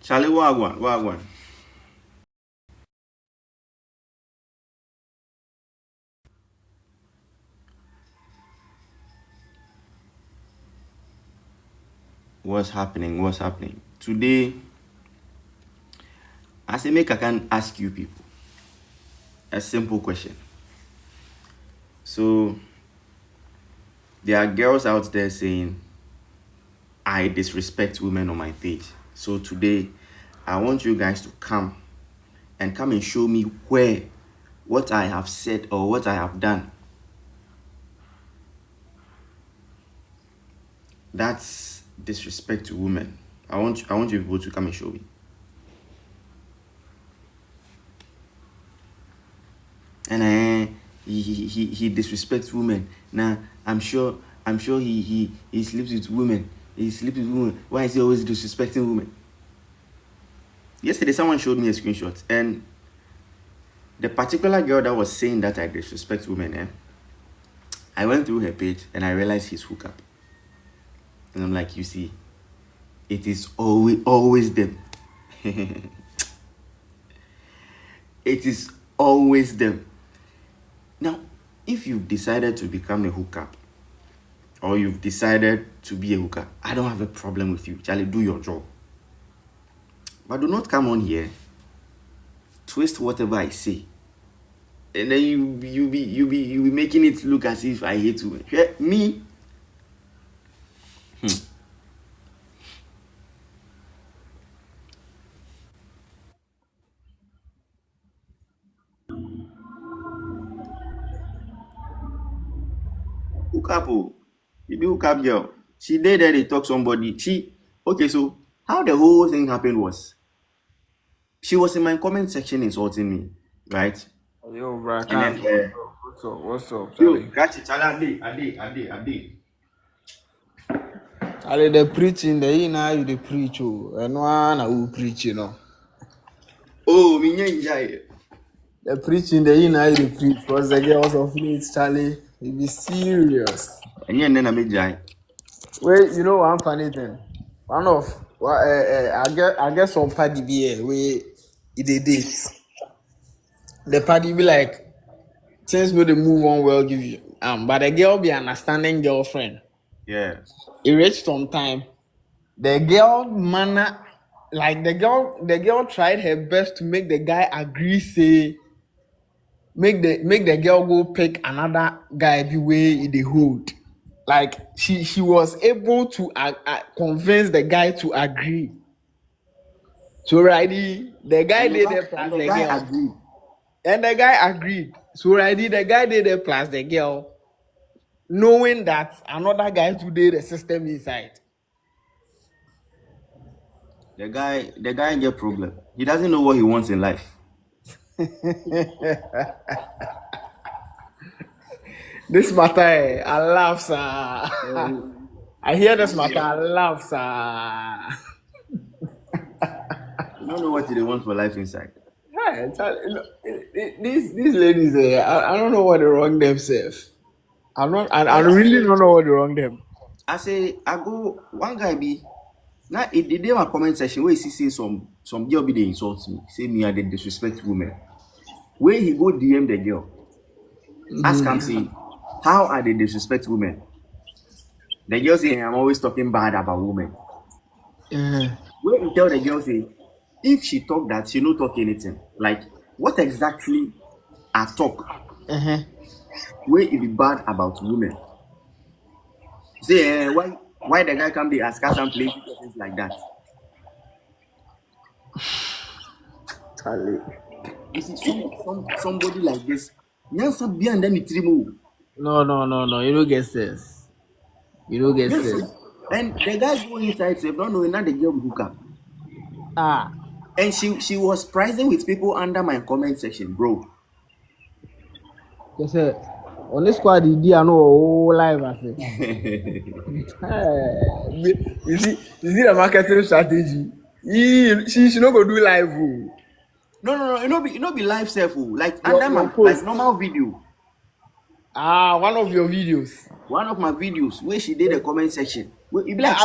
Charlie, wagwan, wagwan. What's happening? What's happening? Today, I say make I can ask you people a simple question. So, there are girls out there saying, I disrespect women on my page. So today, I want you guys to come and show me where what I have said or what I have done. That's disrespect to women. I want you people to come and show me. And he disrespects women. Now I'm sure he sleeps with women. He sleeps with women. Why is he always disrespecting women? Yesterday someone showed me a screenshot, and the particular girl that was saying that I disrespect women, I went through her page and I realized he's hookup. And I'm like, you see, it is always them. It is always them. Now, if you've decided to become a hookup, or you've decided to be a hooker, I don't have a problem with you. Charlie, do your job. But do not come on here, twist whatever I say, and then you be making it look as if I hate women. Me. Hookup, you be hookup girl. She did that, they talk somebody. Okay, so how the whole thing happened was, she was in my comment section insulting me, right? Yo, bro, And then, what's up, yo, Charlie? catch it, Charlie, I did. Charlie, the preaching, the now you the preach, and one who preach, you know. Oh, me enjoy. The preaching, the now you the preach, was the girls of late, Charlie. You be serious. And then I made jai. Wait, you know one funny thing. One of I get some party be here where it date. The party be like, since we the move on, well give you but the girl be understanding girlfriend. Yeah. It reached some time. The girl manner, like the girl tried her best to make the guy agree, say make the girl go pick another guy the way they hold. Like she was able to convince the guy to agree. So righty, the guy did the plus the girl. Agreed. And the guy agreed. So righty, the guy did the plus the girl, knowing that another guy today the system inside. The guy get problem. He doesn't know what he wants in life. This matter, I laugh, sir. I hear this matter, I laugh, sir. You don't know what they want for life inside. Hey, these ladies, I don't know what they wrong themselves. I really don't know what they wrong them. I say, I go, one guy be, now it did my comment section where he say some girl be they insult me, say me I dey disrespect women. Where he go DM the girl, ask him say, how are they disrespect women? The girl say, I'm always talking bad about women. Where he tell the girl say, if she talk that, she no talk anything. Like, what exactly I talk? Where it be bad about women? Say, why the guy come they ask us and play things like that? Charlie. You see, somebody like this, and then it's removed. No. You don't get sense. You don't get sense. And the guys go inside, say, don't know, not the girl hook up. And she was pricing with people under my comment section, bro. Yes, sir. On this squad, I know whole live. I say. You see the marketing strategy. She not go do live. No. It not be live self. Like under my like normal video. One of your videos. One of my videos where she did a comment section. It be like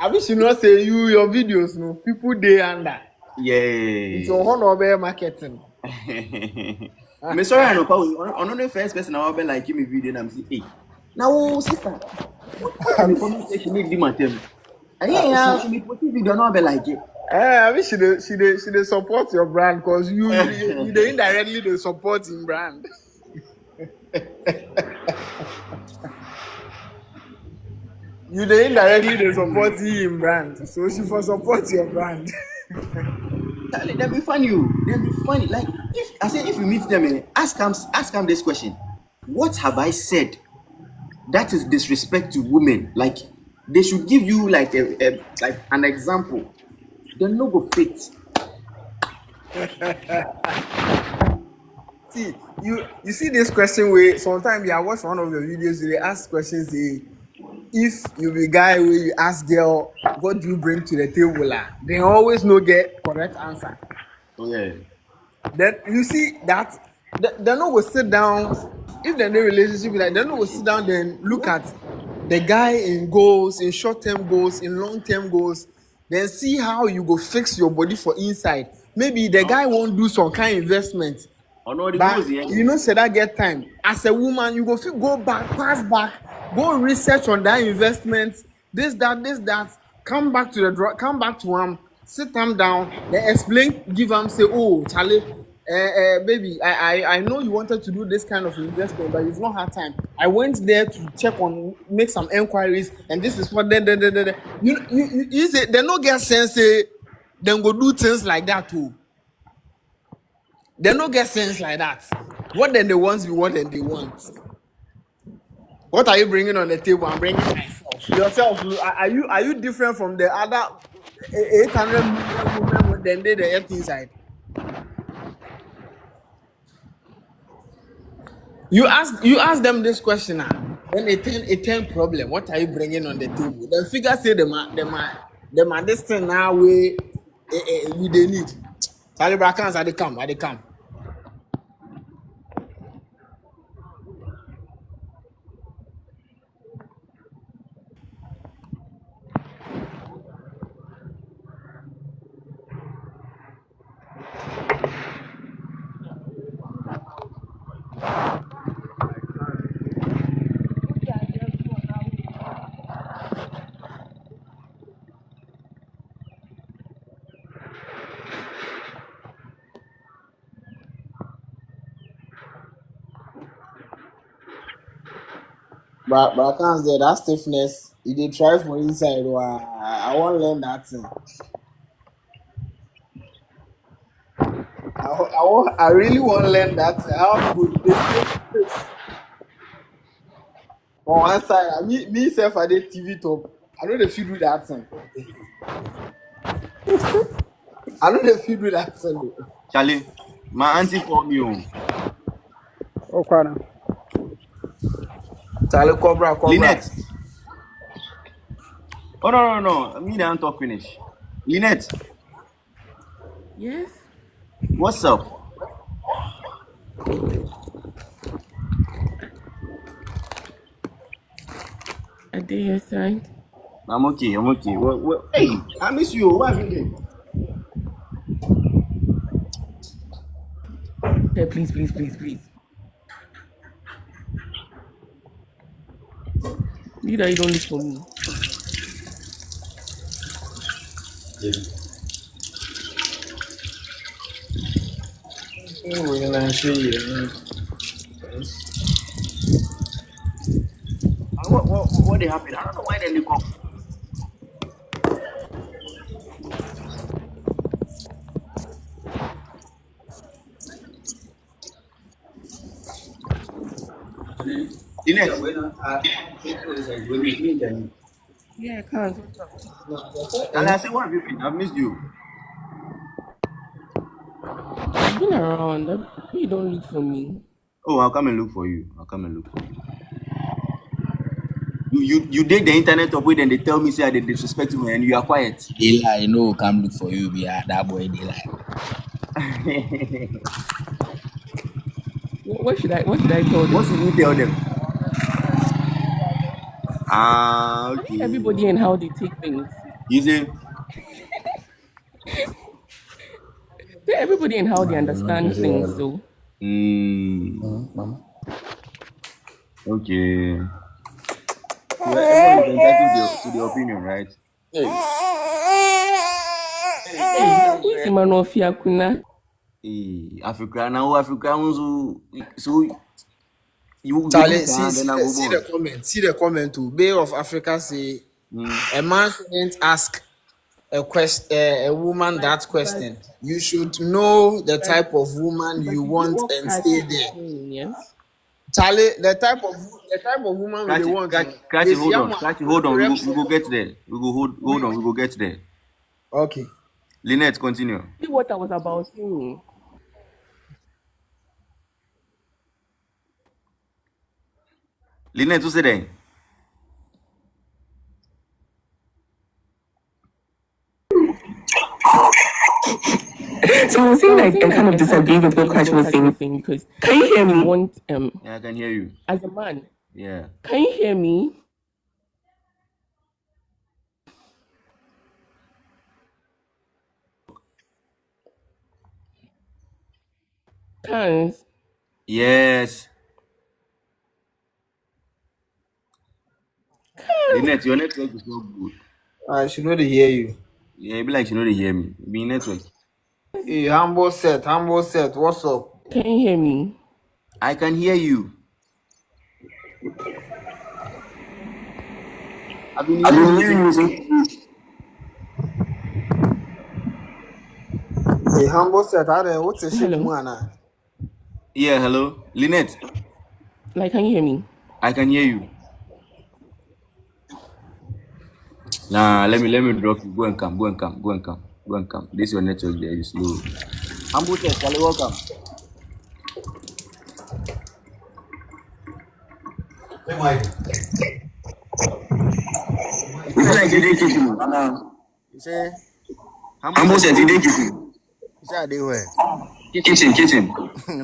I wish you not say your videos, no people they under. It's Yeah. on honor marketing. Me sorry, I know. On the first person I will be like me video and I'm saying, hey, now sister, what can the comment section need them at them? And yeah, so me put video now be like it. I wish she support your brand because you they indirectly they support in brand. You they indirectly they support him brand, so she for support your brand. They be funny, they be funny. Like if you meet them, ask them this question: what have I said that is disrespect to women? Like they should give you like like an example. They no go fit. See, you see this question where sometimes I watch one of your videos, they ask questions if you be guy where you ask girl, what do you bring to the table? They always no get correct answer. Oh yeah. Then you see that they no go sit down if they're in a relationship like they no go sit down then look at the guy in goals, in short-term goals, in long-term goals, then see how you go fix your body for inside. Maybe the guy won't do some kind of investment. Oh no, the But goals, yeah. you know, say that get time. As a woman, you go fit go back, pass back, go research on that investment, this, that. Come back to come back to him, sit him down, then explain, give him, say, oh, Charlie, baby, I know you wanted to do this kind of investment, but you've not had time. I went there to check on, make some enquiries, and this is what you say they no get sense, say, then go do things like that too. They no get sense like that. What then they want be what then they want. What are you bringing on the table? I'm bringing myself. Yourself. Are you different from the other 800 million women when they the empty inside? You ask them this question now. When it turn problem, what are you bringing on the table? Then figure say them are this thing now we they need. Charlie Brackens are they come. But I can't say that stiffness. If they try for inside, I want to learn that thing. I really want to learn that thing. How good this on one side, me self I did TV top. I know if you do that thing. I know if you do that thing. Charlie, my auntie called me home. Oh, Kwana. Charlie Cobra. Lynette. Oh no. Me don't talk finish. Lynette. Yes, What's up? I did your side. I'm okay. Hey, I miss you. What have you been? Hey, please. You know you don't look for me. What they happen? I don't know why they come. Lynette. Yeah, I can't. And I said, what have you been? I've missed you. I've been around. You don't look for me. Oh, I'll come and look for you. You did the internet up with and they tell me say I did disrespect you and you are quiet. They lie, no, come look for you, be that boy, they lie. What should I tell them? What should you tell them? I think Okay. everybody and how they take things. You say, Everybody and how they I don't know understand this things. well. So Mama. okay. So everyone is entitled to the opinion, right? hey, who is Emmanuel Fiakuna? Africa now, Africa, so you Charlie, beat her, then I go see the board. comment. See the comment too. Bay of Africa say a man shouldn't ask a woman that question. You should know the type of woman But you you see want what and Catch stay is there. saying, yeah? Charlie, the type of woman we they want. Catch it, hold on. Catch it, hold on. We go get there. We go hold on. We go get there. Okay. Lynette, continue. See what I was about saying. Lynette, who said that? So I was saying I kind of disagree with what Catch was saying. Because Can you hear me? want Yeah, I can hear you. as a man. Yeah. Can you hear me? Cans. Yes. Lynette, your network is not good. I should know to hear you. Yeah, it be like you know they hear me. Be network. Hey, humble set. What's up? Can you hear me? I can hear you. I've been hearing you. Hey, humble set. What's a shit, Hello. man? Yeah, hello. Lynette, Like, can you hear me? I can hear you. Nah, let me drop you. Go and come. This is your network there. You slow. Ambu said, Charlie, welcome. You say, Ambu said, you say, they were. kitchen.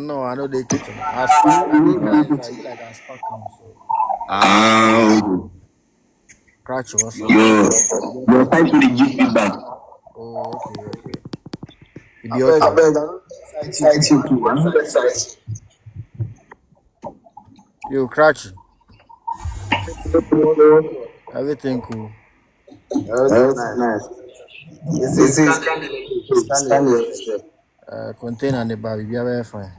No, I know they kitchen. I need like I stuck on so. Cratch was. Your time to the give feedback. Oh, okay. You Cratch. Everything cool. Everything nice. This is container the baby. Be very fine.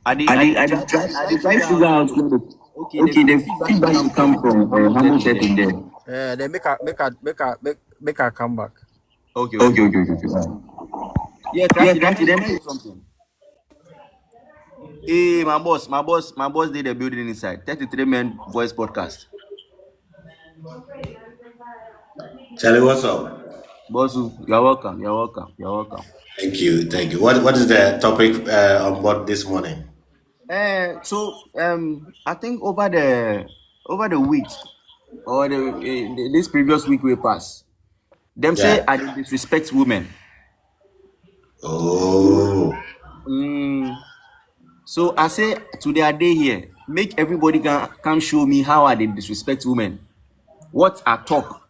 I did try to figure out where the feedback come from Humble said in there. They make her come back. Okay. Yeah, Cratchy, then say something. Hey, my boss did the building inside. 33 men voice podcast. Charlie, what's up? Boss, you're welcome. Thank you. What is the topic on board this morning? So I think over the week or this previous week we passed, them say Yeah. I dey disrespect women. Oh, So I say today I day here, make everybody can show me how I dey disrespect women. What I talk,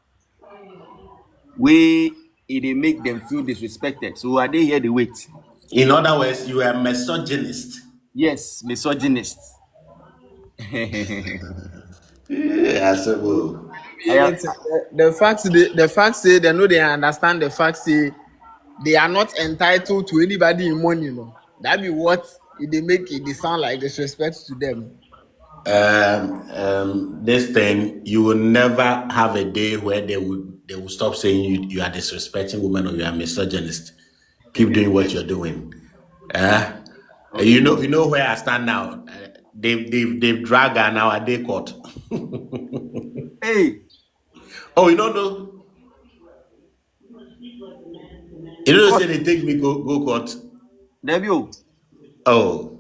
way it make them feel disrespected. So I dey here the wait. in other words, you are a misogynist. Yes, misogynist. Yeah, so The fact say they know they understand the fact say they are not entitled to anybody in money, you know. That be what they make it they sound like disrespect to them. this thing you will never have a day where they will stop saying you are disrespecting women or you are misogynist. Keep doing what you're doing. You know where I stand now. They've dragged her now at day court. Hey, Oh, you don't know? You don't say they take me go court. Debio. Oh,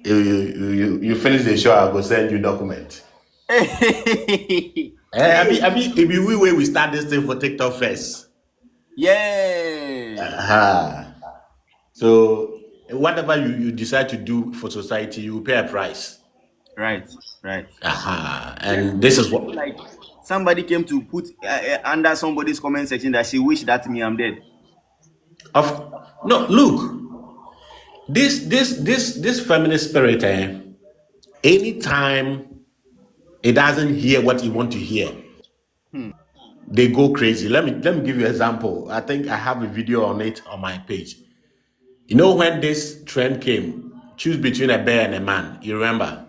you finish the show, I'll go send you document. Hey. I mean, if we start this thing for TikTok first. Yeah. So whatever you decide to do for society, you will pay a price. Right. And this is what somebody came to put under somebody's comment section that she wished that me I'm dead. Of no, look, this feminist spirit, anytime it doesn't hear what you want to hear, they go crazy. Let me give you an example. I think I have a video on it on my page. You know when this trend came, choose between a bear and a man. You remember?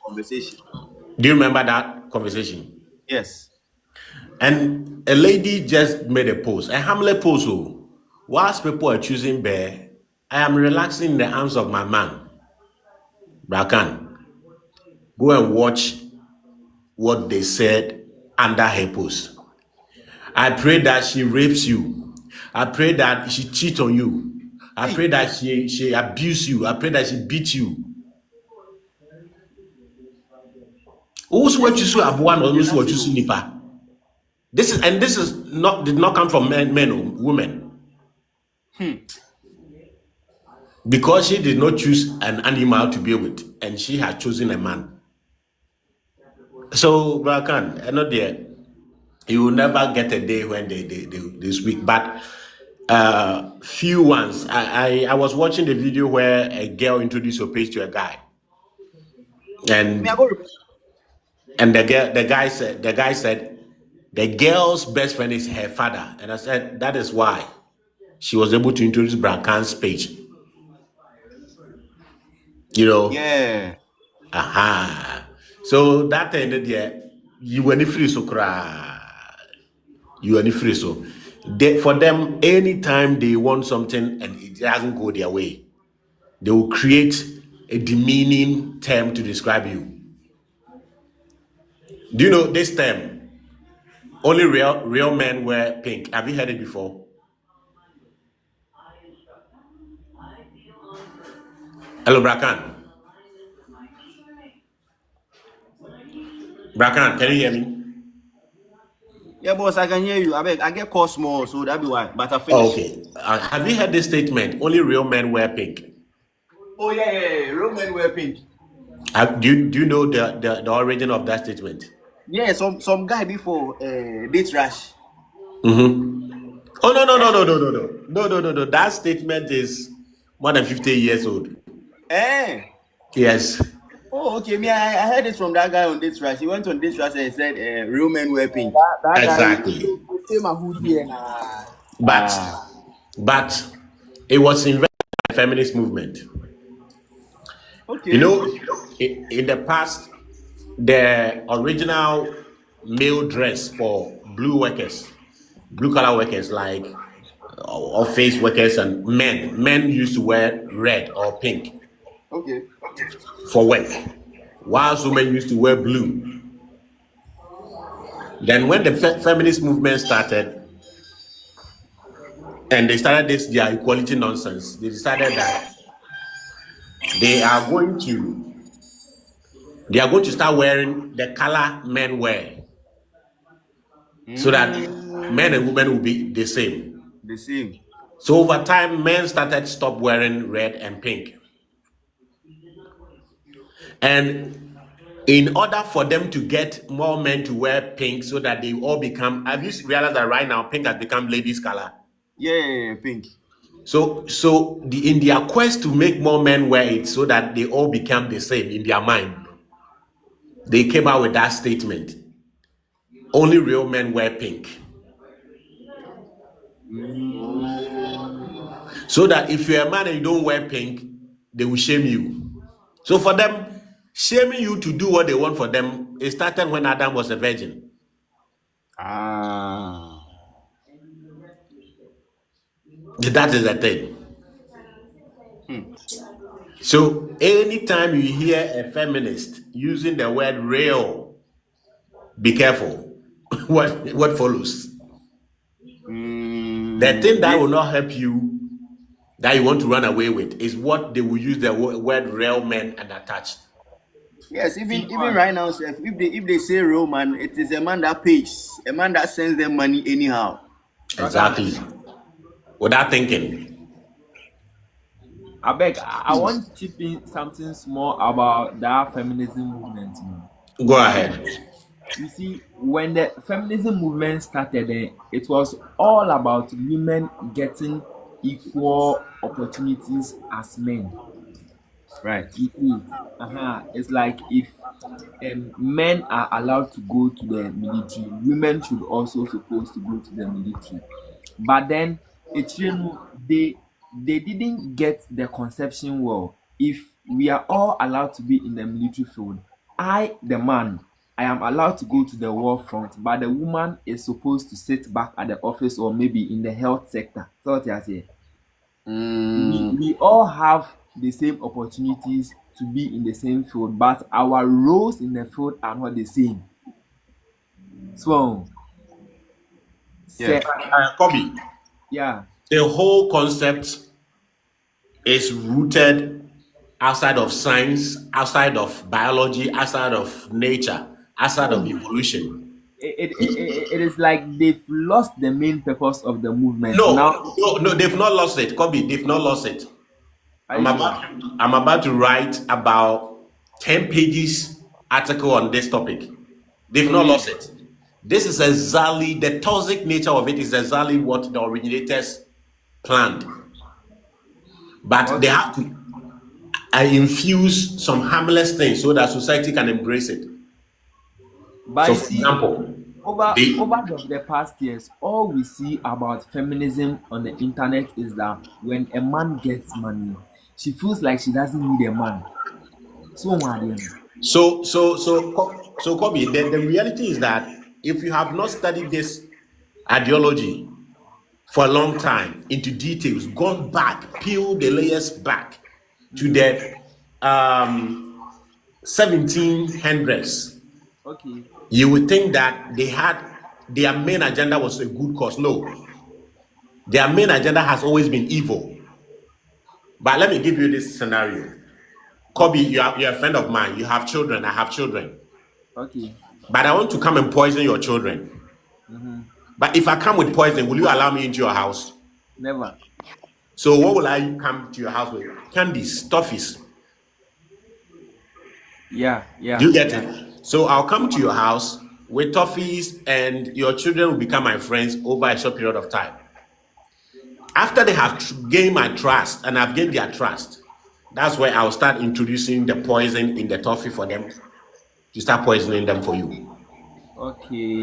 Conversation. Do you remember that conversation? Yes. And a lady just made a post, a Hamlet post. Oh, whilst people are choosing bear, I am relaxing in the arms of my man. Brakan, go and watch what they said under her post. I pray that she rapes you. I pray that she cheats on you. I pray that she abuse you. I pray that she beat you. Who's what you saw one or who's what you see nipa? This is not did not come from men or women. Because she did not choose an animal to be with, and she had chosen a man. So Brakan, I know there you will never get a day when they speak. But few ones. I was watching the video where a girl introduced her page to a guy. And Me I go the guy said the girl's best friend is her father. And I said that is why she was able to introduce Brakan's page. You know? Yeah. Aha. So that ended there. You were free so cry. You were free so. For them, anytime they want something and it doesn't go their way, they will create a demeaning term to describe you. Do you know this term? Only real men wear pink. Have you heard it before? Hello, Brakan. Brakan, can you hear me? Yeah, boss, I can hear you. I get call small, so that be why. But I finish. Oh, okay. Have you heard this statement? Only real men wear pink. Oh yeah. Roman wear pink. Do you know the origin of that statement? Yeah, some guy before date rash. Mm-hmm. Oh no. That statement is more than 50 years old. Yes. Oh, okay. Me, I heard it from that guy on date rash. He went on date rash and said, "Real men wear pink." That Exactly. guy, same a hoodie and But it was in the feminist movement. Okay. You know, in the past, the original male dress for blue collar workers like office workers and men used to wear red or pink Okay. for work, whilst women used to wear blue. Then when the feminist movement started, and they started their equality nonsense, they decided that they are going to start wearing the color men wear, so that men and women will be the same. The same. So over time, men started stop wearing red and pink. And in order for them to get more men to wear pink so that they all become, have you realized that right now pink has become ladies' color? Yeah, pink. So in their quest to make more men wear it so that they all become the same in their mind, they came out with that statement. Only real men wear pink. So that if you're a man and you don't wear pink, they will shame you. So for them, shaming you to do what they want for them, it started when Adam was a virgin. That is the thing. So anytime you hear a feminist using the word real, be careful. What follows? The thing that will not help you, that you want to run away with, is what they will use the word real men and attach. Yes, even right now, sir, if they say real man, it is a man that pays, a man that sends them money anyhow. Exactly. Without thinking. I beg, I want to chip in something small about that feminism movement. Go ahead. You see, when the feminism movement started, it was all about women getting equal opportunities as men. Right. You see it. It's like if men are allowed to go to the military, women should also supposed to go to the military. But then it's they didn't get the conception well. If we are all allowed to be in the military field, I, the man, I am allowed to go to the war front, but the woman is supposed to sit back at the office or maybe in the health sector. So what I say, we all have the same opportunities to be in the same field, but our roles in the field are not the same. So, Yeah. Kobe, yeah, the whole concept is rooted outside of science, outside of biology, outside of nature, outside of evolution. it is like they've lost the main purpose of the movement. No, Now, no, they've not lost it. Kobe, they've not lost it. are you sure? I'm about to write about 10 pages article on this topic. They've not lost it. This is exactly the toxic nature of it is exactly what the originators planned. But they have to infuse some harmless things so that society can embrace it. But So, you for see, example, over they, the past years, all we see about feminism on the internet is that when a man gets money, she feels like she doesn't need a man. So what are they? so Kobe, the reality is that if you have not studied this ideology for a long time into details, gone back, peeled the layers back to the 1700s, Okay. you would think that they had their main agenda was a good cause. No, their main agenda has always been evil. But let me give you this scenario. Kobe, you're a friend of mine. You have children. I have children. Okay. But I want to come and poison your children. But if I come with poison, will you allow me into your house? Never. So what will I come to your house with? Candies, toffees. Yeah. Do you get it? So I'll come to your house with toffees and your children will become my friends over a short period of time. After they have gained my trust and I've gained their trust, that's where I'll start introducing the poison in the toffee for them to start poisoning them for you. Okay.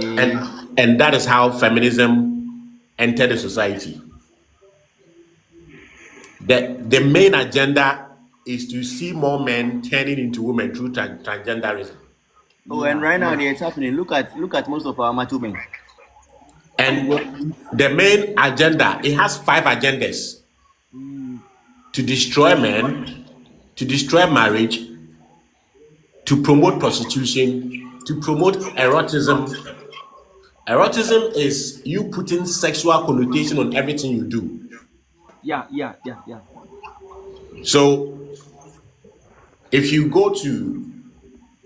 And that is how feminism entered the society. The main agenda is to see more men turning into women through transgenderism. Oh, and right now it's happening. Look at most of our macho men. And the main agenda, it has 5 agendas: to destroy men, to destroy marriage, to promote prostitution, to promote erotism. Erotism is you putting sexual connotation on everything you do. Yeah. So if you go to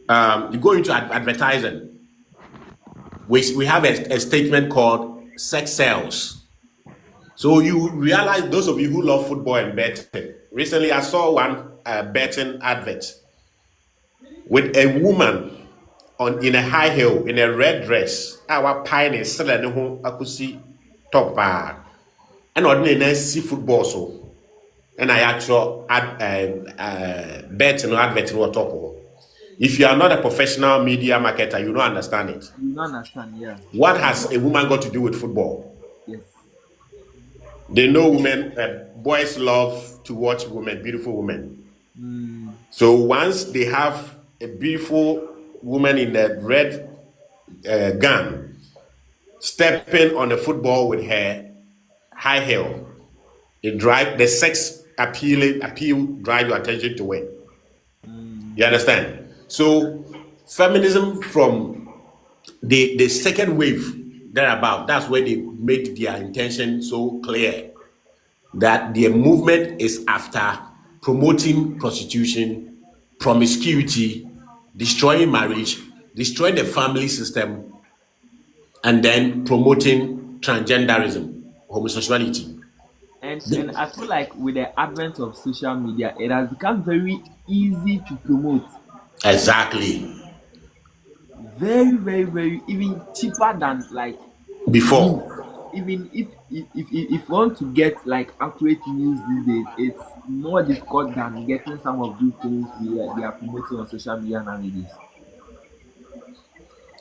into advertising, we have a statement called sex sells. So you realize, those of you who love football and betting, recently I saw one betting advert with a woman in a high heel in a red dress. Our pine is selling who I could see top bar and ordinary see football so. And I actually betting or adverting or top of. If you are not a professional media marketer, you don't understand it. You don't understand, yeah. What has a woman got to do with football? Yes. They know women, boys love to watch women, beautiful women. So once they have a beautiful woman in the red gown stepping on the football with her high heel, it drive the sex appeal drive your attention to it. You understand? So feminism from the second wave thereabout, that's where they made their intention so clear that their movement is after promoting prostitution, promiscuity, destroying marriage, destroying the family system, and then promoting transgenderism, homosexuality. And I feel like with the advent of social media, it has become very easy to promote. Exactly. very, very, very even cheaper than like Before. even if you want to get like accurate news these days, it's more difficult than getting some of these things they are promoting on social media nowadays.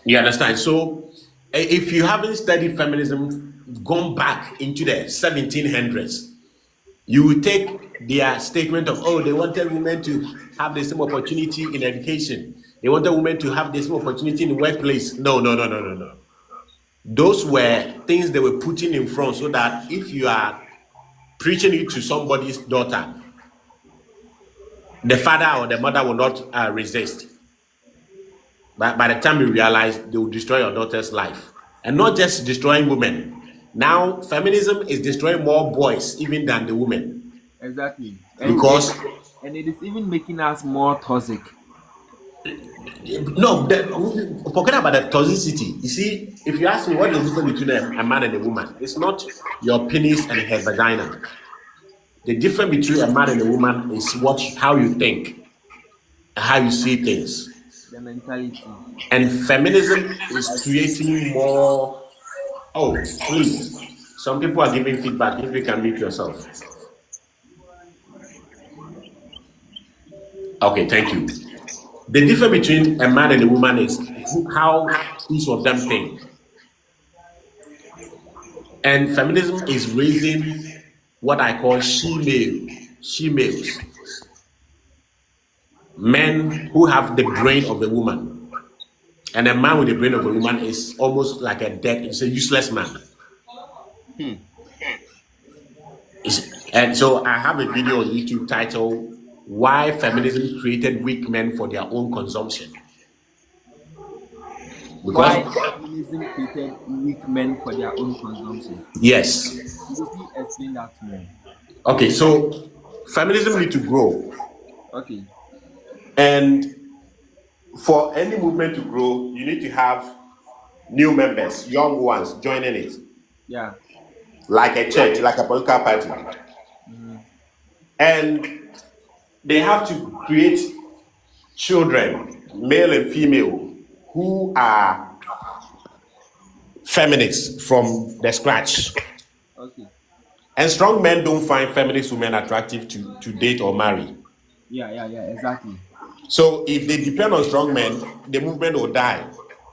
You understand? So, if you haven't studied feminism, gone back into the 1700s, you will take their statement of, oh, they wanted women to have the same opportunity in education. They wanted women to have the same opportunity in the workplace. No, no, no, no, no, no. Those were things they were putting in front so that if you are preaching it to somebody's daughter, the father or the mother will not resist. But by the time you realize, they will destroy your daughter's life. And not just destroying women. Now, feminism is destroying more boys even than the women. Exactly. Because and it is even making us more toxic. no, forget about the toxicity. You see, if you ask me what is the difference between a man and a woman, it's not your penis and her vagina. The difference between a man and a woman is how you think, how you see things. The mentality. And feminism is creating more. Oh, please. Some people are giving feedback. If you can mute yourself. Okay, thank you. The difference between a man and a woman is how each of them think. And feminism is raising what I call she-males. Men who have the brain of a woman. And a man with the brain of a woman is almost like it's a useless man. And so I have a video on YouTube titled, Why Feminism Created Weak Men for Their Own Consumption. Why feminism created weak men for their own consumption? Yes. Could you explain that to me? Okay, so feminism needs to grow. Okay. And for any movement to grow, you need to have new members, young ones joining it. Yeah. Like a church, like a political party. And they have to create children, male and female, who are feminists from the scratch. Okay. And strong men don't find feminist women attractive to date or marry. Yeah, exactly. So if they depend on strong men, the movement will die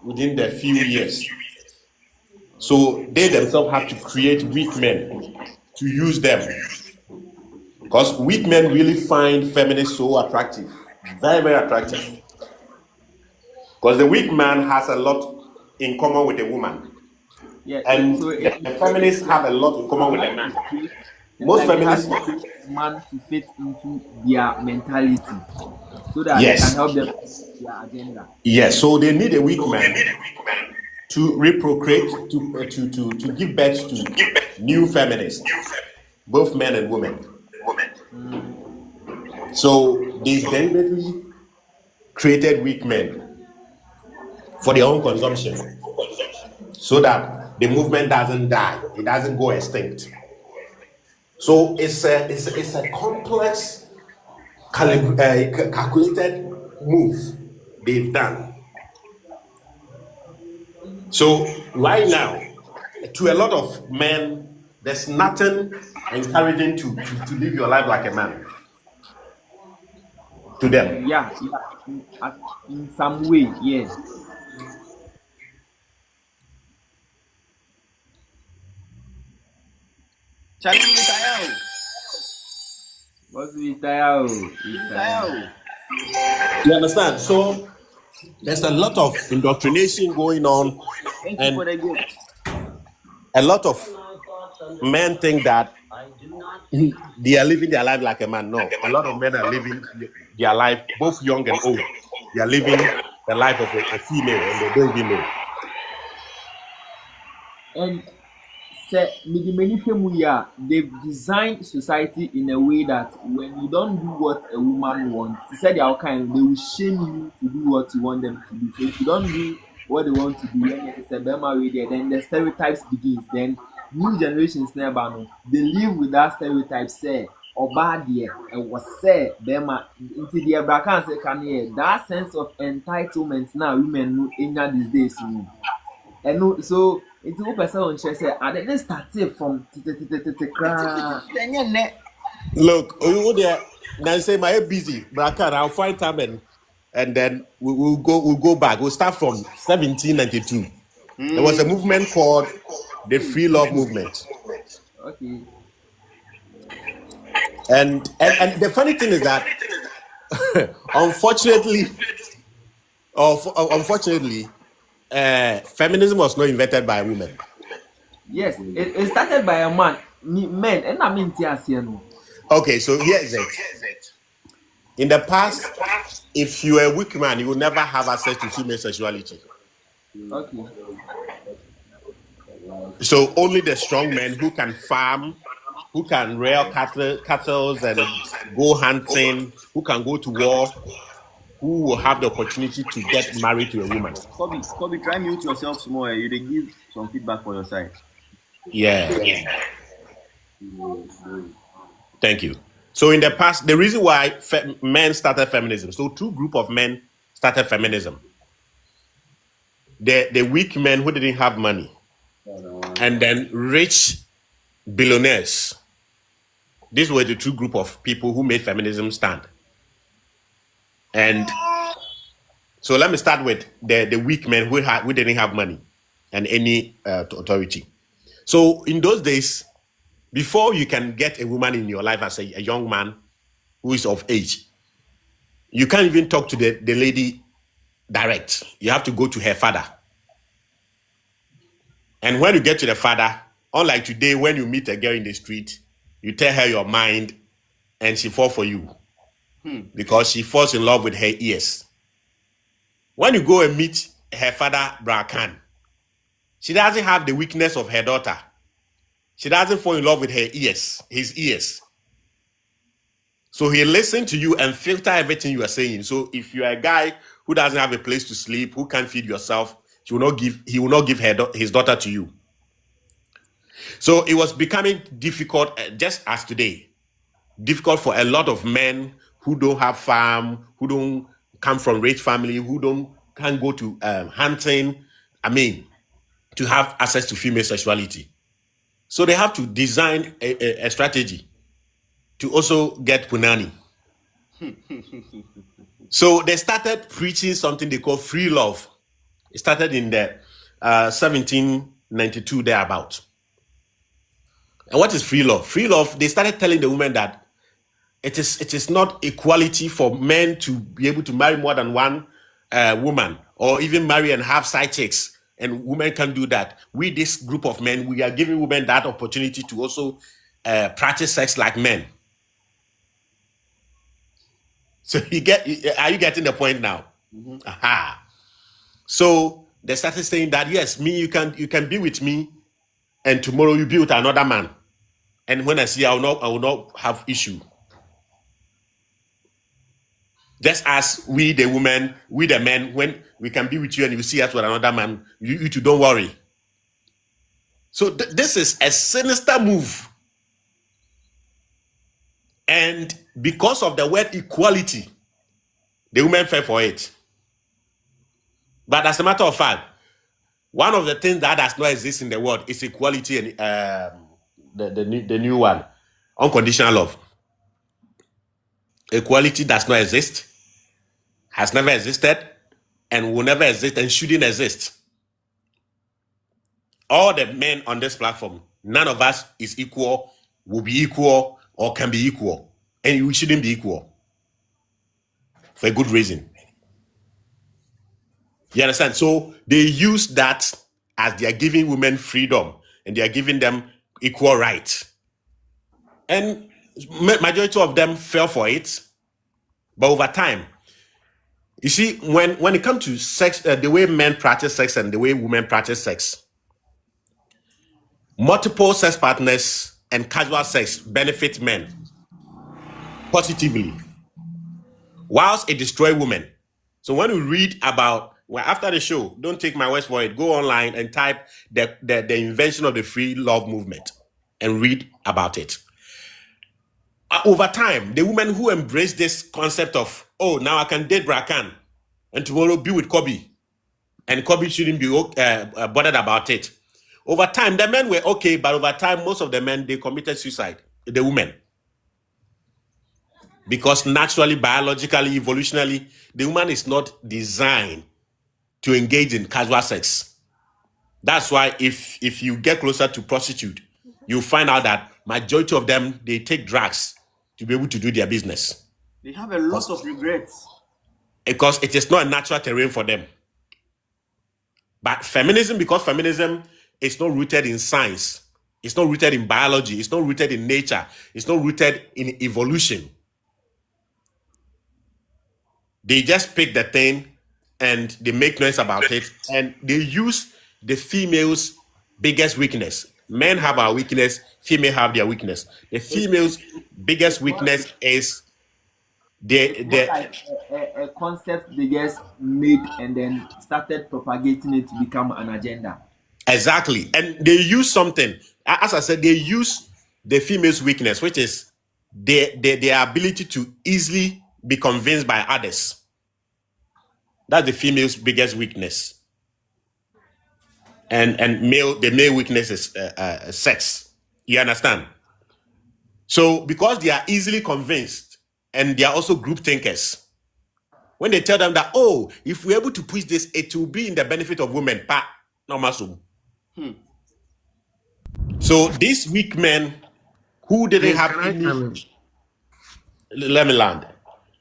within the few years. So they themselves have to create weak men to use them. Because weak men really find feminists so attractive. Very, very attractive. Because the weak man has a lot in common with the woman. Yeah, And so the feminists have a lot in common with the man. Most feminists man to fit into their mentality so that Yes. they can help them with their agenda. Yes, so they need a weak man to reprocreate, to give birth to new feminists, both men and women. So they deliberately created weak men for their own consumption so that the movement doesn't die, it doesn't go extinct. So it's a complex, calculated move they've done. So right now, to a lot of men, there's nothing encouraging to live your life like a man. To them. Yeah, in some way, yes. You understand? So there's a lot of indoctrination going on, Thank you and for the gift. a lot of men think that they are living their life like a man. No, a lot of men are living their life, both young and old. They are living the life of a female, and they don't even know. And they've designed society in a way that when you don't do what a woman wants, they said they will shame you to do what you want them to do. So if you don't do what they want to do, when it's a Burma radio, then the stereotypes begins. Then new generations never know. They live with that stereotype, say ɔbaa deɛ ɛwɔ sɛ bɛrima nti deɛ braka nsɛ ka no yɛ that sense of entitlement na women no enya these days no ɛno so nti wopɛ sɛ ɔnkyerɛ sɛ ade ne started from tete koraa. Ɛnyɛ nnɛ. Look, you there? Now say my busy, but I can. I'll find time and then we'll go back. We'll start from 1792. There was a movement called the Free Love Movement, Okay. and the funny thing is that unfortunately, feminism was not invented by women. Yes, it started by a man. Men, and I mean no. Okay, so here's it. In the past, if you were a weak man, you will never have access to female sexuality. Okay. So only the strong men who can farm, who can rear cattle and go hunting, who can go to war, who will have the opportunity to get married to a woman. Kobe, try mute yourself some more. You dey give some feedback for your side. Yeah. Thank you. So in the past, the reason why men started feminism, so two group of men started feminism. The weak men who didn't have money, and then rich billionaires. These were the two group of people who made feminism stand. And so let me start with the weak men who didn't have money and any authority. So in those days, before you can get a woman in your life as a young man who is of age, you can't even talk to the lady direct. You have to go to her father. And when you get to the father, unlike today, when you meet a girl in the street, you tell her your mind and she falls for you because she falls in love with her ears. When you go and meet her father, Brakan, she doesn't have the weakness of her daughter. She doesn't fall in love with her ears, his ears. So he listens to you and filter everything you are saying. So if you are a guy who doesn't have a place to sleep, who can't feed yourself, he will not give his daughter to you. So it was becoming difficult, just as today, difficult for a lot of men who don't have farm, who don't come from rich family, who can't go to hunting. To have access to female sexuality. So they have to design a strategy to also get punani. So they started preaching something they call free love. It started in the 1792 thereabout. And what is free love? Free love, they started telling the women that it is not equality for men to be able to marry more than one woman, or even marry and have side chicks. And women can do that. We, this group of men, we are giving women that opportunity to also practice sex like men. So are you getting the point now? Mm-hmm. Aha. So they started saying that, yes, you can be with me, and tomorrow you be with another man. And when I see, I will not have issue. Just as we, the women, we, the men, when we can be with you and you see us with another man, you two don't worry. So this is a sinister move. And because of the word equality, the women fell for it. But as a matter of fact, one of the things that does not exist in the world is equality and the new one, unconditional love. Equality does not exist, has never existed, and will never exist and shouldn't exist. All the men on this platform, none of us is equal, will be equal, or can be equal. And we shouldn't be equal. For a good reason. You understand? So they use that as they are giving women freedom and they are giving them equal rights. And majority of them fell for it. But over time, you see, when it comes to sex, the way men practice sex and the way women practice sex, multiple sex partners and casual sex benefit men positively, whilst it destroys women. So when we read about, after the show, don't take my words for it, go online and type the invention of the free love movement and read about it. Over time, the women who embrace this concept of, oh, now I can date Brakan and tomorrow be with Kobe, and Kobe shouldn't be bothered about it. Over time, the men were okay, but over time, most of the men, they committed suicide, the women. Because naturally, biologically, evolutionally, the woman is not designed to engage in casual sex. That's why if you get closer to prostitute, you find out that majority of them, they take drugs to be able to do their business. They have a lot of regrets. Because it is not a natural terrain for them. But feminism, because feminism is not rooted in science, it's not rooted in biology, it's not rooted in nature, it's not rooted in evolution. They just pick the thing and they make noise about it, and they use the female's biggest weakness. Men have our weakness, female have their weakness. The female's biggest weakness is It's more like a concept they just made and then started propagating it to become an agenda. exactly. And they use something, as I said, they use the female's weakness, which is their ability to easily be convinced by others. That's the female's biggest weakness. And the male weakness is sex. You understand? So because they are easily convinced and they are also group thinkers, when they tell them that, oh, if we're able to push this, it will be in the benefit of women. No matter. So these weak men who didn't have Can I any, come in? let me land,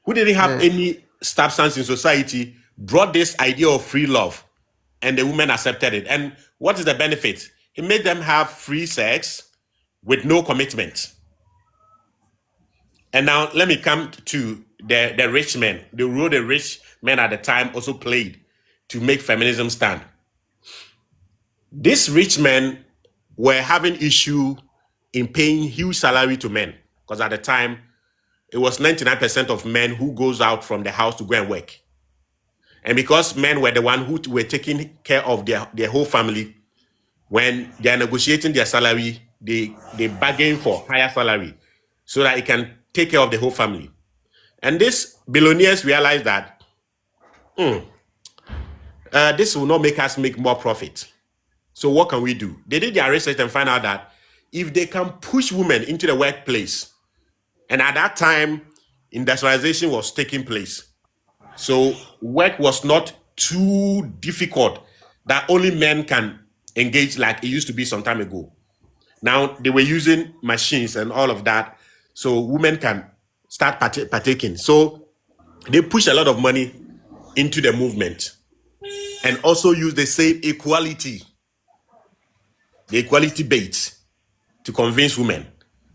who didn't have Yeah. any substance in society, brought this idea of free love, and the women accepted it. And what is the benefit? It made them have free sex with no commitment. And now let me come to the rich men. The role the rich men at the time also played to make feminism stand. These rich men were having issue in paying huge salary to men, because at the time it was 99% of men who goes out from the house to go and work. And because men were the one who were taking care of their whole family, when they are negotiating their salary, they bargain for higher salary so that it can take care of the whole family. And these billionaires realized that this will not make us make more profit. So what can we do? They did their research and found out that if they can push women into the workplace, and at that time, industrialization was taking place. So work was not too difficult that only men can engage like it used to be some time ago. Now they were using machines and all of that, so women can start partaking. So they push a lot of money into the movement and also use the same equality, the equality bait, to convince women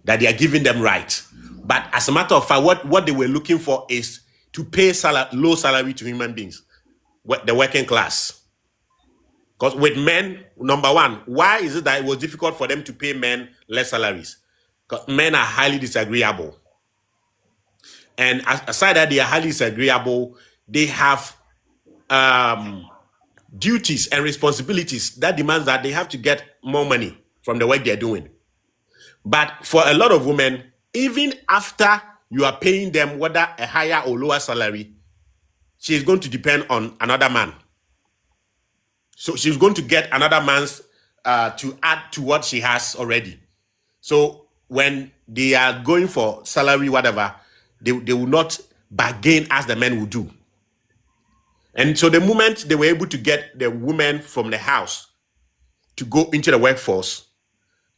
that they are giving them right. But as a matter of fact, what they were looking for is to pay low salary to human beings, the working class. Because with men, number one, why is it that it was difficult for them to pay men less salaries? Because men are highly disagreeable. And aside that they are highly disagreeable, they have duties and responsibilities that demands that they have to get more money from the work they're doing. But for a lot of women, even after you are paying them whether a higher or lower salary, she is going to depend on another man. So she's going to get another man's to add to what she has already. So when they are going for salary, whatever, they will not bargain as the men will do. And so the moment they were able to get the women from the house to go into the workforce,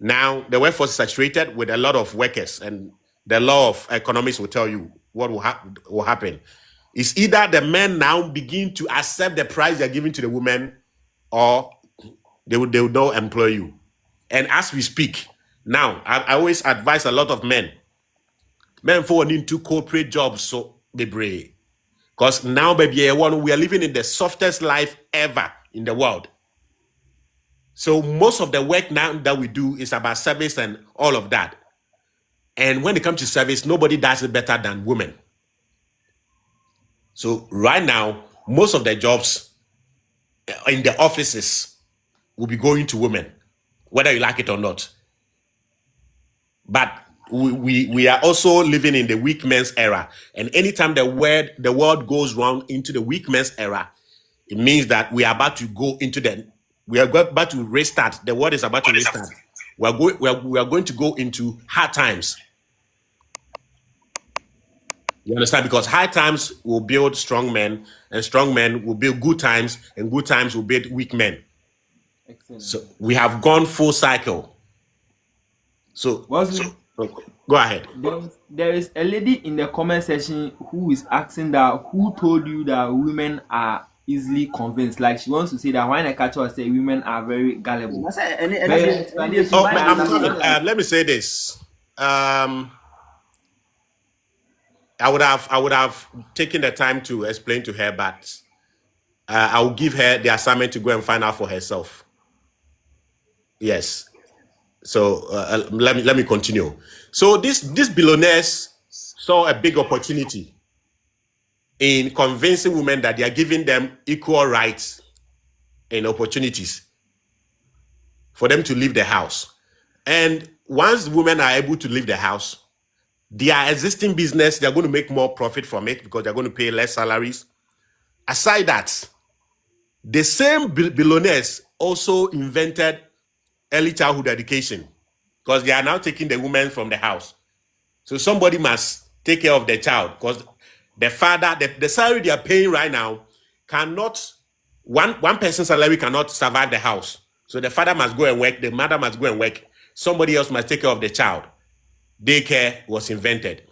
now the workforce is saturated with a lot of workers, and the law of economics will tell you what will happen. It's either the men now begin to accept the price they're giving to the women, or they will not employ you. And as we speak, now I always advise a lot of men for into corporate jobs, so be brave. Because now, baby, we are living in the softest life ever in the world. So most of the work now that we do is about service and all of that. And when it comes to service, nobody does it better than women. So right now, most of the jobs in the offices will be going to women, whether you like it or not. But we are also living in the weak men's era. And anytime the world goes round into the weak men's era, it means that we are about to go into about to restart. The world is about to restart. We are going to go into hard times. You understand? Because hard times will build strong men, and strong men will build good times, and good times will build weak men. Excellent. So we have gone full cycle. So go ahead. There is a lady in the comment section who is asking that who told you that women are easily convinced. Like she wants to say that when I catch her say women are very gullible. Let me say this. I would have taken the time to explain to her, but I will give her the assignment to go and find out for herself. Yes. So let me continue. So these billionaires saw a big opportunity in convincing women that they are giving them equal rights and opportunities for them to leave the house. And once women are able to leave the house, their existing business, they're going to make more profit from it because they're going to pay less salaries. Aside that, the same billionaires also invented early childhood education because they are now taking the women from the house. So somebody must take care of the child because the father, the salary they are paying right now cannot, one person's salary cannot survive the house. So the father must go and work, the mother must go and work. Somebody else must take care of the child. Daycare was invented.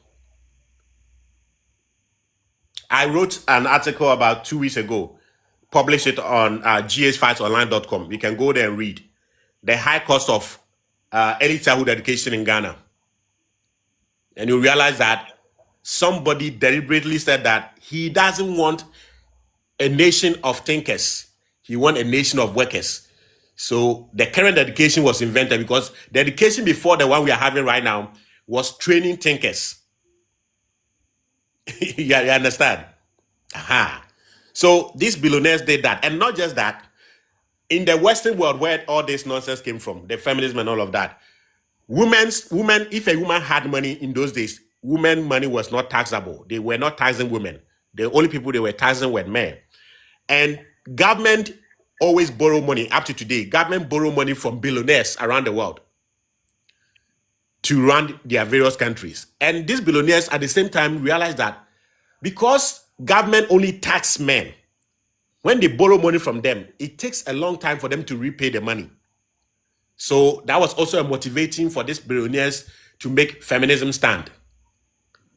I wrote an article about 2 weeks ago, published it on ghfightsonline.com. You can go there and read the high cost of early childhood education in Ghana. And you realize that somebody deliberately said that he doesn't want a nation of thinkers. He wants a nation of workers. So the current education was invented because the education before the one we are having right now was training thinkers. You understand? Aha. So these billionaires did that. And not just that, in the Western world where all this nonsense came from, the feminism and all of that, women, if a woman had money in those days, women money was not taxable. They were not taxing women. The only people they were taxing were men. And government always borrow money up to today. Government borrow money from billionaires around the world to run their various countries. And these billionaires at the same time realize that because government only tax men, when they borrow money from them, it takes a long time for them to repay the money. So that was also a motivating for these billionaires to make feminism stand.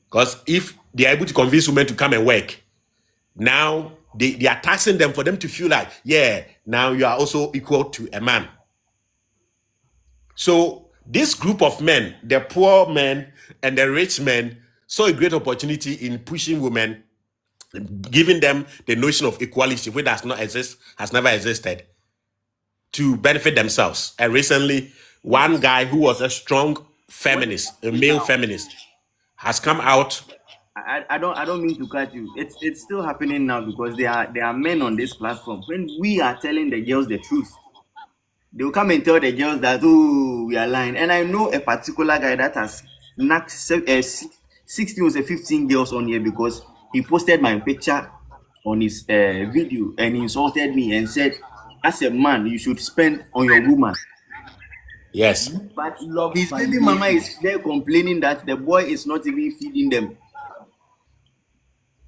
Because if they are able to convince women to come and work, now they are taxing them for them to feel like, yeah, now you are also equal to a man. So this group of men, the poor men and the rich men, saw a great opportunity in pushing women, giving them the notion of equality, which has never existed, to benefit themselves. And recently, one guy who was a strong feminist, a male feminist, has come out. I don't mean to cut you. It's still happening now because there are men on this platform. When we are telling the girls the truth, they will come and tell the girls that, oh, we are lying. And I know a particular guy that has knocked 16 or 15 girls on here because he posted my picture on his video and he insulted me and said, as a man, you should spend on your woman. Yes. But his baby mama is there complaining that the boy is not even feeding them.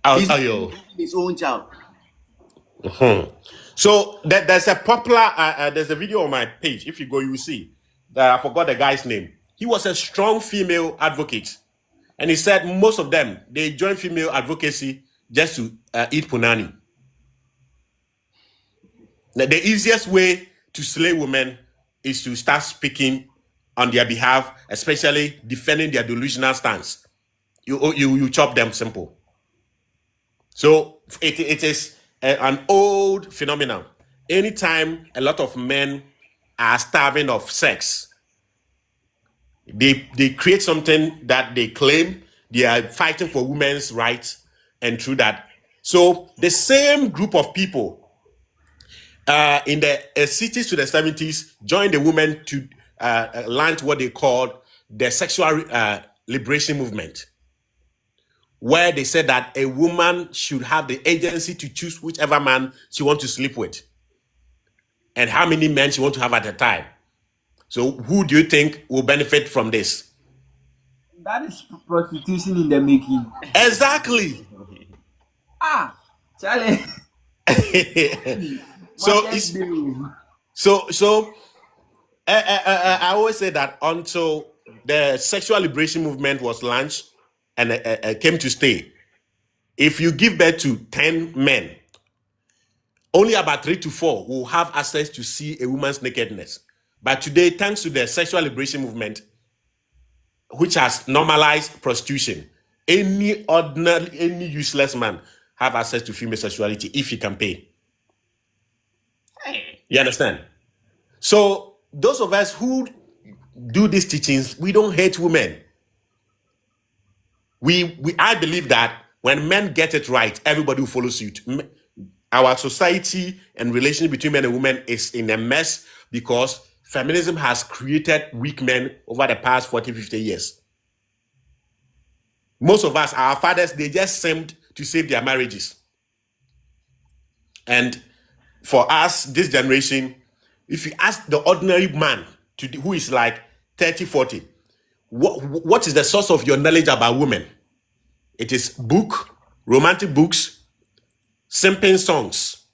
I'll He's tell you. his own child. So there's a popular, there's a video on my page. If you go, you will see. I forgot the guy's name. He was a strong female advocate. And he said most of them, they join female advocacy just to eat punani. Now, the easiest way to slay women is to start speaking on their behalf, especially defending their delusional stance. You chop them simple. So it is an old phenomenon. Anytime a lot of men are starving of sex, they create something that they claim they are fighting for women's rights, and through that. So the same group of people in the 60s to the 70s joined the women to launch what they called the sexual liberation movement, where they said that a woman should have the agency to choose whichever man she wants to sleep with and how many men she wants to have at a time. So who do you think will benefit from this? That is prostitution in the making. Exactly. Charlie. So I always say that until the sexual liberation movement was launched and came to stay, if you give birth to 10 men, only about 3 to 4 will have access to see a woman's nakedness. But today, thanks to the sexual liberation movement, which has normalized prostitution, any useless man have access to female sexuality if he can pay. You understand? So those of us who do these teachings, we don't hate women. I believe that when men get it right, everybody will follow suit. Our society and relationship between men and women is in a mess because feminism has created weak men over the past 40, 50 years. Most of us, our fathers, they just seemed to save their marriages. And for us, this generation, if you ask the ordinary man who is like 30, 40, what is the source of your knowledge about women? It is book, romantic books, simping songs.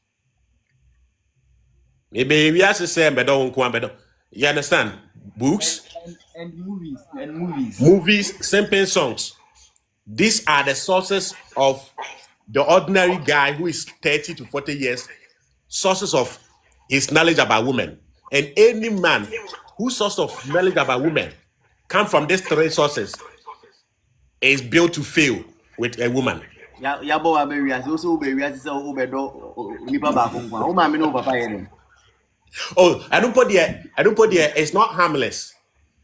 Maybe we have to say, you understand? Books and movies. Movies, simping songs. These are the sources of the ordinary guy who is 30 to 40 years, sources of his knowledge about women. And any man whose source of knowledge about women come from these 3 sources is built to fail with a woman. Oh, I don't put there, it's not harmless.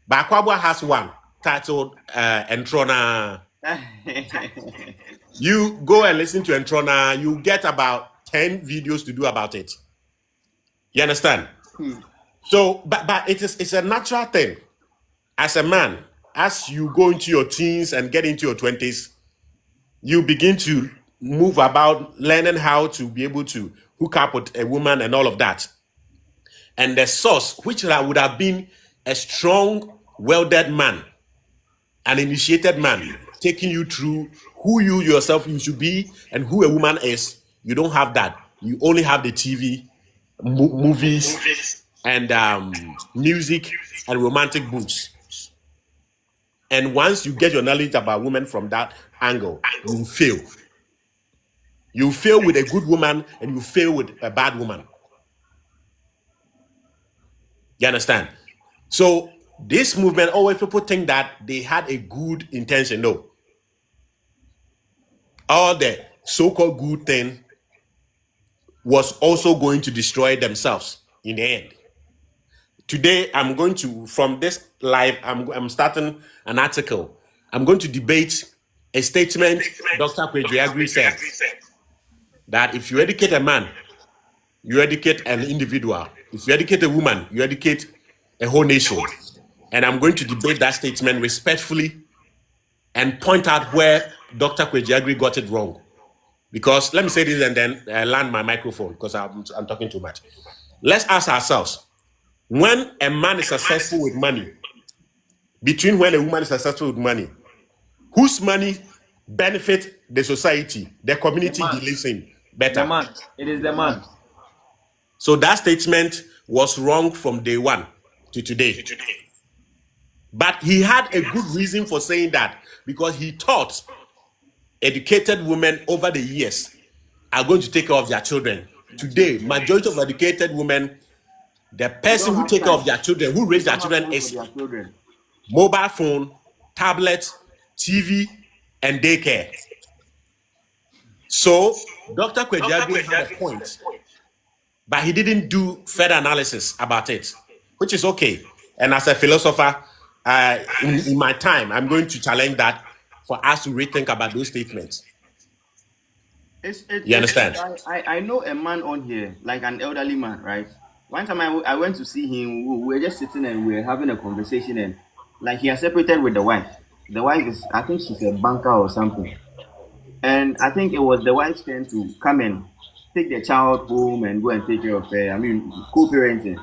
But Akwabwa has one titled Entrona. You go and listen to Entrona, you get about 10 videos to do about it. You understand? So, but it's a natural thing. As a man, as you go into your teens and get into your 20s, you begin to move about learning how to be able to hook up with a woman and all of that. And the source, which would have been a strong, well-dead man, an initiated man, taking you through who you yourself you should be and who a woman is, you don't have that. You only have the TV, movies, and music and romantic books. And once you get your knowledge about women from that angle, you fail. You fail with a good woman and you fail with a bad woman. You understand? So this movement, always people think that they had a good intention. No. All the so-called good thing was also going to destroy themselves in the end. Today, I'm going to, from this live, I'm starting an article. I'm going to debate a statement Dr. Kwejiagri said, that if you educate a man, you educate an individual. If you educate a woman, you educate a whole nation. And I'm going to debate that statement respectfully and point out where Dr. Kwejiagri got it wrong. Because let me say this and then land my microphone because I'm talking too much. Let's ask ourselves, when a man is successful with money, between when a woman is successful with money, whose money benefits the society, the community he lives in better? The man. It is the man. So that statement was wrong from day one to today. But he had a good reason for saying that, because he thought educated women over the years are going to take care of their children. Today, majority of educated women, the person who take care of their children, who raise their children, is mobile phone, tablet, TV, and daycare. So Dr. Kwejiagri had a point, but he didn't do further analysis about it, which is okay. And as a philosopher, in my time, I'm going to challenge that for us to rethink about those statements. You understand? I know a man on here, like an elderly man, right? One time I went to see him, we were just sitting and we were having a conversation, and like he has separated with the wife. The wife is, I think she's a banker or something. And I think it was the wife's turn to come and take the child home and go and take care of her. I mean, co-parenting.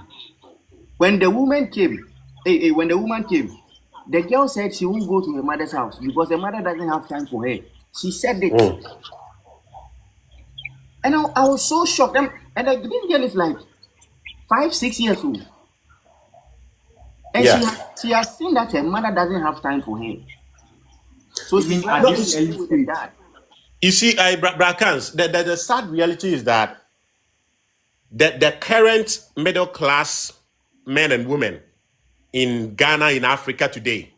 When the woman came, when the woman came, the girl said she won't go to her mother's house because the mother doesn't have time for her. She said it. Mm. And I was so shocked. And like, this girl is like 5-6 years old. And Yeah. she has seen that her mother doesn't have time for her. So she's Even at not this staying early with her stage. dad. You see, Brakans, the sad reality is that the current middle class men and women in Ghana, in Africa today,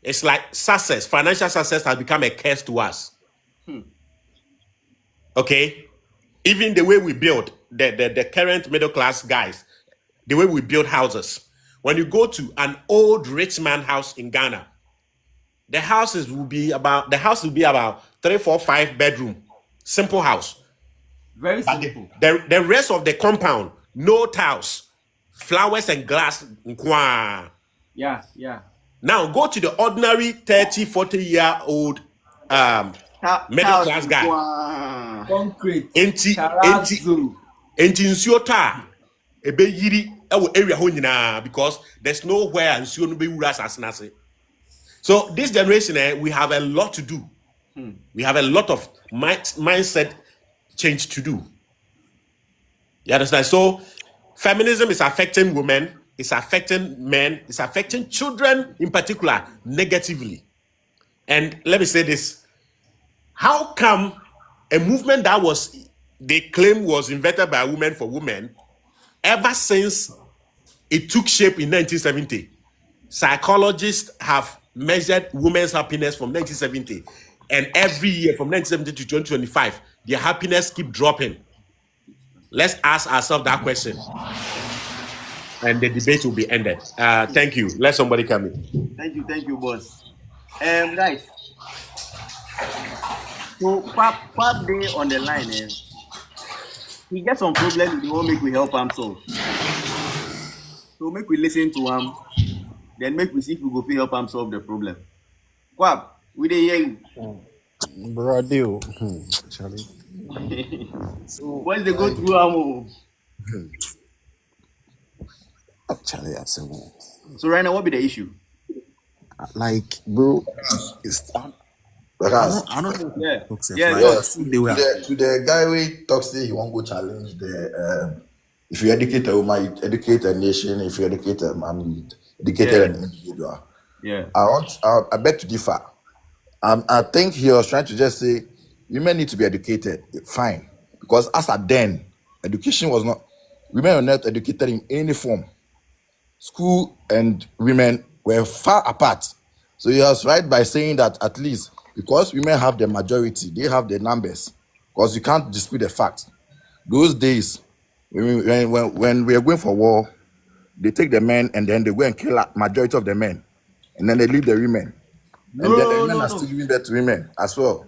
it's like success, financial success has become a curse to us. Okay? Even the way we build, the current middle class guys, the way we build houses. When you go to an old rich man house in Ghana, the house will be about 3, 4, 5 bedroom, simple house. Very But simple. the rest of the compound, no tiles, flowers and glass. Nkwa. Yeah, yeah. Now go to the ordinary 30, 40-year-old middle class guy. Wow. Concrete. Enti Terrazzo. nsuo ta ebe yiri ewo area ho nyina because there's nowhere nsuo no be wura asase ase. So this generation, we have a lot to do. We have a lot of mindset change to do. You understand? So feminism is affecting women, it's affecting men, it's affecting children in particular negatively. And let me say this. How come a movement that they claim was invented by women for women, ever since it took shape in 1970, psychologists have measured women's happiness from 1970, and every year from 1970 to 2025, their happiness keep dropping. Let's ask ourselves that question, and the debate will be ended. Thank you. Let somebody come in. Thank you, boss. Guys. So Pap Day on the line, he gets some problem. He won't make we help him solve. So make we listen to him. Then make we see if we go fit help him solve the problem. Kwab, we dey hear you. Bradeo. Charlie. Once they go through him. Charlie, I said, So right now, what be the issue? like, bro, it's Because I don't know. Yeah. Folks, Yeah, like, yeah. see the way to the guy we talk say he won't go challenge the if you educate a woman, you educate a nation. If you educate a man, you educated Yeah. an individual. Yeah. I beg to differ. I think he was trying to just say women need to be educated. Fine, because as at then, education was not. Women were not educated in any form. School and women were far apart. So he was right by saying that at least because women have the majority, they have the numbers. Because you can't dispute the fact. Those days, when we are going for war, they take the men and then they go and kill a majority of the men. And then they leave the women. And then the men are still giving birth to women as well.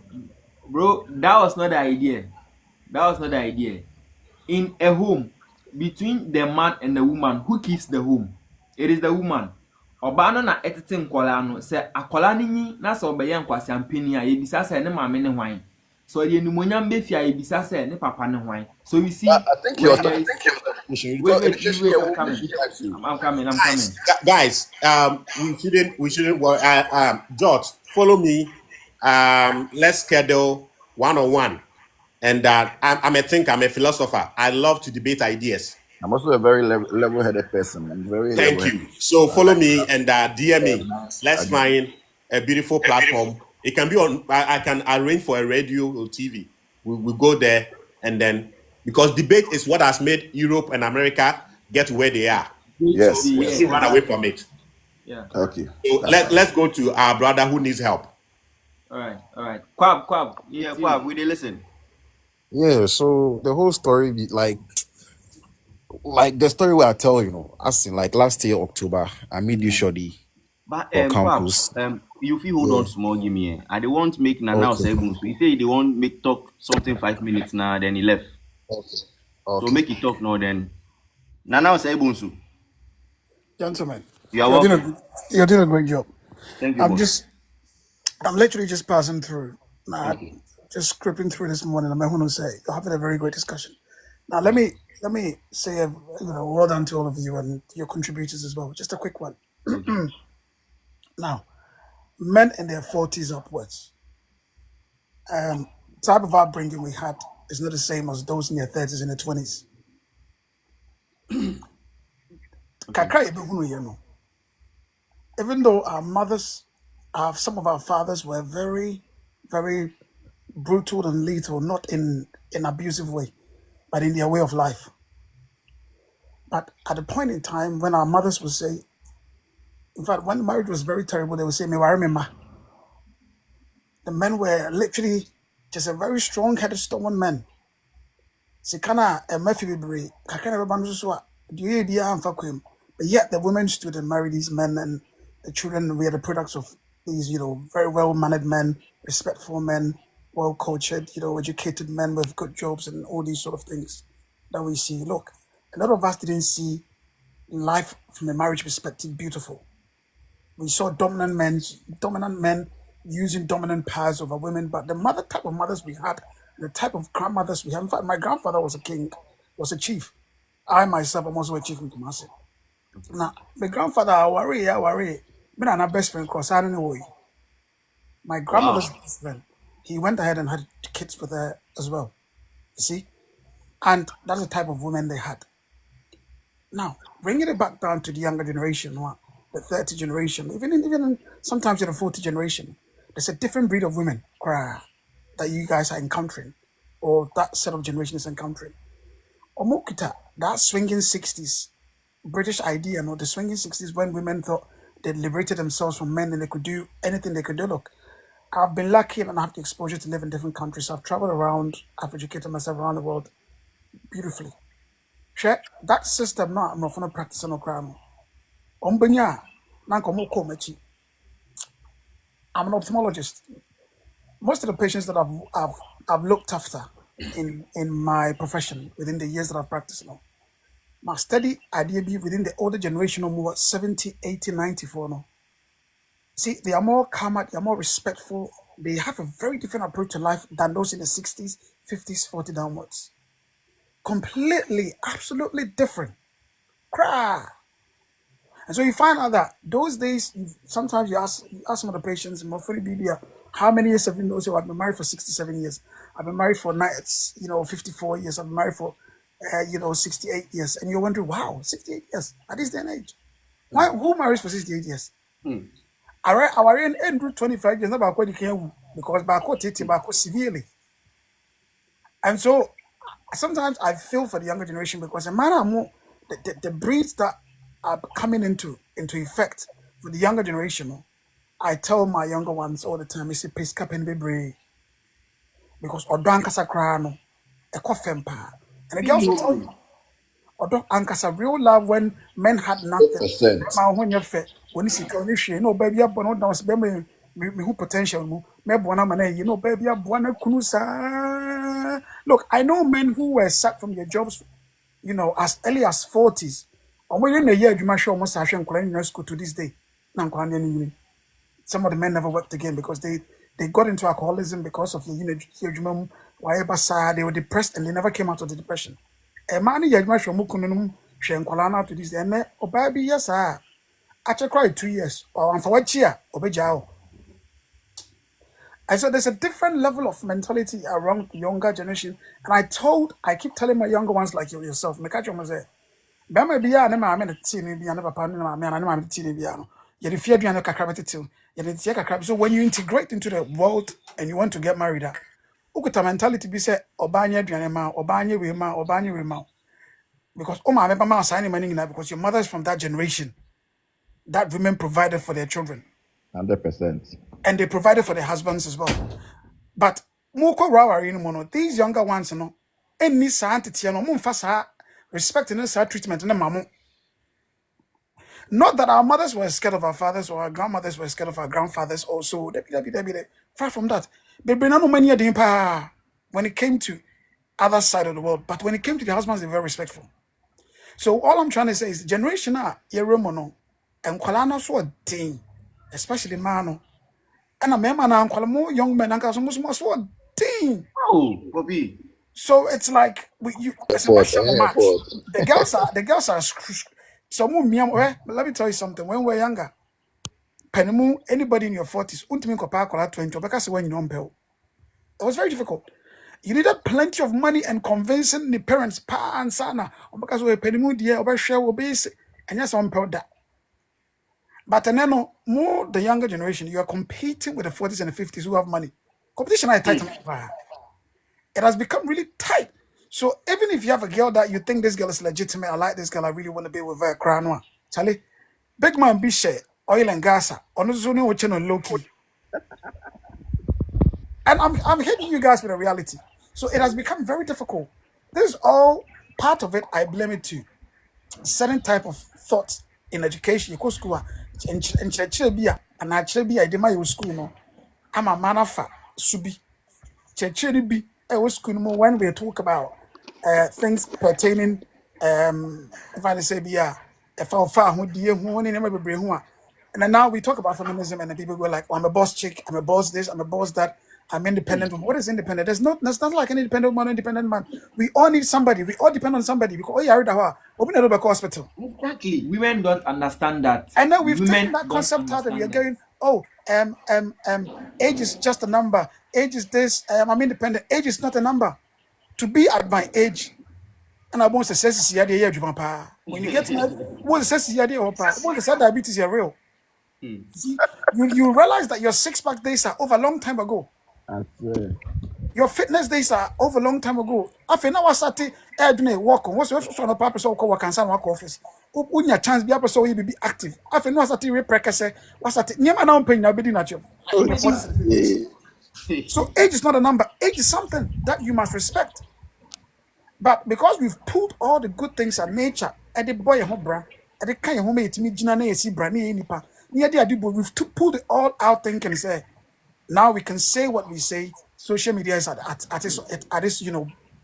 Bro, that was not the idea. That was not the idea. In a home, between the man and the woman, who keeps the home? It is the woman. Obano na etete nkwala no se akwala ni na se obeye nkwase ampani a yebisa se ne maame ne hwan. So the numonyam be fia yebisa se ne papa ne hwan. So you see, I think he was talking wait, education. I'm coming. Guys, we shouldn't worry. George, follow me. Let's schedule one-on-one. And I'm a philosopher. I love to debate ideas. I'm also a very level-headed person. I'm very Thank level-headed. you. So follow me and DM me. Let's find a beautiful platform. It can be on. I can arrange for a radio or TV. We go there, and then because debate is what has made Europe and America get where they are. Yes. So we should run away from it. Yeah. Okay. So let's go to our brother who needs help. All right. Quab. Yeah, Kwab, we dey listen. yeah, so the whole story be like the story where I tell as in like last year October, I made you shoddy But for Kwab, campus. you feel hold on small, give me. I dey want make Nana Okay. Osebun. So he say they want make talk something 5 minutes now, then he left. Okay. So make it talk now then. Nana Osebun. Gentlemen, You are You're doing a welcome. good, you're doing a great job. Thank you, I'm boss. just I'm literally just passing through. Now, Okay. just scripting through this morning. I'm going to say you're having a very great discussion. Now, let Okay. me say well done to all of you and your contributors as well. Just a quick one. Okay. Now, men in their 40s upwards, type of upbringing we had is not the same as those in their 30s and their 20s. Okay. Kakra yɛbɛhunu yɛ no, even though our mothers, some of our fathers were very, very brutal and lethal, not in an abusive way, but in their way of life. But at a point in time when our mothers would say, in fact, when marriage was very terrible, they would say, "Me ware me ma." The men were literally just a very strong-headed, stubborn men. Sikana and Murphy Bibri, Kakana Babanusua, Dia and Fakim. But yet the women stood and married these men, and the children were the products of these, very well-mannered men, respectful men, well-cultured, educated men with good jobs and all these sort of things that we see. Look, a lot of us didn't see life from a marriage perspective beautiful. We saw dominant men using dominant powers over women, but the type of mothers we had, the type of grandmothers we had. In fact, my grandfather was a king, was a chief. I myself am also a chief in Kumasi. Now, my grandfather, I worry, me and our best friend cross. I don't know why. My grandmother's Wow. best friend, he went ahead and had kids with her as well. You see, and that's the type of women they had. Now, bringing it back down to the younger generation, the 30 generation, even sometimes in the 40 generation, there's a different breed of women that you guys are encountering, or that set of generation is encountering. Omokita, that swinging 60s, British idea, the swinging 60s when women thought they liberated themselves from men and they could do anything they could do. Look, I've been lucky and I have the exposure to live in different countries. I've traveled around, I've educated myself around the world beautifully. That system now, I'm not going to practice on a crown. Ombenya, nanko moko mechi. I'm an ophthalmologist. Most of the patients that I've looked after in my profession within the years that I've practiced now, my study idea be within the older generation of more 70, 80, 94 now. See, they are more calmer, they are more respectful. They have a very different approach to life than those in the 60s, 50s, 40 downwards. Completely, absolutely different. Cry. And so you find out that those days, sometimes you ask some of the patients, how many years have you known? So I've been married for 67 years. I've been married for 54 years. I've been married for, 68 years. And you're wondering, wow, 68 years at this day and age. Why? Who marries for 68 years? Our end 25 years, not about what you can, because back severely. And so sometimes I feel for the younger generation because the breeds that are coming into effect for the younger generation. I tell my younger ones all the time, it's a pace cap and be because Odo Ankasa Krano, a coffin pa. And the girls will tell you, Odo Ankasa real love when men had nothing. 100%. When you're fed, when you see, baby, I'm born down, me who potential, me born baby, I'm born kunusa. Look, I know men who were sacked from their jobs, as early as 40s. And when in a year, you might show almost in school to this day. Some of the men never worked again because they got into alcoholism because of whatever side they were depressed and they never came out of the depression. A man to this day, and baby, yes, I cried 2 years or for what year, Obejao. And so there's a different level of mentality around the younger generation. And I keep telling my younger ones like yourself, make a say, Bama bia na maame na tini bia na papa na maame na maame tini bia no. You the fear bia kakra betetil. You the fear kakra. So when you integrate into the world and you want to get married, ukuta mentality be say obanya aduane ma, obanya we ma, obanya we ma. Because o maame ba ma assign money na because your mother is from that generation that women provided for their children 100%. and they provided for their husbands as well. But moko rawari no mono these younger ones no any sa entity no mumfa sa respect and sa treatment na mamu. Not that our mothers were scared of our fathers or our grandmothers were scared of our grandfathers also. Far from that. When it came to other side of the world. But when it came to the husbands, they were very respectful. So all I'm trying to say is generation nkwalaa no so ɔden, especially man no. Ɛna mmarima na nkwalaa mo young men anka so mo so ɔden. Oh, Bobby. So it's like it's a Effort, question match. effort. The girls are so let me tell you something. When we're younger, penimu anybody in your 40s, untimi kopa kola 20, because when you don't pay. It was very difficult. You needed plenty of money and convincing the parents pa and sana because we penimu dear over share will be and yes on that. But then more the younger generation, you are competing with the 40s and the 50s who have money. Competition is tight. It has become really tight. So even if you have a girl that you think this girl is legitimate, I like this girl, I really want to be with her, crown Charlie, big man be share, oil and gas, on low key. And I'm hitting you guys with a reality. So it has become very difficult. This is all part of it. I blame it to certain type of thoughts in education. You go school and I did my school no. I'm a man of subi. Be school when we talk about things pertaining if I say if I found who dear who never be who. And then now we talk about feminism and then people go like, oh, I'm a boss chick, I'm a boss this, I'm a boss that, I'm independent woman. What is independent? There's not like an independent woman, independent man. We all need somebody. We all depend on somebody because I heard that open a hospital. Exactly. Women don't understand that. And now we've Women taken that don't concept out and we are understand going, age is just a number. Age is this, I'm independent. Age is not a number. To be at my age, and I want to say, when you get married, what says what is diabetes is real. See, you realize that your 6-pack days are over a long time ago. I swear. Your fitness days are over a long time ago. After now, I started doing walk on. What's your on a purpose of work and some work office? When your chance be able to be active. After now, I started reprecasse. What's that? Never now paying now bidding at you. So age is not a number. Age is something that you must respect. But because we've pulled all the good things of nature, at the boy home bra, at the kind of home it me jina na esi bra ni nipa. Near the adibo, we've pulled it all out thinking say. Now we can say what we say. Social media is at this at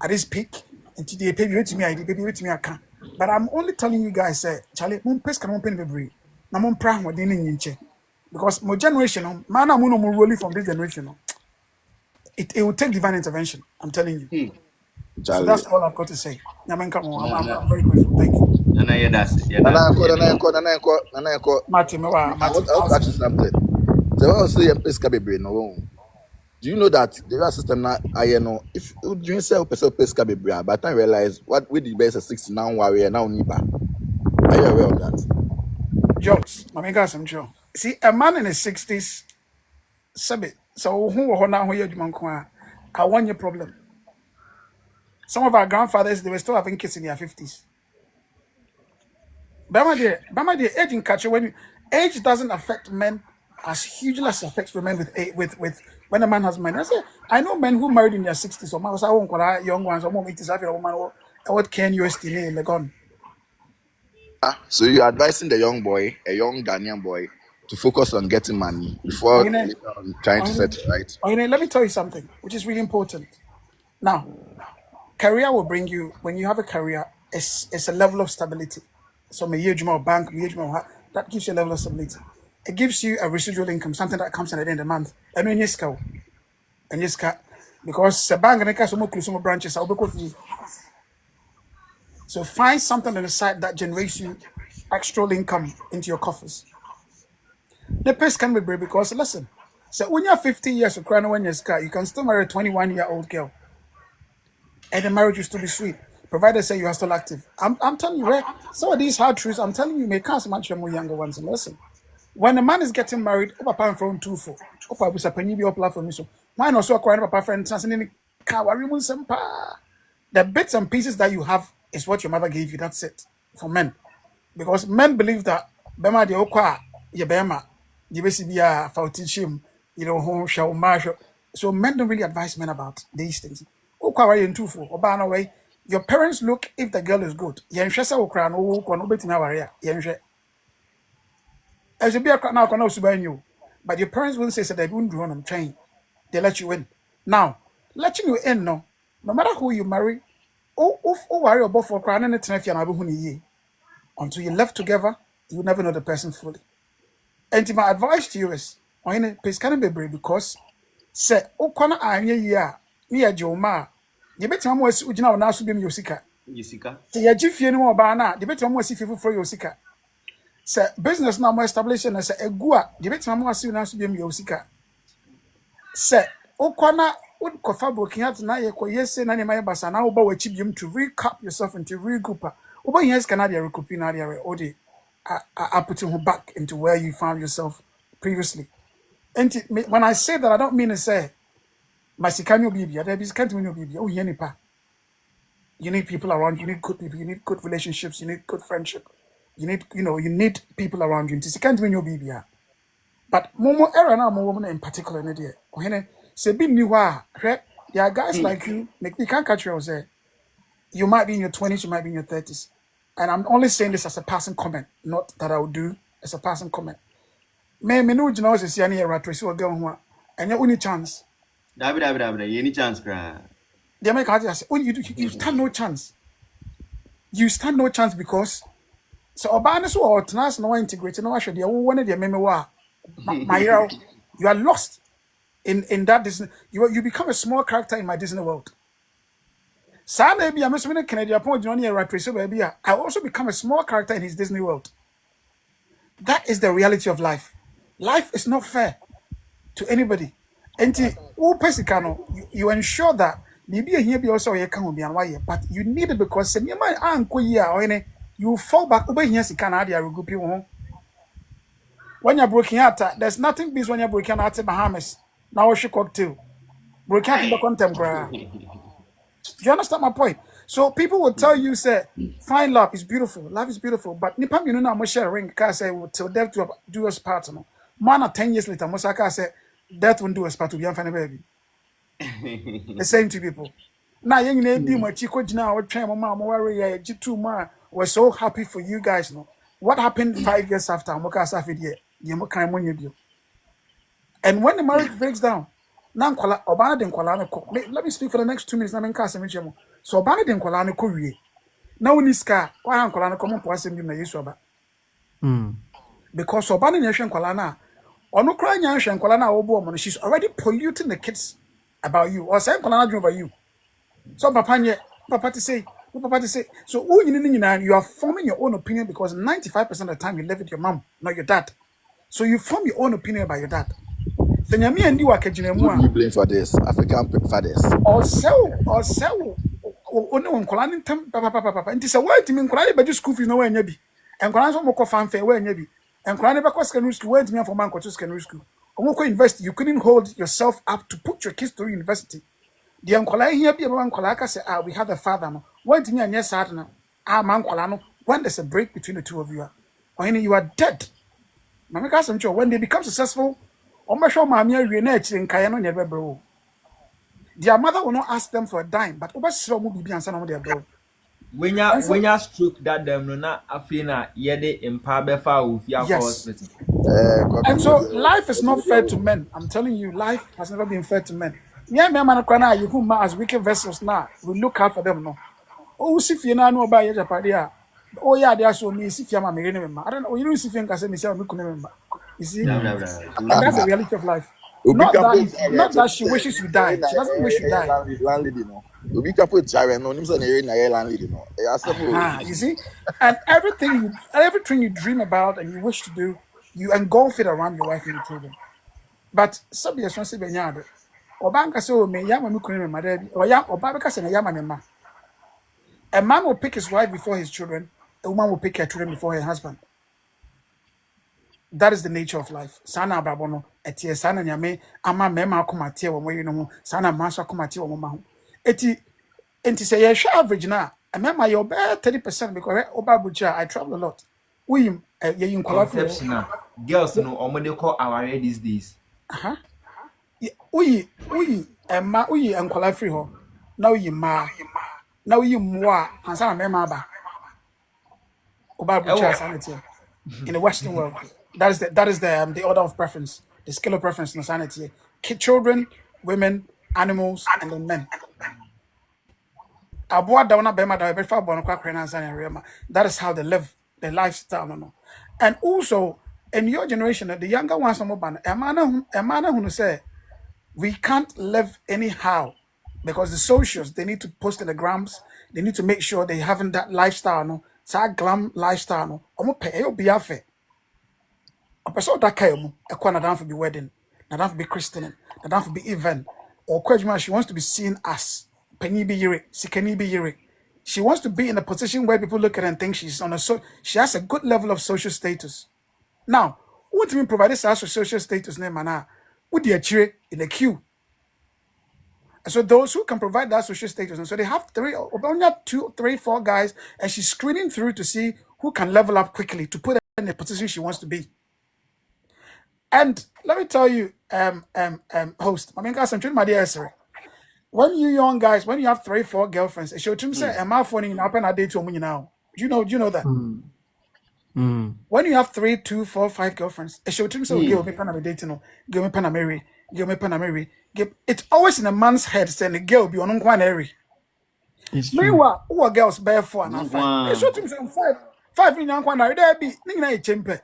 this peak. And today, baby, to me, I can. But I'm only telling you guys, say, Charlie, mon pes can open the breed. Na mon prang what didn't inche. Because my generation, man, I'm rolling from this generation. It will take divine intervention. I'm telling you. So Charlie. that's all I've got to say. I'm very grateful. Thank you. Nana Nko. Martin, I want to ask you something. So when I say you pay Skabebre, no. Do you know that the real system now, I know if you say you pay Skabebre, by the time you realize what with the base 60 now warrior now niba. Are you aware of that? Jokes. I got some joke. See, a man in his 60s, so who now who you I want your problem. Some of our grandfathers, they were still having kids in their 50s. Bama dear, age in culture, when age doesn't affect men as hugely as it affects women with when a man has money. I know men who married in their 60s, or was young ones, or more 80s, I feel a woman what can USD in the gun. So you're advising the young boy, a young Ghanaian boy, to focus on getting money before trying to settle, right? Let me tell you something, which is really important. Now, career will bring you, when you have a career, it's a level of stability. So bank, that gives you a level of stability. It gives you a residual income, something that comes at the end of the month. I mean, yes, because the bank and the branches are so find something on the side that generates you extra income into your coffers. The pace can be brave because listen, so when you're 50 years of crying when you're you can still marry a 21-year-old girl. And the marriage will still be sweet. Provided say you are still active. I'm telling you, right? Some of these hard truths, I'm telling you, may cast much more younger ones. And listen, when a man is getting married, Papa from 2-4, Papa was a penny be up for me. So mine also acquiring Papa friend transcending the bits and pieces that you have is what your mother gave you. That's it for men. Because men believe that Bema de Okwa, Yabema, Yabesibia, Fautichim, home shall marshal. So men don't really advise men about these things. Okwa in 2-4, Obana way. Your parents look if the girl is good. Yenshesa will cry no bit in our area. Yenshe. As a beer now can also buy you. But your parents will say that they won't run on train. They let you in. Now, letting you in no matter who you marry, worry about for crying and it's not until you left together, you never know the person fully. And my advice to you is, on a pace can be brave because say, oh, corner anya ya, near Joma, you bet my was Ujina now to be Yosika. Jessica. Say, ya Jiffy anymore bana, the bet my was if you for Yosika. Say, business now more established and say, a gua, the bet my was now to be Yosika. Say, oh, corner. Would cover working out now? Yes, and any my basa now about what you to recap yourself into regroup. Over years, Canada recouping area or the putting you back into where you found yourself previously. And when I say that, I don't mean to say my Sikanyo baby, there is can't win your baby. Oh, Yenipa. You need people around you, need good people, you need good relationships, you need good friendship. You need, you need people around you. You can't win your baby. But Momo era now, more woman in particular, in idea. When say be new, there are guys like you, make me can't catch you. Say you might be in your 20s, you might be in your 30s, and I'm only saying this as a passing comment, not that I would do as a passing comment. Me no you know say any era to so girl ho, and you only chance. David, any chance, cry. The American say, you stand no chance. You stand no chance because so Obama so or trans no integrated no actually one of the memoir. My hero, you are lost in that Disney. You become a small character in my Disney world. So maybe I'm assuming Canadian point on here right so baby. I also become a small character in his Disney world. That is the reality of life. Life is not fair to anybody. And you ensure that maybe here be also a can be and but you need it because you might you fall back over here si Canada group you when you're breaking out, there's nothing beats when you're breaking out in Bahamas. Now she cocktail. Breaking out in the contemporary. Do you understand my point? So people will tell you, say, find love is beautiful. Love is beautiful. But Nipam, you know, I'm share ring because say till death do us part. Man, 10 years later, Mosaka say death won't do us part to be a funny baby. The same to people. Now, young lady, my chico now, or train my mom, warrior, G2 we're so happy for you guys. No, what happened 5 years after Moka Safid? And when the marriage breaks down, now Obana didn't call let me speak for the next 2 minutes. So Obana didn't call on Korea. Now in this car, why I'm calling a common person in the Yusoba? Because Obana Nation Kolana, or no crying Nation Kolana Obo, she's already polluting the kids about you, or saying Kolana over you. So Papa to say, so you are forming your own opinion because 95% of the time you live with your mom, not your dad. So you form your own opinion about your dad. Then you and you are Who do you blame for this? African fathers. or sell only one colani papa. And this a word to me, colani by school fees no way nebi. And colani so moko fanfare way nebi. And colani back secondary school went me for man to secondary school. Omoko university, you couldn't hold yourself up to put your kids through university. The uncolai here be about colaka say, we have a father. No, went to me and yes, sadna. Man colano, when there's a break between the two of you, or you are dead. When they become successful, their mother will not ask them for a dime, but over slow will be answered on their bill. When you stroke that them no na afina yede impa befa ufia Yes. hospital. And so life is not fair to men. I'm telling you, life has never been fair to men. Yeah, man, you who as wicked vessels now, we look out for them. No. Oh, if you know about your Japadia. Oh, yeah, they are so me. If you're my remember, I don't know. You know, if you can say, you see, and that's the reality of life. Not that she wishes you die. She doesn't wish you die. Landlady, no. Obi ka put chare no. Nim say na landlady, no. You see, and everything you dream about and you wish to do, you engulf it around your wife and your children. But somebody has said, "Benyado, Obanka say o me yama mi kunu me madabi, or yam Obanka say na yama ne ma." A man will pick his wife before his children. A woman will pick her children before her husband. That is the nature of life. Sana babono eti sana nyame ama mema akomatie wo moyi no ho sana maso akomatie wo mama ho. Enti say ye average na mema you bear 30% because oba bucha I travel a lot. We ye nkola Conception. Girls no omode call our these days. We nkola free ho. Now you ma. Now you mwa ansana mema ba. Oba bucha sanity in the Western world. That is the order of preference, the scale of preference in sanity. Children, women, animals, and then men. That is how they live the lifestyle, no. And also in your generation, the younger ones, no more ban. A man who say we can't live anyhow because the socials they need to post in the grams, they need to make sure they having that lifestyle, no, that glam lifestyle, no. Omo pay you be afe. A person that kayo a kwa na for be wedding, na for be christening, na for be event, or kwejuma she wants to be seen as penny be yere, sikeni be yere. She wants to be in a position where people look at her and think she's on she has a good level of social status. Now, what do you provide this as a social status name and would you cheer in the queue? And so those who can provide that social status, and so they have only 2, 3, 4 guys, and she's screening through to see who can level up quickly to put her in the position she wants to be. And let me tell you, host, I mean, guys, I'm trying my dear sir. When you young guys, when you have 3, 4 girlfriends, it should say, "Am I phoning up and I date you now?" Do you know that? When you have 3, 2, 4, 5 girlfriends, it should say, "Give me pen dating, no, give me pen marry, give me pen marry." It's always in a man's head saying the girl be on one area. It's true. Meanwhile, who are girls bare 4 and 5? It should say 5 in young one. There be nina chimpe.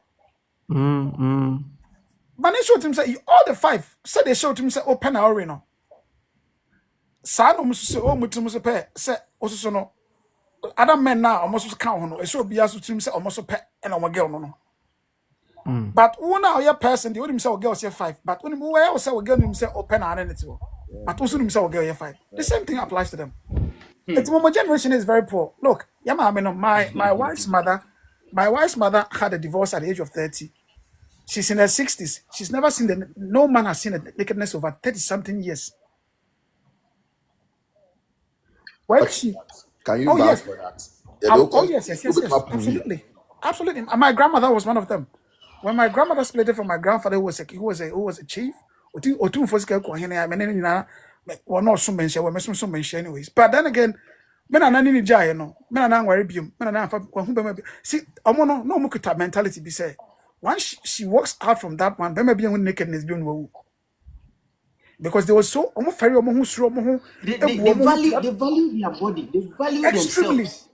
But they showed him say all the 5 said they showed him say open our no. Sano musu say o mutum so pe say osuso no other men now almost count no. So be as to say almost pe and our girl no. But who now your person the him say girl say 5. But when we will say girl him say open and anything. But also him say girl 5. The same thing applies to them. It's my generation is very poor. Look, my wife's mother had a divorce at the age of 30. She's in her 60s. She's never seen no man has seen the nakedness over 30-something years. When she, Can you oh vouch yes, for that? absolutely, absolutely. And my grandmother was one of them. When my grandmother split it from my grandfather, who was a chief, anyways. But then again, men are not in the no. Men are not worried. Men are not. See, no mukuta mentality. Be say once she walks out from that one, then maybe nakedness doing well. Because they were so almost very They value their body. They value themselves.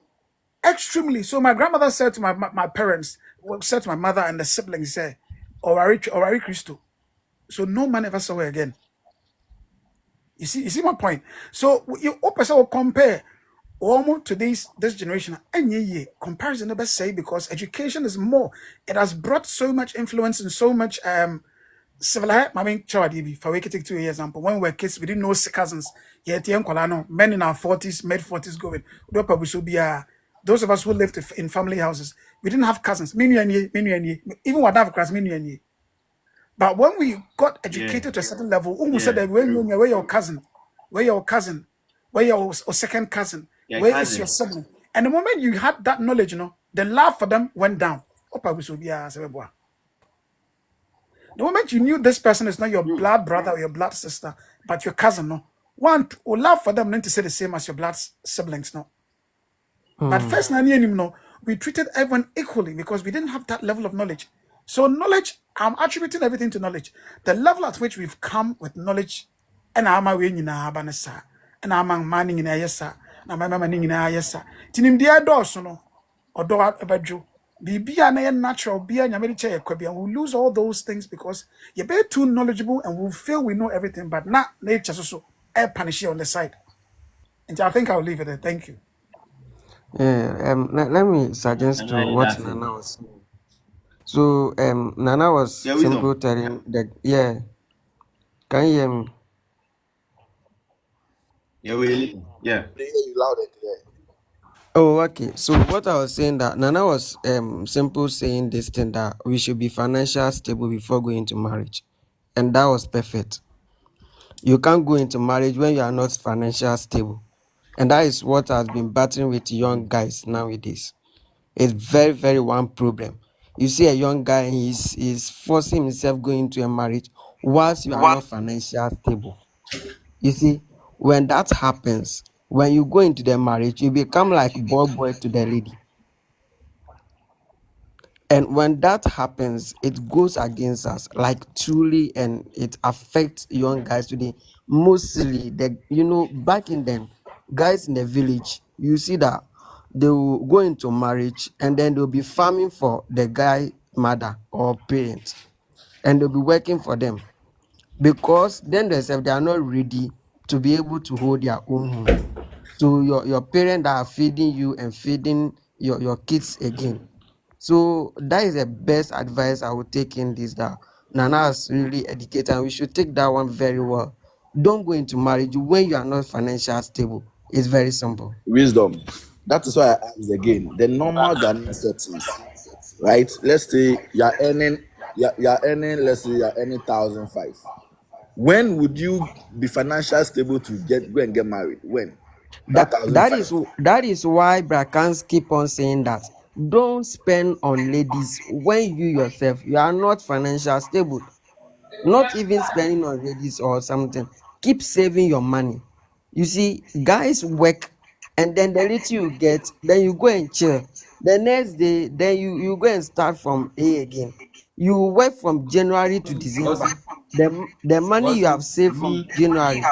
Extremely. So my grandmother said to my parents, said to my mother and the siblings, say, Orari Christo. So no man ever saw her again. You see my point. So you will compare almost to this generation. And comparison never say because education is more. It has brought so much influence and so much civilized. I mean, for we can take 2 example. When we were kids, we didn't know cousins. Yet men in our 40s, mid-40s going. Those of us who lived in family houses, we didn't have cousins. Even when I have cousins, but when we got educated to a certain level, who said that where your cousin, where your second cousin, where is your sibling? And the moment you had that knowledge, the love for them went down. The moment you knew this person is not your blood brother or your blood sister, but your cousin, one will love for them not to say the same as your blood siblings, But first, we treated everyone equally because we didn't have that level of knowledge. So knowledge, I'm attributing everything to knowledge. The level at which we've come with knowledge, and I'm away in Abanasa, and I'm manning in Ayasa, and I'm manning in Ayasa. Tinim dear Dawson, or Dorat Abadjo, be an natural, be an American, we'll lose all those things because you're very too knowledgeable and we'll feel we know everything, but not nature so air punish you on the side. And I think I'll leave it there. Thank you. Yeah, let me suggest to what Nana was saying. So, Nana was simple telling that, can you hear me? Yeah. They hear you loud and clear. Oh, okay. So, what I was saying that Nana was simple saying this thing that we should be financially stable before going into marriage. And that was perfect. You can't go into marriage when you are not financially stable. And that is what has been battling with young guys nowadays. It's very, very one problem. You see a young guy and he's forcing himself going into a marriage whilst you are not financially stable. You see, when that happens, when you go into the marriage, you become like boy to the lady. And when that happens, it goes against us, like truly, and it affects young guys today. Mostly, back in then, guys in the village, you see that they will go into marriage and then they'll be farming for the guy mother or parents, and they'll be working for them because then themselves they are not ready to be able to hold their own home. So your parents are feeding you and feeding your kids again. So that is the best advice I would take in this, that Nana is really educated and we should take that one very well. Don't go into marriage when you are not financially stable. It's very simple. Wisdom. That is why I asked again. The normal Ghanaian settings, right? Let's say you're earning, you're earning. Let's say you're earning 1,005. When would you be financially stable to go and get married? When? That That 1,005. that is why Brakans keep on saying that don't spend on ladies when you yourself you are not financially stable. Not even spending on ladies or something. Keep saving your money. You see, guys work and then the little you get, then you go and chill. The next day, then you go and start from A again. You work from January to December. Also, The money you also have saved from me. January.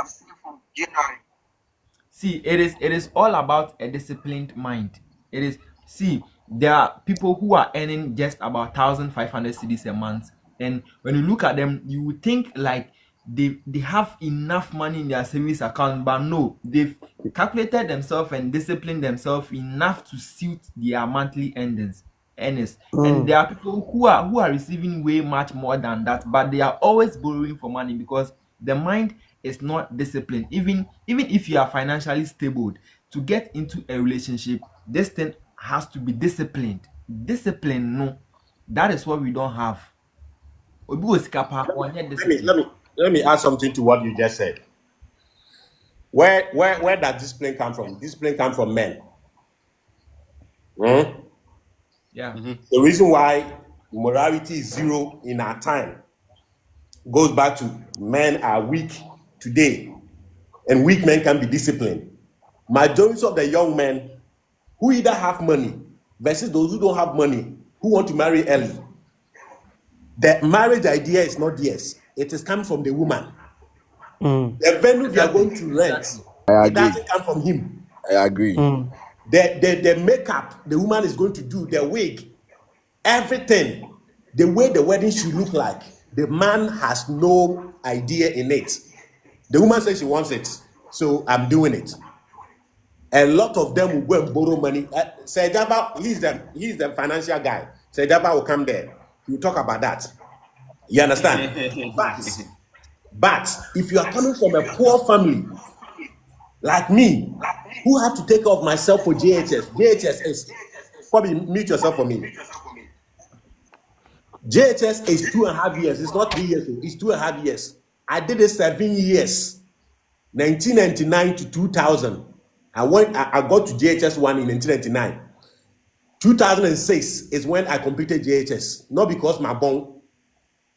See, it is all about a disciplined mind. It is see, there are people who are earning just about 1,500 cedis a month, and when you look at them, you would think like they have enough money in their savings account, but no, they've calculated themselves and disciplined themselves enough to suit their monthly earnings. And there are people who are receiving way much more than that, but they are always borrowing for money because the mind is not disciplined. Even if you are financially stable, to get into a relationship, this thing has to be disciplined. Discipline, no, that is what we don't have. Obi wo sika pa, onye Let me discipline. let me let me add something to what you just said. Where does discipline come from? Discipline comes from men. Hmm? Yeah. The reason why morality is zero in our time goes back to men are weak today, and weak men can be disciplined. Majority of the young men who either have money versus those who don't have money who want to marry early. The marriage idea is not theirs. It is coming from the woman. The venue they are going to rent, I it agree. doesn't come from him. I agree. The makeup the woman is going to do, the wig, everything, the way the wedding should look like, the man has no idea in it. The woman says she wants it, so I'm doing it. A lot of them will go and borrow money. Sejaba, he's the financial guy. Sejaba will come there. We'll talk about that. You understand? But if you are coming from a poor family like me, who have to take care of myself for JHS is probably mute yourself for me. JHS is 2.5 years. It's not 3 years. It's 2.5 years. I did it 7 years, 1999 to 2000. I got to JHS 1 in 1999. 2006 is when I completed JHS. Not because my bone,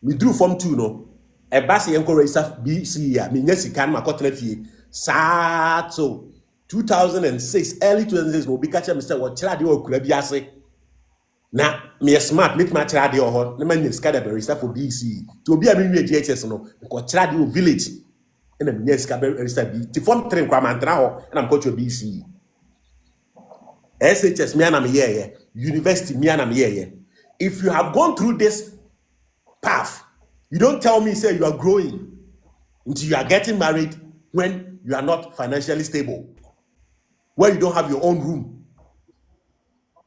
we drew from 2, no. A basi yanko register BC ya, mi nyesi kan ma kotele fie. So 2006, early 2006, mo bi kache Mr. What chila di o kura biase. Na me smart, make my chila di o ho. Na man nyesi kada register for BC. To obi a mi nwe JHS no, ko chila di o village. And I'm yes, register B. The form 3 kwa mantra ho, and I'm coach BC. SHS me anam here, university me anam here. If you have gone through this path, you don't tell me say you are growing until you are getting married when you are not financially stable, when you don't have your own room.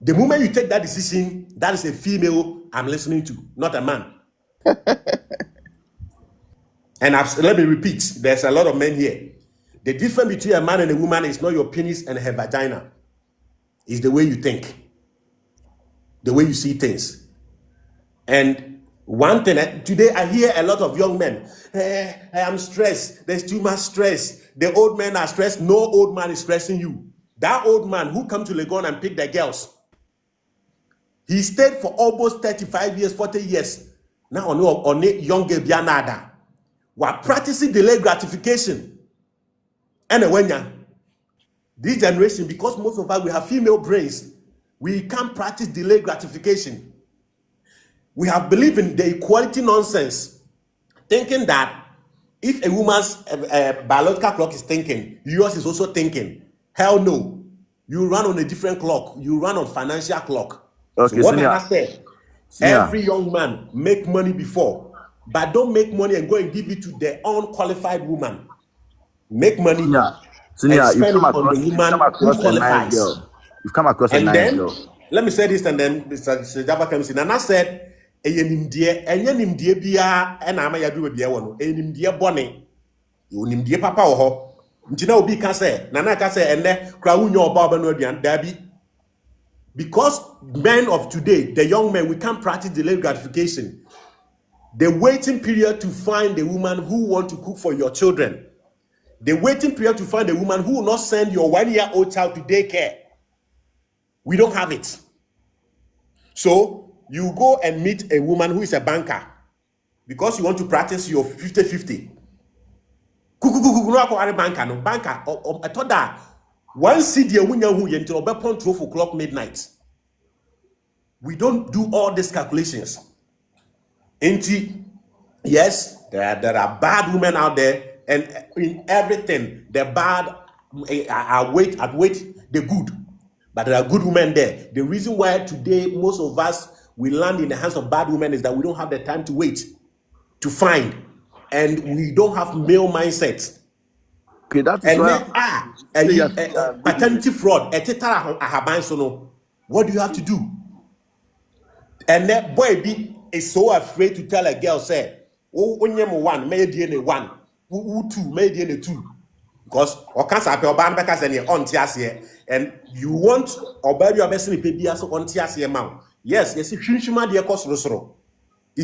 The moment you take that decision, that is a female I'm listening to, not a man. And let me repeat, there's a lot of men here. The difference between a man and a woman is not your penis and her vagina. It's the way you think, the way you see things. And one thing, today I hear a lot of young men, I am stressed. There's too much stress. The old men are stressed. No old man is stressing you. That old man who come to Legon and pick the girls, he stayed for almost 35 years, 40 years. Now on a young girl, Bianada, we're practicing delayed gratification. And when this generation, because most of us, we have female brains, we can't practice delayed gratification. We have believed in the equality nonsense, thinking that if a woman's biological clock is thinking, yours is also thinking. Hell no. you run on a different clock. You run on financial clock. Okay, So what senior, Nana said, senior. every young man make money before, but don't make money and go and give it to the unqualified woman. Make money Senior, and you've spend come it on the across, woman who a nice qualifies. girl. You've come across a And nice then, girl. let me say this, and then Mr. Java comes in. Nana said, "Eyenimdie, enyenimdie biya, ena ama yadu we biya wano. Eyenimdie bone, unimdie papa oho. Ntina obi ka say, Nana ka say, ene kra unyo oba oba no aduan dabi." Because men of today, the young men, we can't practice delayed gratification. The waiting period to find a woman who want to cook for your children. The waiting period to find a woman who will not send your 1-year-old child to daycare. We don't have it. So you go and meet a woman who is a banker because you want to practice your 50-50. Banker. I thought that one city who until 12 o'clock midnight. We don't do all these calculations. Yes, there are bad women out there, and in everything, the bad outweigh the good. But there are good women there. The reason why today most of us we land in the hands of bad women is that we don't have the time to wait, to find, and we don't have male mindset. Okay, that is And why paternity fraud, what do you have to do? And that boy is so afraid to tell a girl, say, "Oh, one, may DNA one, two, may DNA two." Because and you want or bury your best in on TSA mount. Yes, if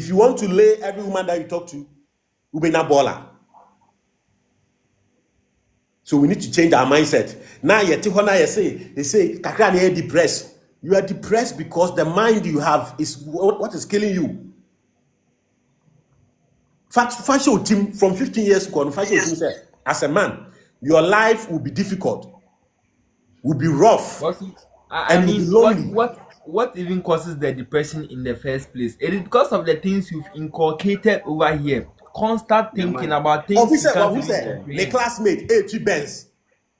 you want to lay every woman that you talk to, you'll be a baller. So we need to change our mindset. Now they say kakra na depressed. You are depressed because the mind you have is what is killing you. Fashion team from 15 years ago, fashion team said, as a man, your life will be difficult, will be rough, and mean, will be lonely. what even causes the depression in the first place? It is because of the things you've inculcated over here. Constant thinking about things. Who said? My classmate, A.T. Benz,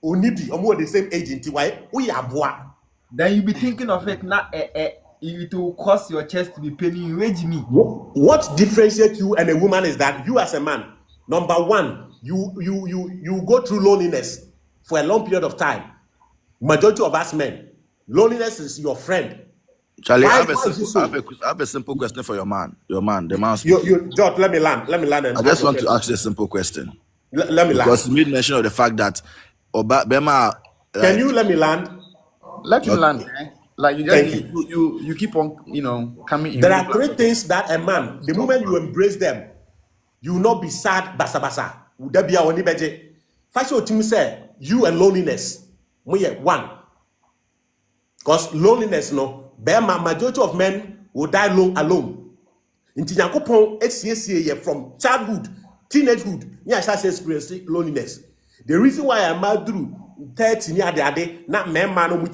Onibi, or the same age in TY, we are boa. Then you be thinking of it now. It will cause your chest to be paining you. Rage me. What differentiates you and a woman is that you as a man, number one, you go through loneliness for a long period of time. Majority of us men, loneliness is your friend. Charlie, I have a simple question for your man. The man speaking. George, let me land. I just want to ask you a simple question. Let me land. Because you made mention of the fact that Bema. Can you let me land? Let him land. Like you keep on, coming in. There are three things that a man, the moment you embrace them, you will not be sad, basa. Would there be a only beje? Fashion team say you and loneliness. One. Because loneliness, majority of men will die alone. Inti Yankopon HCSA from childhood, teenagehood, I start experiencing loneliness. The reason why I'm mad through 30 years, not men man no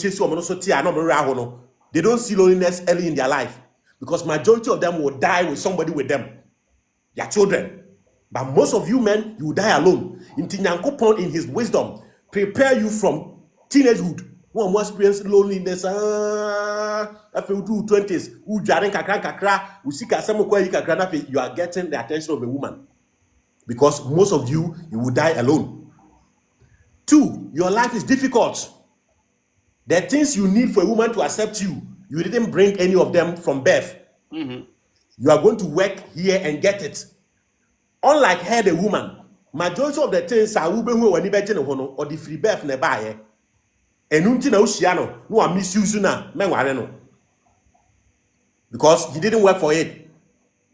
they don't see loneliness early in their life because majority of them will die with somebody with them, their children. But most of you men, you die alone. Inti Yankopon in his wisdom prepare you from teenagehood. One more experience loneliness. After you do 20s, you are getting the attention of a woman because most of you will die alone. Two, your life is difficult. The things you need for a woman to accept you, you didn't bring any of them from birth. You are going to work here and get it. Unlike her, the woman, majority of the things are or the free birth nearby. And no misuse because you didn't work for it.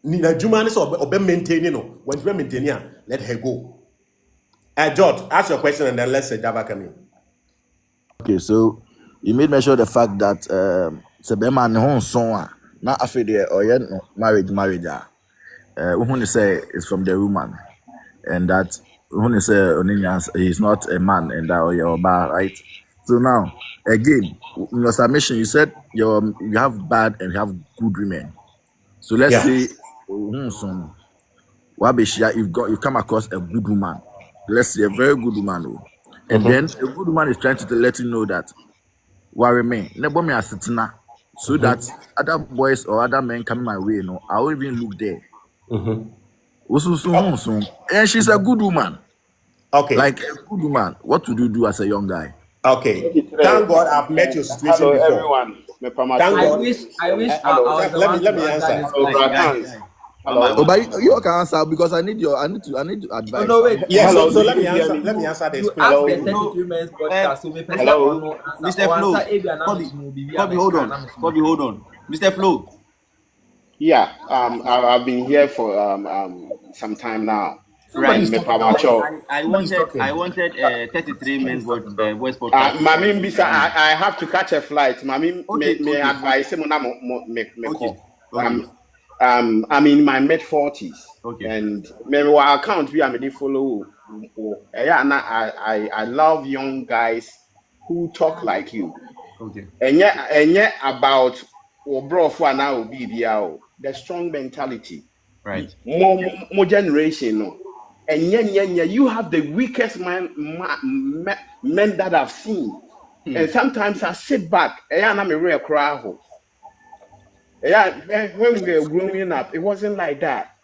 Nina Jumanis or maintaining when you maintain, let her go. George, ask your question and then let's say Java come in. Okay, so you made mention of the fact that Sebema and home son not afraid or yet marriage. When say it's from the woman, and that when say he's not a man and that or your bar, right? So now again, in your submission, you said you have bad and you have good women. So let's say you've come across a good woman. Let's say a very good woman, and then a good woman is trying to let you know that worry me. Never me as sitina. So that other boys or other men coming my way, no, I won't even look there. Oh, And she's a good woman. okay. Like a good woman. What would you do as a young guy? Okay. Thank God I've met your situation Hello, before. everyone. Me Thank I Pamacho. God. wish I Hello. was the Let one me to answer answer. this Hello, question. Bratans. One by Hello. Oh, one. but you can answer because I need Oh advice. no, wait. Yeah, Hello, so do let you me hear answer. me? Let me answer this, You please. asked Hello. the No, 33 minutes podcast, so me person Mr. Hello. no answer. Mr. Or answer Flo, Abia na Kobe, Miss Mubibi Kobe, hold America na on. Miss Kobe, hold on. Mr. Flo, Yeah. I've been here for some time now, Somebody's and me talking now. Pamacho. I Somebody's wanted talking. 33 Somebody's men's talking, bro. voice podcast to Mami be Bisa, done. I have to catch a flight. Mami Okay, me okay, advise me na me okay, call. okay, I'm in my mid-40s, okay, and maybe what account we am dey follow. Yeah, and I love young guys who talk like you. okay. And yet about bro for now BBL, the strong mentality, Right. more generation, no. And yet, you have the weakest men that I've seen. Hmm. And sometimes I sit back, and I'm a real crowd. Yeah, when we were growing up, it wasn't like that.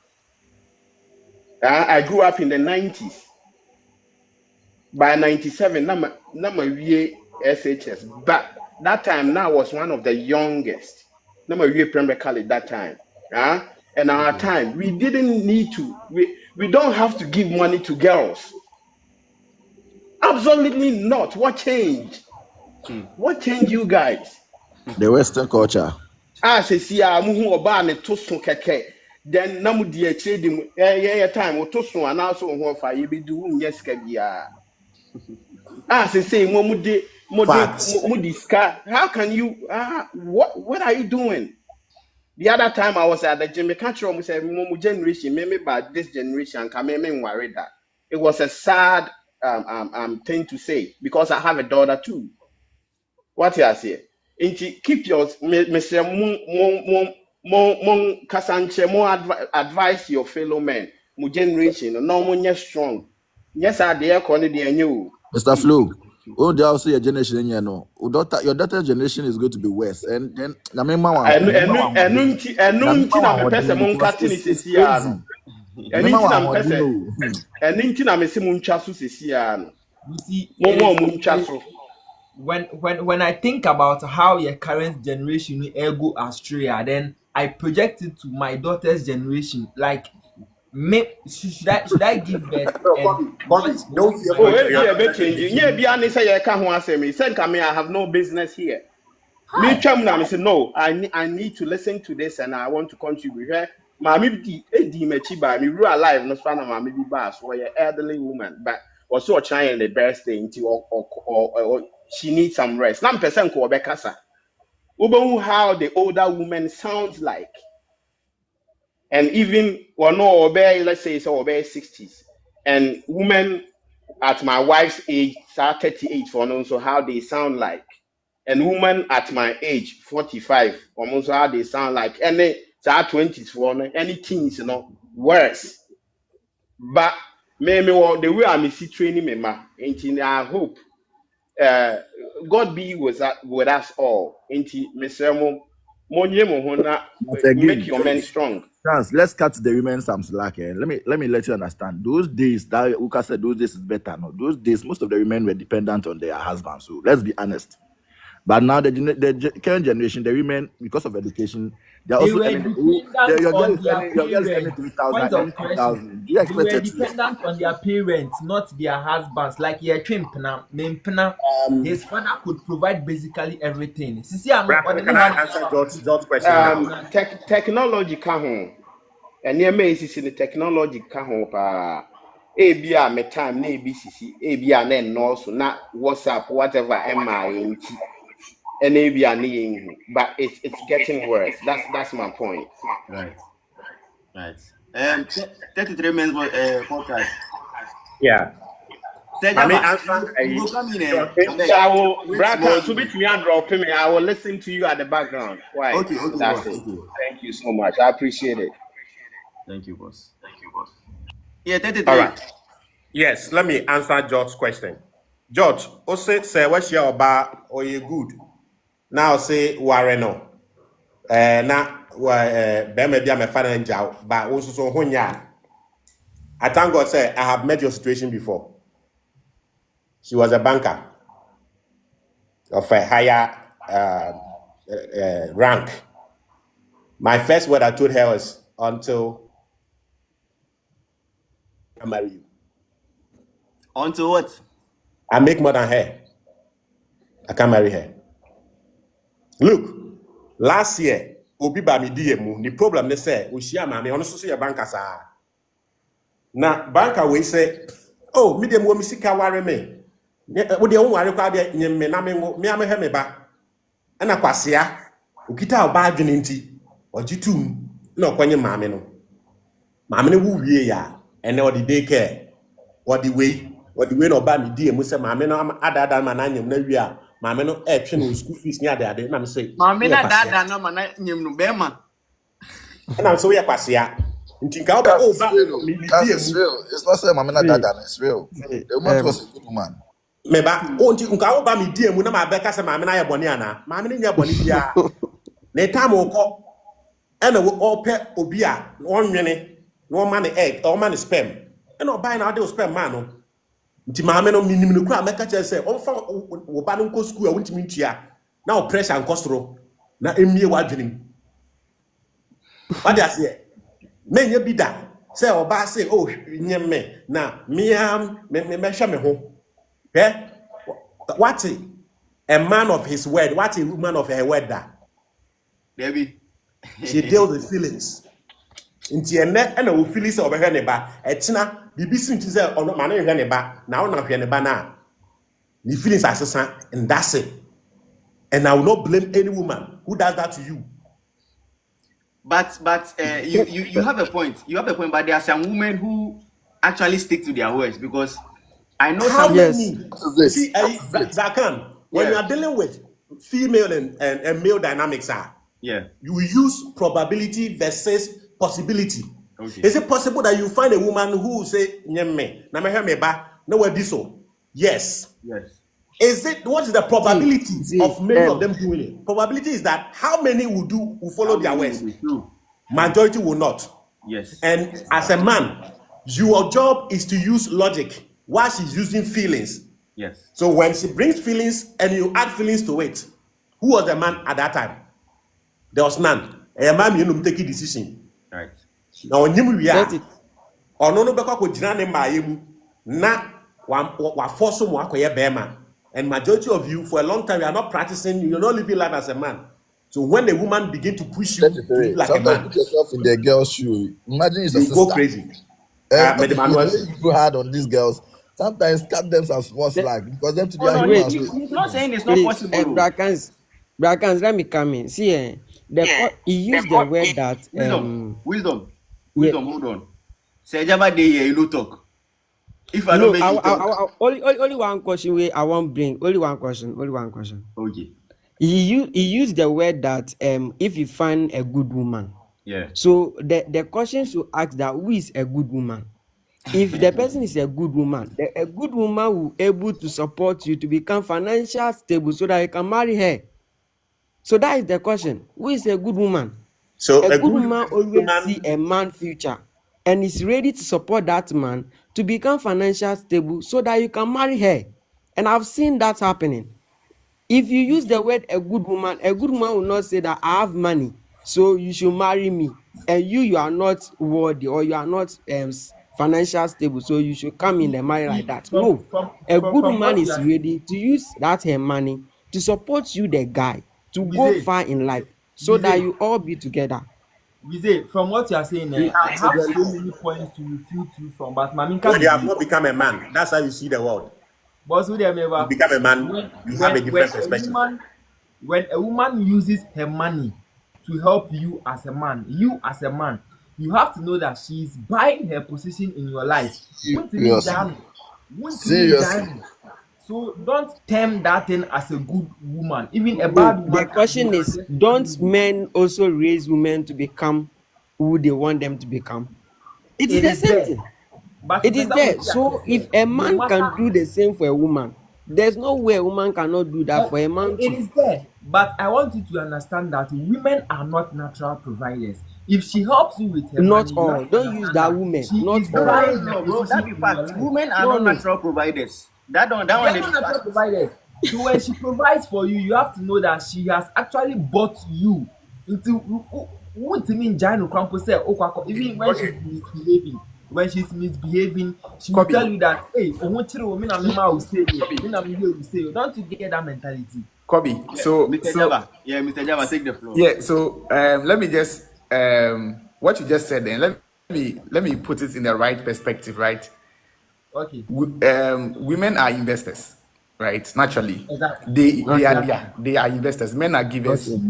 I grew up in the 90s. By 97, number SHS. But that time, now I was one of the youngest. Number Premier College that time. And our Okay. time, we didn't need to. We don't have to give money to girls. Absolutely not. What changed? Hmm. What changed, you guys? The Western culture. Say, see, I'm who about it to so keke. Then namu die trading time to so and also on fire you be doing yes kabia. Say Facts. how can you what are you doing? The other time I was at the gym, I can't sure say momu generation, maybe but this generation can me worry that. It was a sad thing to say because I have a daughter too. What you say? Inti keep your Mr. Mon Kasanche, advise your fellow men, mu generation, no more strong. Yes, I dare call it the new. Mr. Flo, oh, they also your generation, you know. Your daughter's generation is going to be worse. And then, I mean, Na pese mon because katini it's sisi crazy. ano. Enunti na me pese. You Enunti na me se mun twa so sisi ano. You see, Mo mun twa so. when I think about how your current generation will go astray, then I project it to my daughter's generation. Like, should I give birth and Bobby, don't fear Oh, for every your year be change. Yeah, be an say you can't answer me. Said come I have no business here. Me chum na me say no. I need to listen to this and I want to contribute. Here, mami di mechi ba me real alive no span mami di ba so you elderly woman, but also trying the best thing to or she needs some rest. Nam person ko obekasa. Ubo how the older woman sounds like. And even or no obey, let's say so obey 60s. And women at my wife's age, 38 for no, so how they sound like. And women at my age, 45, almost how they sound like. And they 20s for no, any teens, worse. But maybe the way I'm see training me, and I hope God be with us all. Into Mr. But Make again, your men strong. Chance, let's cut the women some slack. Let me let you understand. Those days that Uka said those days is better. No, those days most of the women were dependent on their husbands. So let's be honest. But now the current generation, the women, because of education, they're they also were earning. dependent Your girl on is their earning. Your girl is earning parents. 3,000, Point earning of correction. 2,000. Do you They expect were her to? dependent on their parents, not their husbands. Like Mempena, his father could provide basically everything. Brad, can I answer George's question now? Technology ka ho. Enema esisi the technology ka ho pa. Ebia me time na ebisisi, ebia na no so na WhatsApp whatever MI nti. And ebia na yen. But it's getting worse. That's my point. Right. 33 men's podcast. Yeah. I mean, I will, brother, to be me and drop me. I will listen to you at the background. Why? Okay, That's boss. it. Okay. Thank you so much. I appreciate it. Thank you, boss. Yeah, 33. All right. Yes, let me answer George's question. George, say what's your bar or you good? Now say Warreno. Na bema dia me father njao, but also so honya. I thank God say I have met your situation before. She was a banker of a higher rank. My first word I told her was until I marry you. Until what? I make more than her. I can't marry her. Look, last year, Obi ba mi DM, the problem they say, we share my honestly say a banker sa. Na banker we say, oh, me dem wo mi sika ware me. Wo de won ware kwa de nyemme na me me amehwe me ba. Na kwasea, okita oba adwene nti, ogitum na okwanye maame no. Maame no wu wie ya, ene odi day care. Odi we no ba mi DM say maame no ada ma na nyem na wie a. Maame no twe no school fees ni ade na me say. Maame na dada na ma na nyem no be ma. Na so we kwasea. Ntinka oba That's real. That's real. It's not saying Mamina Dada, it's real. The woman was a good woman. Meba, onti nka oba mi die mu na ma beka se maame na ye bone ana. Maame ni nya bone bia. Na time okọ e na wo pe obi a onwene na o ma ne egg, o ma ne sperm. E na oba na ade o sperm ma no. Nti maame no minim no kura meka che se o fa wo ba no nko school a wontimi ntua. Na o pressure nkosoro na emie wadwenem. What dey say? Menye bida say oba say oh nyemme na me hwe me ho. Eh? What a man of his word, what a woman of her word that. Baby. She deals with feelings. Inti ene na wo feelings say obehwe ne ba. Etina bibi sinti say ono ma na hwe ne ba, na ona hwe ne ba na. The feelings asesa and that's it. And I will not blame any woman who does that to you. But you have a point. You have a point, but there are some women who actually stick to their words because I know How some. many? See, Zakan, when you are dealing with female and male dynamics, Yeah. you use probability versus possibility. Okay. Is it possible that you find a woman who will say, "Nyemme, na mehe me ba, na we di so"? Yes. Yes. Is it what is the probability of many of them doing it? Probability is that how many will follow their words? Majority will not. Yes. And as a man, your job is to use logic while she's using feelings. Yes. So when she brings feelings and you add feelings to it, who was the man at that time? There was none. A man you take a decision. Right. Now when you are or no beka ko jina ne maayemu na wa force mo akoye bema. And majority of you for a long time you are not practicing, you're not living life as a man. So when a woman begin to push you to live like Sometimes a man, put yourself in the girl's shoe. Imagine it's a you sister. go crazy. You go hard on these girls. Sometimes cut them some small slack because them to Oh, no, their he's not saying it's not Please, possible. Brakans, let me come in. See, he used the word that Wisdom. yeah. Hold on. Say Java day here, you no talk. If I No, don't make you talk. only one question. I won't bring only one question. Okay. He used the word that if you find a good woman. Yeah. So the question should ask that who is a good woman? If the person is a good woman, a good woman will able to support you to become financially stable so that you can marry her. So that is the question. Who is a good woman? So A good woman always see a man future and is ready to support that man to become financially stable so that you can marry her. And I've seen that happening. If you use the word a good woman will not say that I have money, so you should marry me. And you are not worthy or you are not financially stable, so you should come in and marry like that. No, a good woman is ready to use that her money to support you, the guy, to go far in life, so that you all be together. Bize, from what you are saying, I have so many points to refute you from, but Maminka, when you have not become a man, that's how you see the world. Boss, who they You become a man, you have a different perspective. When a woman uses her money to help you as a man, you have to know that she is buying her position in your life. Seriously. So don't term that thing as a good woman, even a bad woman. The question is, don't men also raise women to become who they want them to become? It is the same thing. But It is there. So if a man can do the same for a woman, there's no way a woman cannot do that for a man It too. is there. But I want you to understand that women are not natural providers. If she helps you with her Not money, you all. have to Don't use understand that that woman. she Not is all. buying a Bro. That be position in your fact. life. Women are No, not no. natural providers. That They one are they not be natural fact. providers. So when she provides for you, you have to know that she has actually bought you into what mean Jano Crampo say even when she's Okay, misbehaving. When she's misbehaving, she will Kobe, tell you that hey, oh, me na me ma will say you, Kobe, me na me will say you. Don't you get that mentality? Kobe. Yeah, So, Mr. so Java. Yeah, Mr. Java, take the floor. yeah. So, let me just what you just said. Then let me put it in the right perspective. Right. Okay, Women are investors, right? Naturally, exactly. they are Okay. yeah, they are investors. Men are givers. Okay.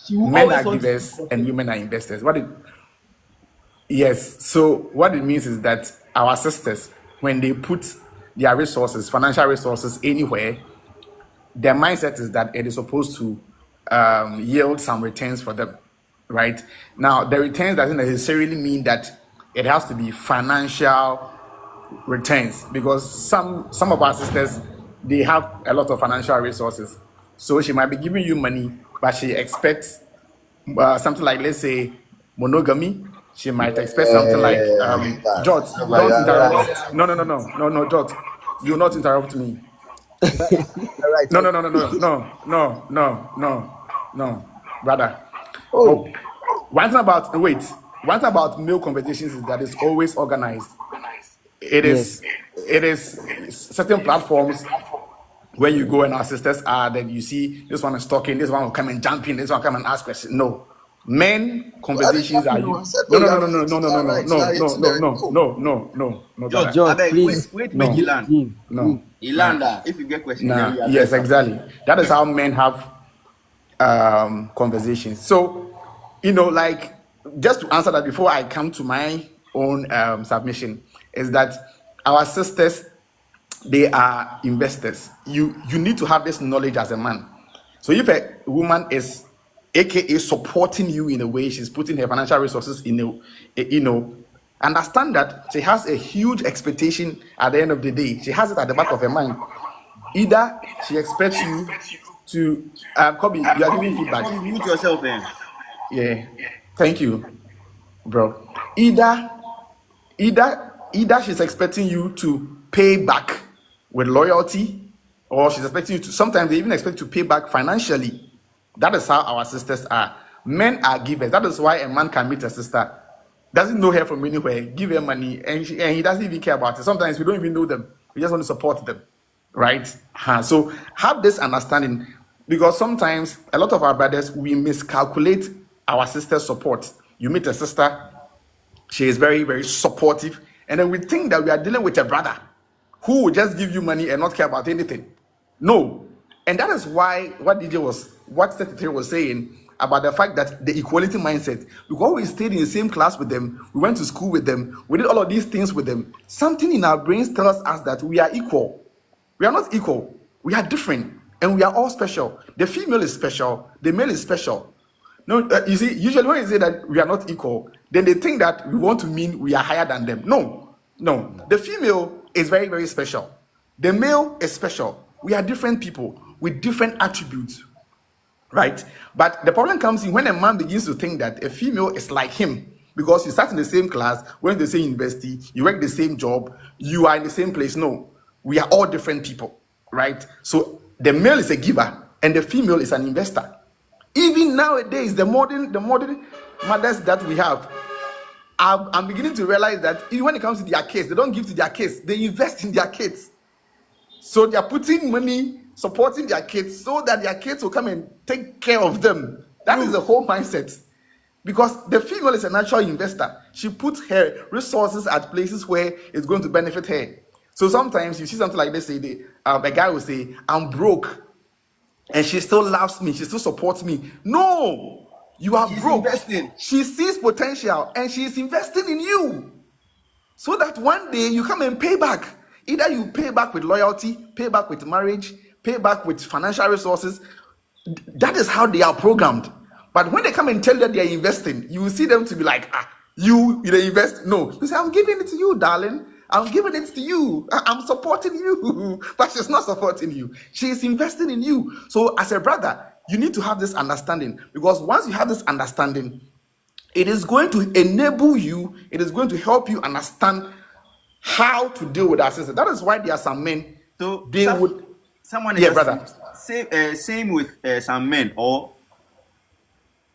She will Men always are want to see givers, and profit. women are investors. Yes. So what it means is that our sisters, when they put their resources, financial resources anywhere, their mindset is that it is supposed to yield some returns for them, right? Now, the returns doesn't necessarily mean that it has to be financial returns, because some of our sisters, they have a lot of financial resources, so she might be giving you money, but she expects something like, let's say, monogamy. She might expect something like George, don't interrupt. No, no, no, no, no, no, George, you not interrupt me. No, no, no, no, no, no, no, no, no, no, brother. Oh, one thing about male conversations is that it's always organized. It Yes. is, it is certain platforms where you go and our sisters are, then you see this one is talking, this one will come and jump in, this one will come and ask questions. No, men I didn't conversations jump are in. you. I said, No, oh, no, yeah, no, no, no, right. no, no, Yeah, no, no, right. Yeah, no, it's no, there. no, Oh. no, no, no, no, George, brother. George, abeg, please. wait, make you No, land. Give. no, He no. land. If you get question, then Nah, you yes, address them. exactly. That is how men have conversations. So, like, just to answer that before I come to my own submission, is that our sisters, they are investors. You need to have this knowledge as a man. So if a woman is aka supporting you in a way, she's putting her financial resources in understand that she has a huge expectation at the end of the day. She has it at the back of her mind. Either she expects you to Kobe, you are giving feedback. Kobe, mute yourself, man. Yeah. Thank you, bro. Either she's expecting you to pay back with loyalty, or she's expecting you to, sometimes they even expect to pay back financially. That is how our sisters are. Men are givers. That is why a man can meet a sister, doesn't know her from anywhere, give her money, and he doesn't even care about it. Sometimes we don't even know them, we just want to support them, right? So have this understanding, because sometimes a lot of our brothers, we miscalculate our sister's support. You meet a sister, she is very, very supportive. And then we think that we are dealing with a brother who will just give you money and not care about anything. No. And that is why what 33 was saying about the fact that the equality mindset, because we stayed in the same class with them, we went to school with them, we did all of these things with them, something in our brains tells us that we are equal. We are not equal. We are different. And we are all special. The female is special. The male is special. No, you see, usually when you say that we are not equal, then they think that we want to mean we are higher than them. No, no. The female is very, very special. The male is special. We are different people with different attributes, right? But the problem comes in when a man begins to think that a female is like him, because you start in the same class, went to the same university, you work the same job, you are in the same place. No, we are all different people, right? So the male is a giver and the female is an investor. Even nowadays, the modern mothers that we have, I'm beginning to realize that even when it comes to their kids, they don't give to their kids, they invest in their kids. So they are putting money, supporting their kids, so that their kids will come and take care of them. That is the whole mindset. Because the female is a natural investor. She puts her resources at places where it's going to benefit her. So sometimes you see something like this, say a guy will say, I'm broke, and she still loves me, she still supports me. No, you are She's broke. investing. She sees potential and she is investing in you, so that one day you come and pay back. Either you pay back with loyalty, pay back with marriage, pay back with financial resources. That is how they are programmed. But when they come and tell you that they are investing, you will see them to be like, you invest. No, you say, I'm giving it to you, darling. I'm giving it to you. I'm supporting you. But she's not supporting you. She is investing in you. So as a brother, you need to have this understanding, because once you have this understanding, it is going to enable you, it is going to help you understand how to deal with our sister. That is why there are some men, So they would, someone yeah, is brother. same with some men, or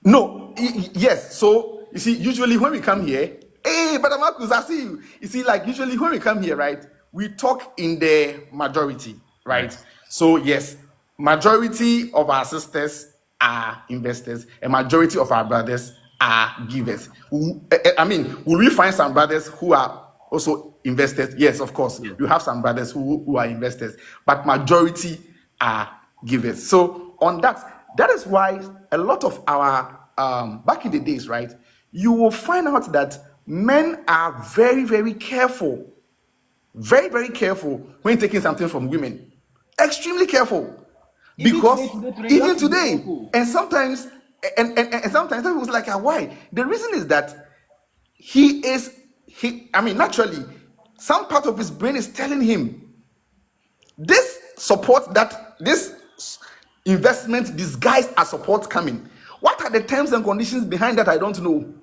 No, yes. So you see, usually when we come here, hey, Brother Marcus, I see you. You see, like usually when we come here, right, we talk in the majority, right? So yes, majority of our sisters are investors, a majority of our brothers are givers. I mean, will we find some brothers who are also investors? Yes, of course. yeah. You have some brothers who are investors, but majority are givers. So on that is why a lot of our back in the days, right, you will find out that men are very, very careful, very, very careful when taking something from women. Extremely careful. Because even today, and sometimes, and sometimes it was like, why? The reason is that naturally, some part of his brain is telling him this support, that this investment disguised as support coming. What are the terms and conditions behind that? I don't know.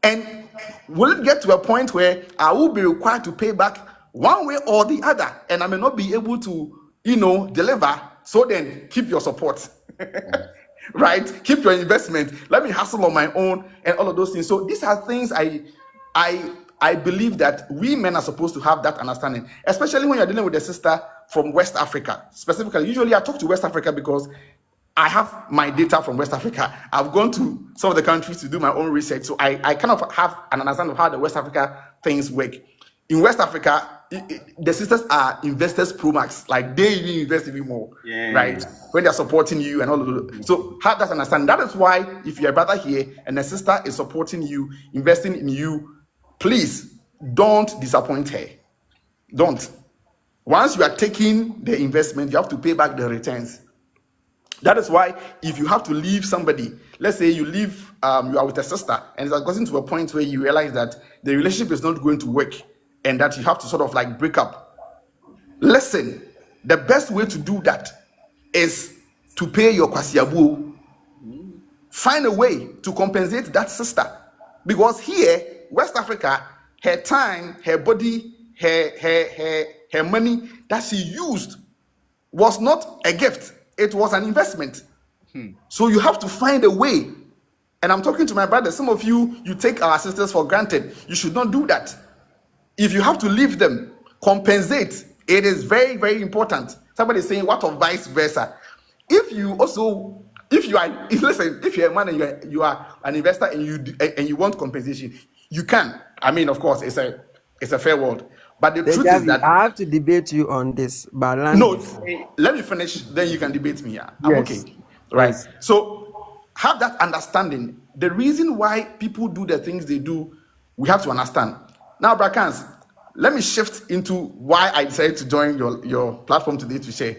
And will it get to a point where I will be required to pay back one way or the other, and I may not be able to, deliver? So then keep your support, right? Keep your investment. Let me hustle on my own and all of those things. So these are things I believe that we men are supposed to have that understanding, especially when you're dealing with a sister from West Africa. Specifically, usually I talk to West Africa because I have my data from West Africa. I've gone to some of the countries to do my own research, so I kind of have an understanding of how the West Africa things work. In West Africa, the sisters are investors pro max, like they even invest even more, right? When they're supporting you and all of that. So have that understanding. That is why if you're a brother here and a sister is supporting you, investing in you, please don't disappoint her. Don't. Once you are taking the investment, you have to pay back the returns. That is why if you have to leave somebody, let's say you leave, you are with a sister, and it's gotten to a point where you realize that the relationship is not going to work and that you have to sort of like break up. Listen, the best way to do that is to pay your kwasiabu. Find a way to compensate that sister. Because here, West Africa, her time, her body, her money that she used was not a gift. It was an investment. So you have to find a way. And I'm talking to my brother. Some of you take our sisters for granted. You should not do that. If you have to leave them, compensate. It is very, very important. Somebody is saying, what of vice versa? If you're a man and you are an investor and you want compensation, you can. I mean, of course, it's a fair world. But the truth is that I have to debate you on this. But no, let me finish. Then you can debate me. I'm okay, right? Yes. So have that understanding. The reason why people do the things they do, we have to understand. Now, Brakans, let me shift into why I decided to join your platform today to share.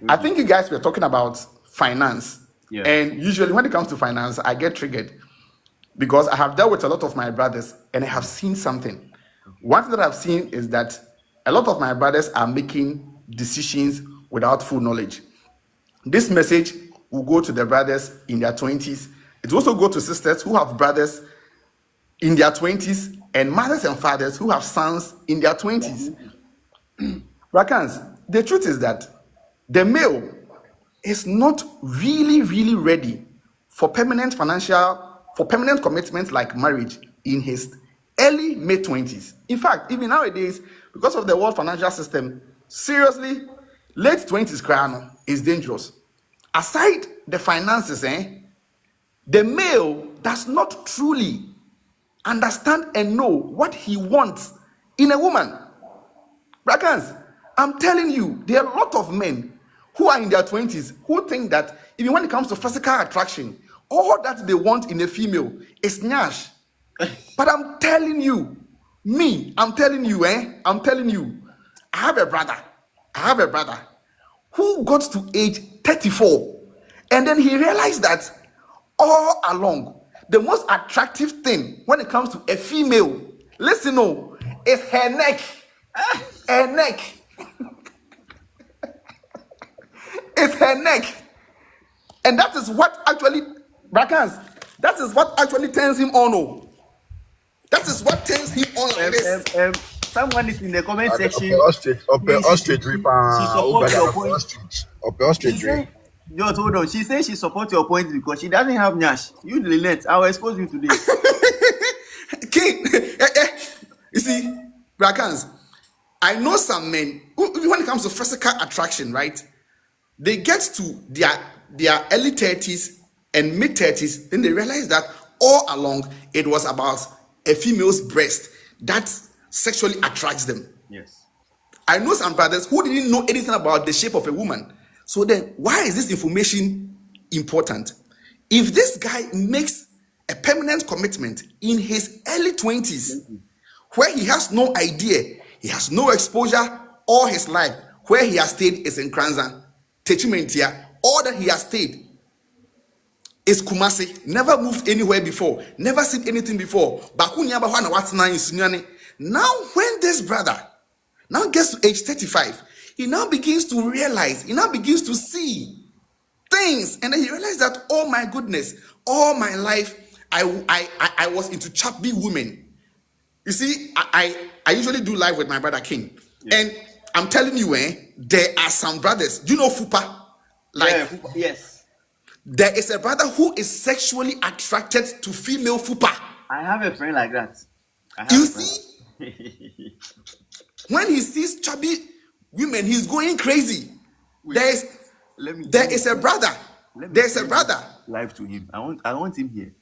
I think you guys were talking about finance, and usually when it comes to finance, I get triggered because I have dealt with a lot of my brothers and I have seen something. One thing that I've seen is that a lot of my brothers are making decisions without full knowledge. This message will go to the brothers in their 20s. It will also go to sisters who have brothers in their 20s and mothers and fathers who have sons in their 20s. Rakans, the truth is that the male is not really, really ready for permanent commitment like marriage in his early mid-20s. In fact, even nowadays, because of the world financial system, seriously, late 20s crown is dangerous. Aside the finances, the male does not truly understand and know what he wants in a woman. Brakans, I'm telling you, there are a lot of men who are in their 20s who think that even when it comes to physical attraction, all that they want in a female is nyash. But I'm telling you, I have a brother who got to age 34, and then he realized that all along, the most attractive thing when it comes to a female, listen, is her neck. Her neck. It's her neck. And that is what actually, Brakans, that is what actually turns him on. Oh. That is what turns him on like this. Someone is in the comment Up section. ostrich, She supports your point. ostrich. She said, just hold on. She said she supports your point because she doesn't have Nyash. You Lynette, I will expose you today. King, you see, Brakans, I know some men when it comes to physical attraction, right? They get to their early 30s and mid 30s, then they realize that all along it was about a female's breast that sexually attracts them. Yes. I know some brothers who didn't know anything about the shape of a woman. So then, why is this information important? If this guy makes a permanent commitment in his early 20s, where he has no idea, he has no exposure all his life, where he has stayed is in Kranza, Techimentia, all that he has stayed is Kumasi, never moved anywhere before, never seen anything before. Now, when this brother now gets to age 35, he now begins to realize, he now begins to see things, and then he realized that, oh my goodness, all my life I was into chubby women. You see, I usually do live with my brother King, and I'm telling you, there are some brothers. Do you know Fupa? Yes. There is a brother who is sexually attracted to female Fupa. I have a friend like that. You see, when he sees chubby women, he's going crazy. There is a brother. There's a brother. Live to him. I want him here.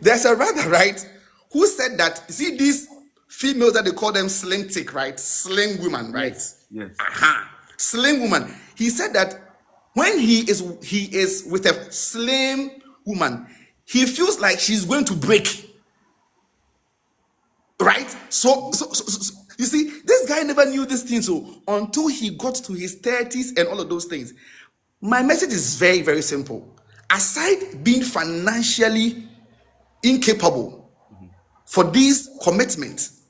There's a brother, right, who said that, see these females that they call them slim tick, right? Slim woman, right? Yes. Slim woman. He said that when he is with a slim woman, he feels like she's going to break. Right? So you see, this guy never knew this thing, so until he got to his 30s and all of those things. My message is very, very simple. Aside being financially incapable for these commitments,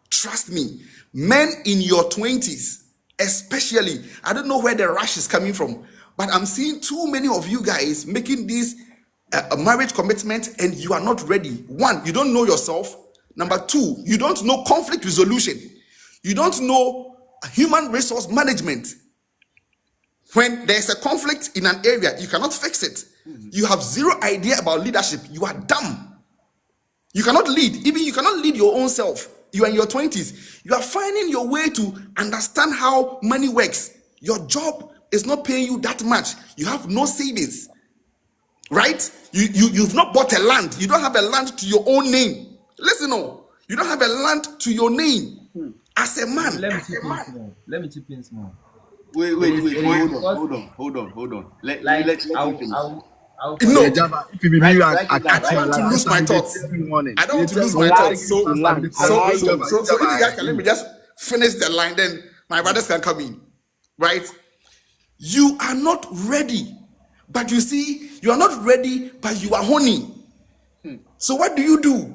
trust me, men in your 20s, especially, I don't know where the rush is coming from, but I'm seeing too many of you guys making these marriage commitments and you are not ready. One, you don't know yourself. Number two, you don't know conflict resolution. You don't know human resource management. When there's a conflict in an area, you cannot fix it. You have zero idea about leadership. You are dumb. You cannot lead. Even you cannot lead your own self. You are in your 20s. You are finding your way to understand how money works. Your job is not paying you that much. You have no savings. Right? You've not bought a land. You don't have a land to your own name. Listen, no. You don't have a land to your name. As a man. Let me chip in small. Wait. Hold on. Let no, I don't want to lose my thoughts. I don't want to lose my thoughts. So if you guys can let me just finish the line, then my brothers can come in. Right? You are not ready. But you see, you are not ready, but you are horny. So what do?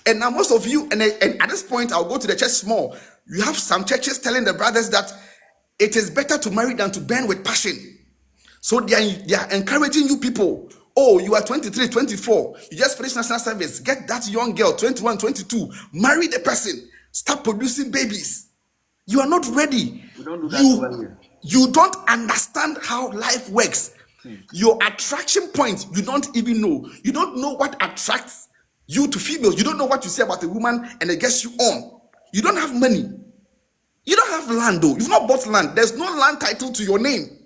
And now most of you, and at this point, I'll go to the church small. You have some churches telling the brothers that it is better to marry than to burn with passion. So they are encouraging you people. Oh, you are 23, 24. You just finished national service. Get that young girl, 21, 22. Marry the person. Start producing babies. You are not ready. We don't do that you don't understand how life works. Your attraction point, you don't even know. You don't know what attracts you to females. You don't know what you say about a woman and it gets you on. You don't have money. You don't have land though. You've not bought land. There's no land title to your name.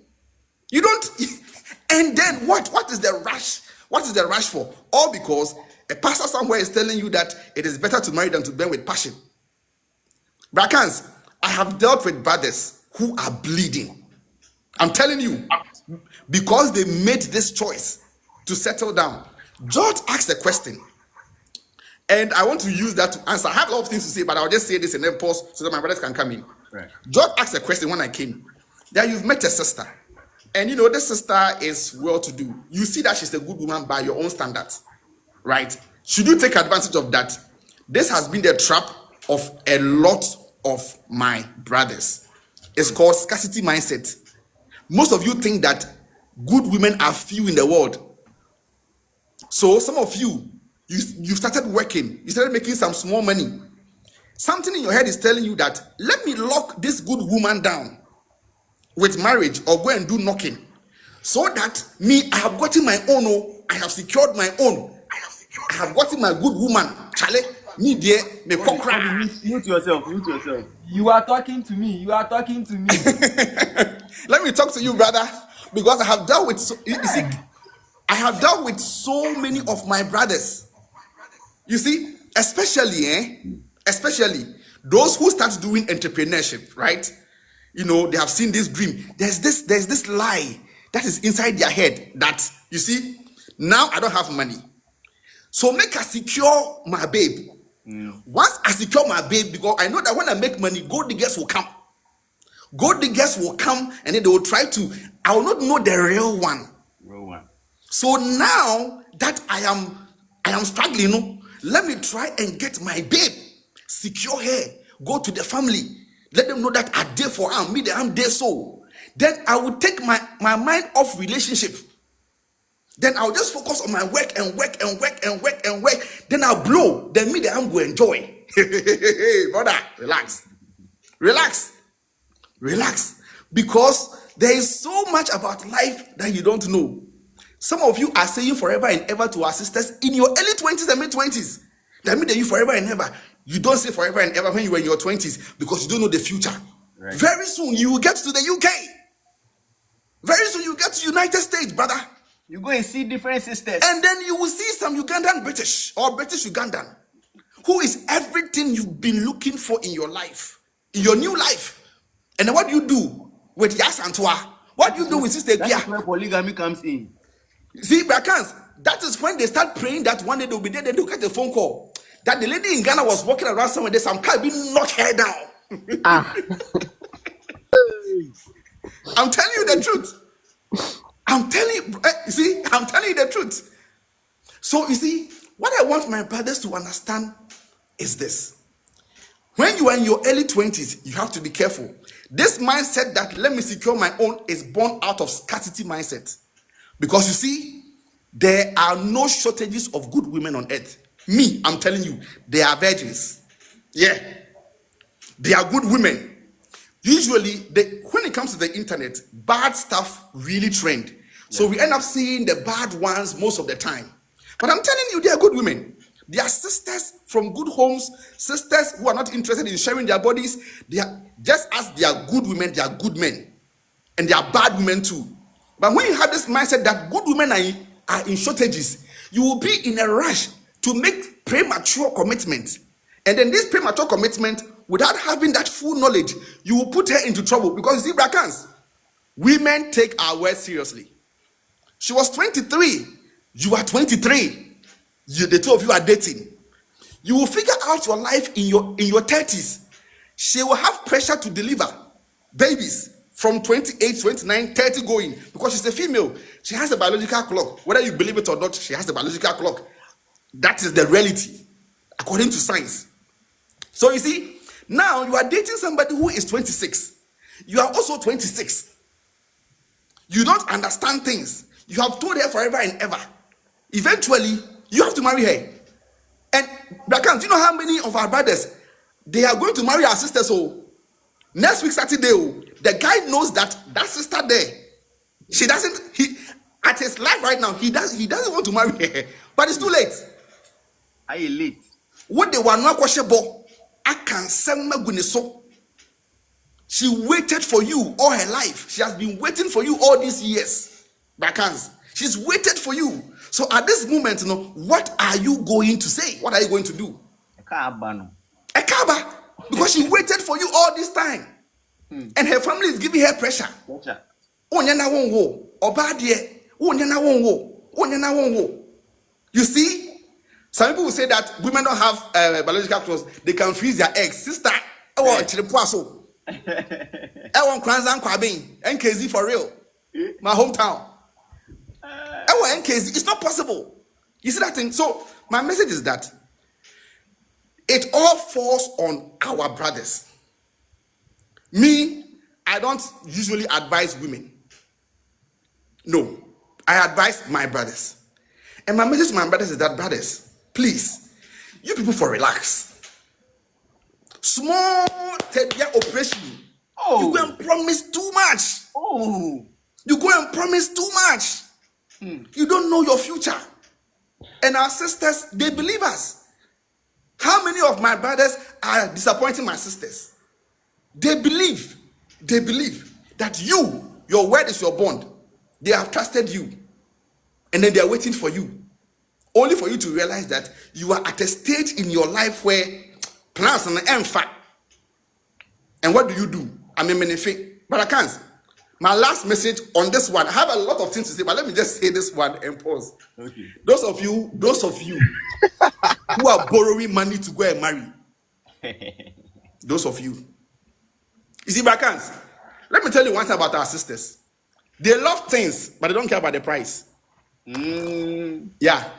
You don't. And then what is the rush? What is the rush for? All because a pastor somewhere is telling you that it is better to marry than to burn with passion. Brakans, I have dealt with brothers who are bleeding. I'm telling you, because they made this choice to settle down. George asked a question, and I want to use that to answer. I have a lot of things to say, but I'll just say this and then pause so that my brothers can come in. Right. George asked a question when I came. That you've met a sister, and you know this sister is well-to-do. You see that she's a good woman by your own standards, right? Should you take advantage of that? This has been the trap of a lot of my brothers. It's called scarcity mindset. Most of you think that Good women are few in the world. So some of you started working, you started making some small money. Something in your head is telling you that let me lock this good woman down with marriage or go and do knocking, so that me, I have gotten my own. Oh, I have secured my own. I have gotten my good woman. Charlie, me dear, me kokra. Mute yourself. Mute yourself. You are talking to me. You are talking to me. Let me talk to you, brother, because I have dealt with. You see, I have dealt with so many of my brothers. You see, especially those who start doing entrepreneurship, right? You know, they have seen this dream. There's this lie that is inside their head that, you see, now I don't have money, so make I secure my babe. Once I secure my babe, because I know that when I make money, gold diggers will come. Gold diggers will come, and then they will try to. I will not know the real one. Real one. So now that I am struggling, no, let me try and get my babe, secure her, go to the family, let them know that I dare for her, me that I'm there. So then I will take my mind off relationship. Then I'll just focus on my work and work and work and work and work. Then I'll blow. Then me that I'm going to enjoy. Brother, relax. Because there is so much about life that you don't know. Some of you are saying forever and ever to our sisters in your early 20s and mid 20s. That means that you forever and ever. You don't say forever and ever when you were in your 20s because you don't know the future. Right. Very soon you will get to the UK. Very soon you will get to United States, brother. You go and see different sisters. And then you will see some Ugandan British or British Ugandan who is everything you've been looking for in your life, in your new life. And then what do you do with Yas Antoa? What do you do with Sister Bia? That's where polygamy comes in. See, Brakans, that is when they start praying that one day they'll be there, then they'll get a phone call that the lady in Ghana was walking around somewhere, there's some car being knocked her down. I'm telling you the truth. I'm telling you the truth. So you see, what I want my brothers to understand is this. When you are in your early 20s, you have to be careful. This mindset that let me secure my own is born out of scarcity mindset. Because you see, there are no shortages of good women on earth. Me, I'm telling you, they are virgins. Yeah. They are good women. Usually, when it comes to the internet, bad stuff really trend. So we end up seeing the bad ones most of the time. But I'm telling you, they are good women. They are sisters from good homes, sisters who are not interested in sharing their bodies. They are just as they are good women, they are good men. And they are bad women too. But when you have this mindset that good women are in shortages, you will be in a rush to make premature commitment. And then this premature commitment, without having that full knowledge, you will put her into trouble. Because you see, Brakans, women take our words seriously. She was 23. You are 23. The two of you are dating. You will figure out your life in your 30s. She will have pressure to deliver babies from 28, 29, 30 going, because she's a female. She has a biological clock. Whether you believe it or not, she has a biological clock. That is the reality, according to science. So you see, now you are dating somebody who is 26. You are also 26. You don't understand things. You have told her forever and ever. Eventually, you have to marry her. And Brakans, do you know how many of our brothers, they are going to marry our sisters? So next week Saturday, the guy knows that sister there, she doesn't, at his life right now, he doesn't want to marry her. But it's too late. Are you late? What they were not questionable, I can send my so. She waited for you all her life. She has been waiting for you all these years. Brakans, she's waited for you. So at this moment, what are you going to say? What are you going to do? Ekaba. Because she waited for you all this time. And her family is giving her pressure. You see, some people will say that women don't have biological clothes. They can freeze their eggs. Sister, I want Kranzan Kwabin, NKZ for real. My hometown. NKZ. It's not possible. You see that thing? So my message is that it all falls on our brothers. Me, I don't usually advise women. No, I advise my brothers. And my message to my brothers is that, brothers, please, you people for relax. Small 10-year operation. You go and promise too much. You go and promise too much. You don't know your future. And our sisters, they believe us. How many of my brothers are disappointing my sisters? They believe that your word is your bond. They have trusted you. And then they are waiting for you. Only for you to realize that you are at a stage in your life where plans and emphasis. And what do? I'm a benefit. But I can't. My last message on this one, I have a lot of things to say, but let me just say this one and pause. Okay. Those of you who are borrowing money to go and marry, those of you. You see, Brakans, let me tell you one thing about our sisters. They love things, but they don't care about the price. Yeah.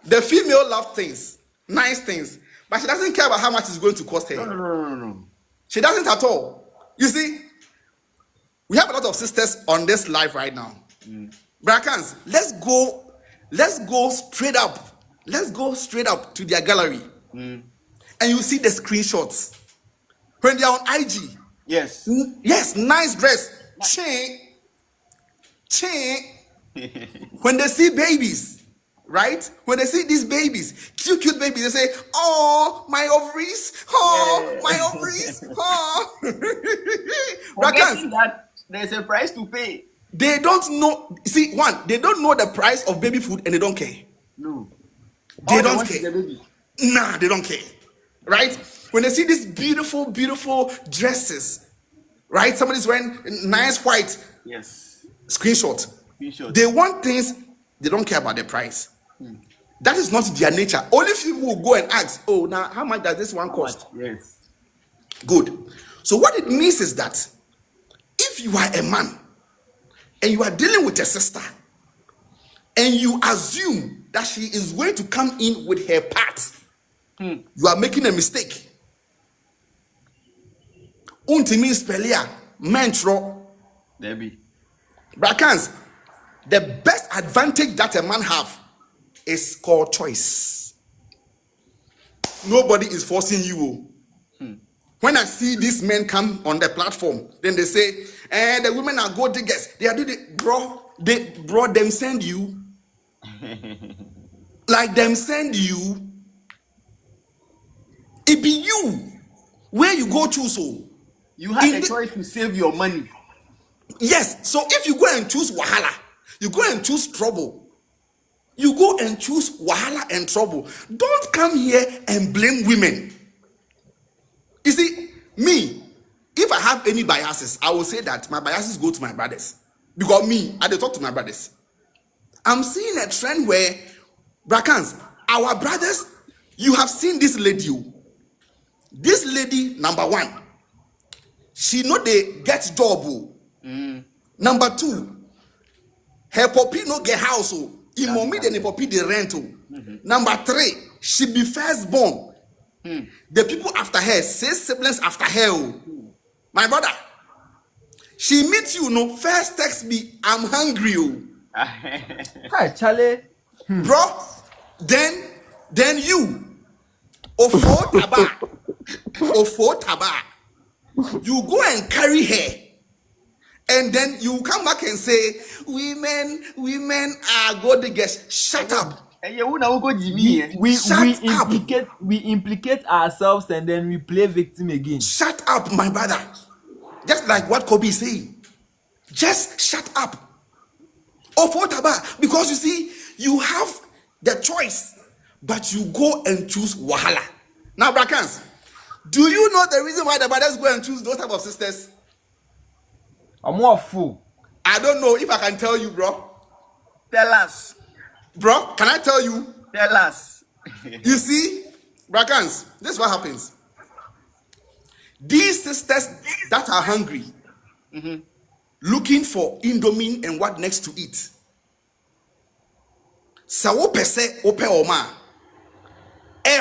The female loves things, nice things, but she doesn't care about how much it's going to cost her. No. She doesn't at all. You see, we have a lot of sisters on this live right now. Brakans, let's go straight up. Let's go straight up to their gallery. And you see the screenshots. When they're on IG. Yes. Yes, nice dress. When they see babies, right? When they see these babies, cute babies, they say, "Oh, my ovaries! Oh, my ovaries! Oh." Forgetting that there's a price to pay. They don't know. See, they don't know the price of baby food, and they don't care. No, they don't care. Nah, they don't care. Right? When they see these beautiful dresses, right? Somebody's wearing nice white. Yes. Screenshot. They want things. They don't care about the price. That is not their nature. Only people will go and ask, "Oh, now how much does this one cost?" Yes. Good. So what it means is that if you are a man and you are dealing with a sister and you assume that she is going to come in with her part, you are making a mistake. Untimi spelia mentro. Debbie. Brakans, the best advantage that a man have is called choice. Nobody is forcing you. When I see these men come on the platform, then they say, the women are gold diggers. They are doing it, bro. Them send you. Like them send you. It be you. Where you go to, so you have a choice to save your money. Yes. So if you go and choose wahala, you go and choose trouble. You go and choose wahala and trouble. Don't come here and blame women. You see, me, if I have any biases, I will say that my biases go to my brothers. Because me, I dey talk to my brothers. I'm seeing a trend where, Brakans, our brothers, you have seen this lady. This lady, number one, she know they get job. Number two, her puppy no get house. In mommy then the puppy the rent. Number three, she be firstborn. The people after her, 6 siblings after her. My brother, she meets you, first text me, "I'm hungry." Hi, Charlie. Bro, then you, Ofo Taba, you go and carry her. And then you come back and say, women are gold diggers. Shut up. We implicate ourselves and then we play victim again. Shut up, my brother. Just like what Kobe is saying. Just shut up. Because you see, you have the choice, but you go and choose wahala. Now, Brakans, do you know the reason why the brothers go and choose those type of sisters? I'm more fool. I don't know if I can tell you, bro. Tell us. Bro, can I tell you? Tell us. You see, Brakans, this is what happens. These sisters that are hungry, looking for Indomie and what next to eat. Sawo pese ope oma.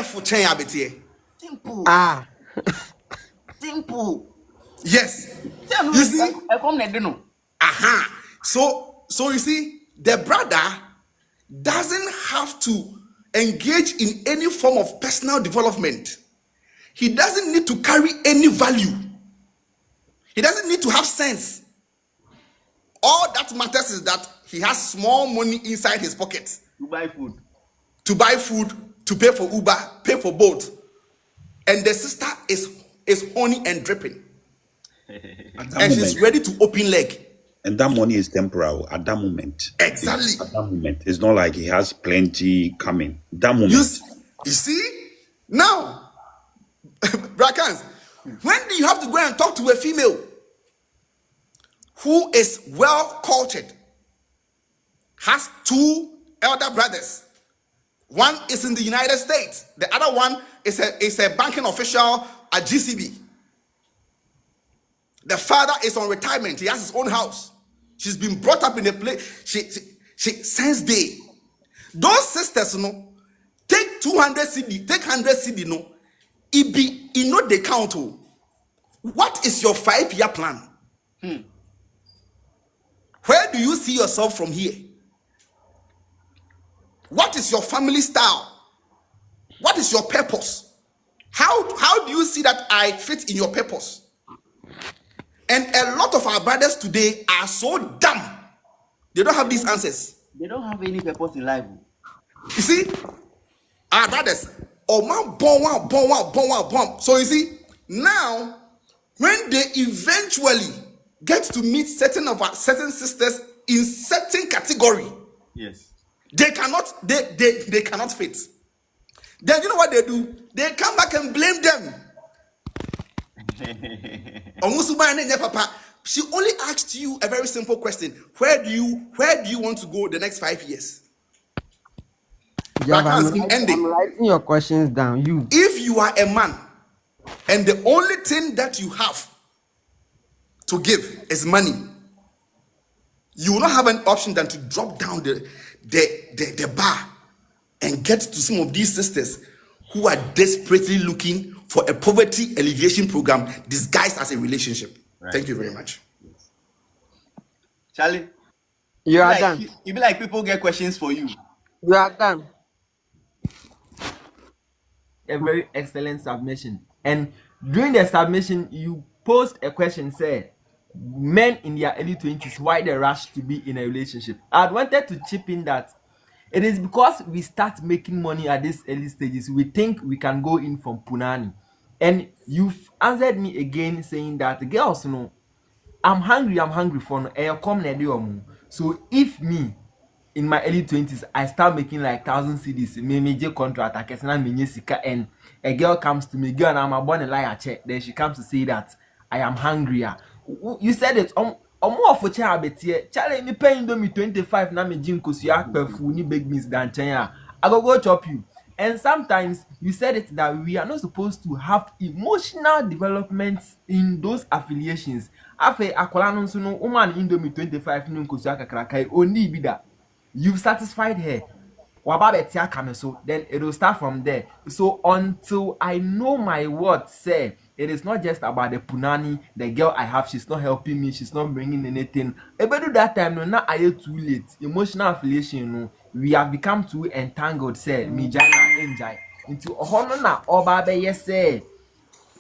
For chen abetie. Simple. Simple. Yes. You see? So you see, the brother doesn't have to engage in any form of personal development. He doesn't need to carry any value. He doesn't need to have sense. All that matters is that he has small money inside his pocket To buy food. to buy food, to pay for Uber, pay for boat. And the sister is horny and dripping. At that And she's moment, ready to open leg. and that money is temporal at that moment. Exactly. At that moment. It's not like he has plenty coming. That moment. You see? Now, Brakans, when do you have to go and talk to a female who is well cultured, has 2 elder brothers? One is in the United States. The other one is a banking official at GCB. The father is on retirement. He has his own house. She's been brought up in a place. She since day. Those sisters, take 200 CD, take 100 CD, it be they count. What is your 5-year plan? Where do you see yourself from here? What is your family style? What is your purpose? How do you see that I fit in your purpose? And a lot of our brothers today are so dumb. They don't have these answers. They don't have any purpose in life. You see, our brothers, oh man, bomb. So you see, now when they eventually get to meet certain sisters in certain category, Yes. they cannot fit. Then you know what they do? They come back and blame them. Papa, she only asked you a very simple question. Where do you want to go the next 5 years? Yeah, but Brakans, in ending, I'm writing your questions down. You. if you are a man and the only thing that you have to give is money, you will not have an option than to drop down the bar and get to some of these sisters who are desperately looking for a poverty alleviation program disguised as a relationship. Right. Thank you very much. Charlie, You are like, done. you be like people get questions for you. You are done. A very excellent submission. And during the submission, you posed a question, say, men in their early 20s, why they rush to be in a relationship? I wanted to chip in that it is because we start making money at these early stages. We think we can go in from Punani. And you've answered me again saying that girls, I'm hungry for no. So if me in my early 20s, I start making like 1,000 CDs, major contract, I can sika, and a girl comes to me, girl, and I'm a born a liar check. Then she comes to say that I am hungrier. You said it. More for Charlie, Charlie, me paying me 25 na me gym cause you have ni big miss than Chenya. I go chop you. And sometimes you said it that we are not supposed to have emotional developments in those affiliations. Afe akola no so no woman indomie 25 no nkosu akakrakai only be that you've satisfied her. Wababetia kame so then it will start from there. So until I know my worth, say it is not just about the punani, the girl I have, she's not helping me, she's not bringing anything. About that time, no, now I too late. Emotional affiliation, no, we have become too entangled, say, me jana enjoy. Into a honor na obabe, yes, say.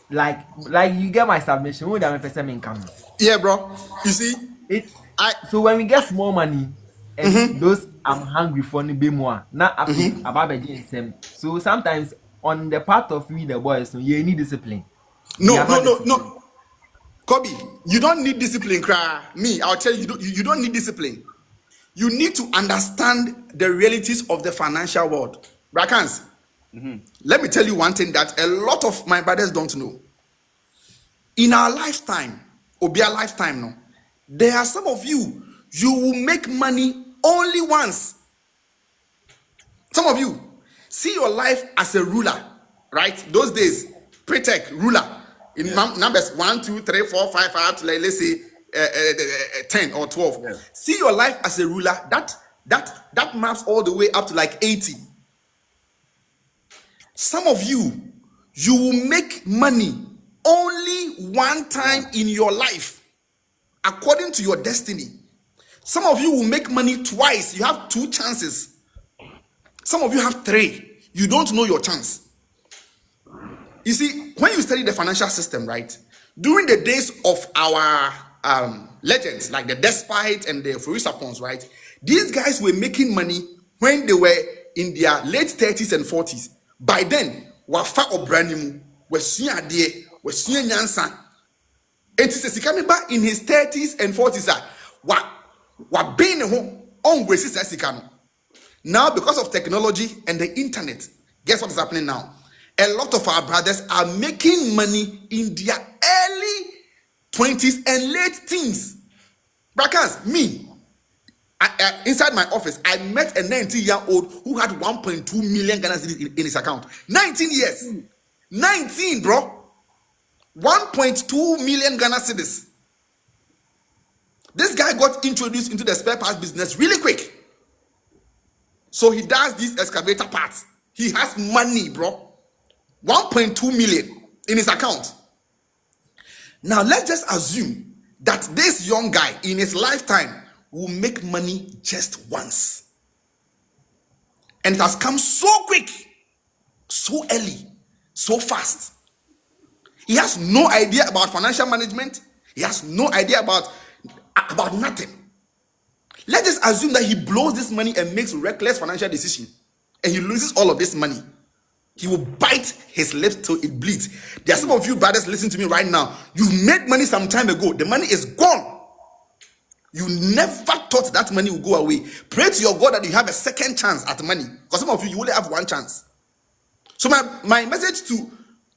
Like you get my submission, what am I person income? Yeah, bro. You see, so when we get more money, and those I'm hungry for ni be more. Now I think about the so sometimes on the part of we the boys, so you need discipline. No. Kobe, you don't need discipline, cry. Me, I'll tell you, you don't need discipline. You need to understand the realities of the financial world. Brakans, let me tell you one thing that a lot of my brothers don't know. In our lifetime, or be a lifetime now, there are some of you will make money only once. Some of you see your life as a ruler, right? Those days, pre-tech ruler in numbers 1, 2, 3, 4, 5, up to like, let's say 10 or 12. Yeah. See your life as a ruler. That maps all the way up to like 80. Some of you will make money only one time in your life, according to your destiny. Some of you will make money twice. You have 2 chances. Some of you have 3. You don't know your chance. You see, when you study the financial system, right? During the days of our legends, like the Despite and the Furisapons, right? These guys were making money when they were in their late 30s and 40s. By then, wafa obranimu, wesuya adie, wesuya nyansa. And Sikaniba in his 30s and 40s, wa being home on Sikano. Now, because of technology and the internet, guess what is happening now? A lot of our brothers are making money in their early 20s and late teens. Brackers, me, inside my office, I met a 19-year-old who had 1.2 million Ghana cedis in his account. 19 years. 19, bro. 1.2 million Ghana cedis. This guy got introduced into the spare parts business really quick. So he does these excavator parts. He has money, bro. 1.2 million in his account. Now let's just assume that this young guy in his lifetime will make money just once. And it has come so quick, so early, so fast. He has no idea about financial management. He has no idea about nothing. Let's just assume that he blows this money and makes reckless financial decisions, and he loses all of this money. He will bite his lips till it bleeds. There are some of you brothers listening to me right now. You've made money some time ago. The money is gone. You never thought that money will go away. Pray to your God that you have a second chance at money. Because some of you only have one chance. So my message to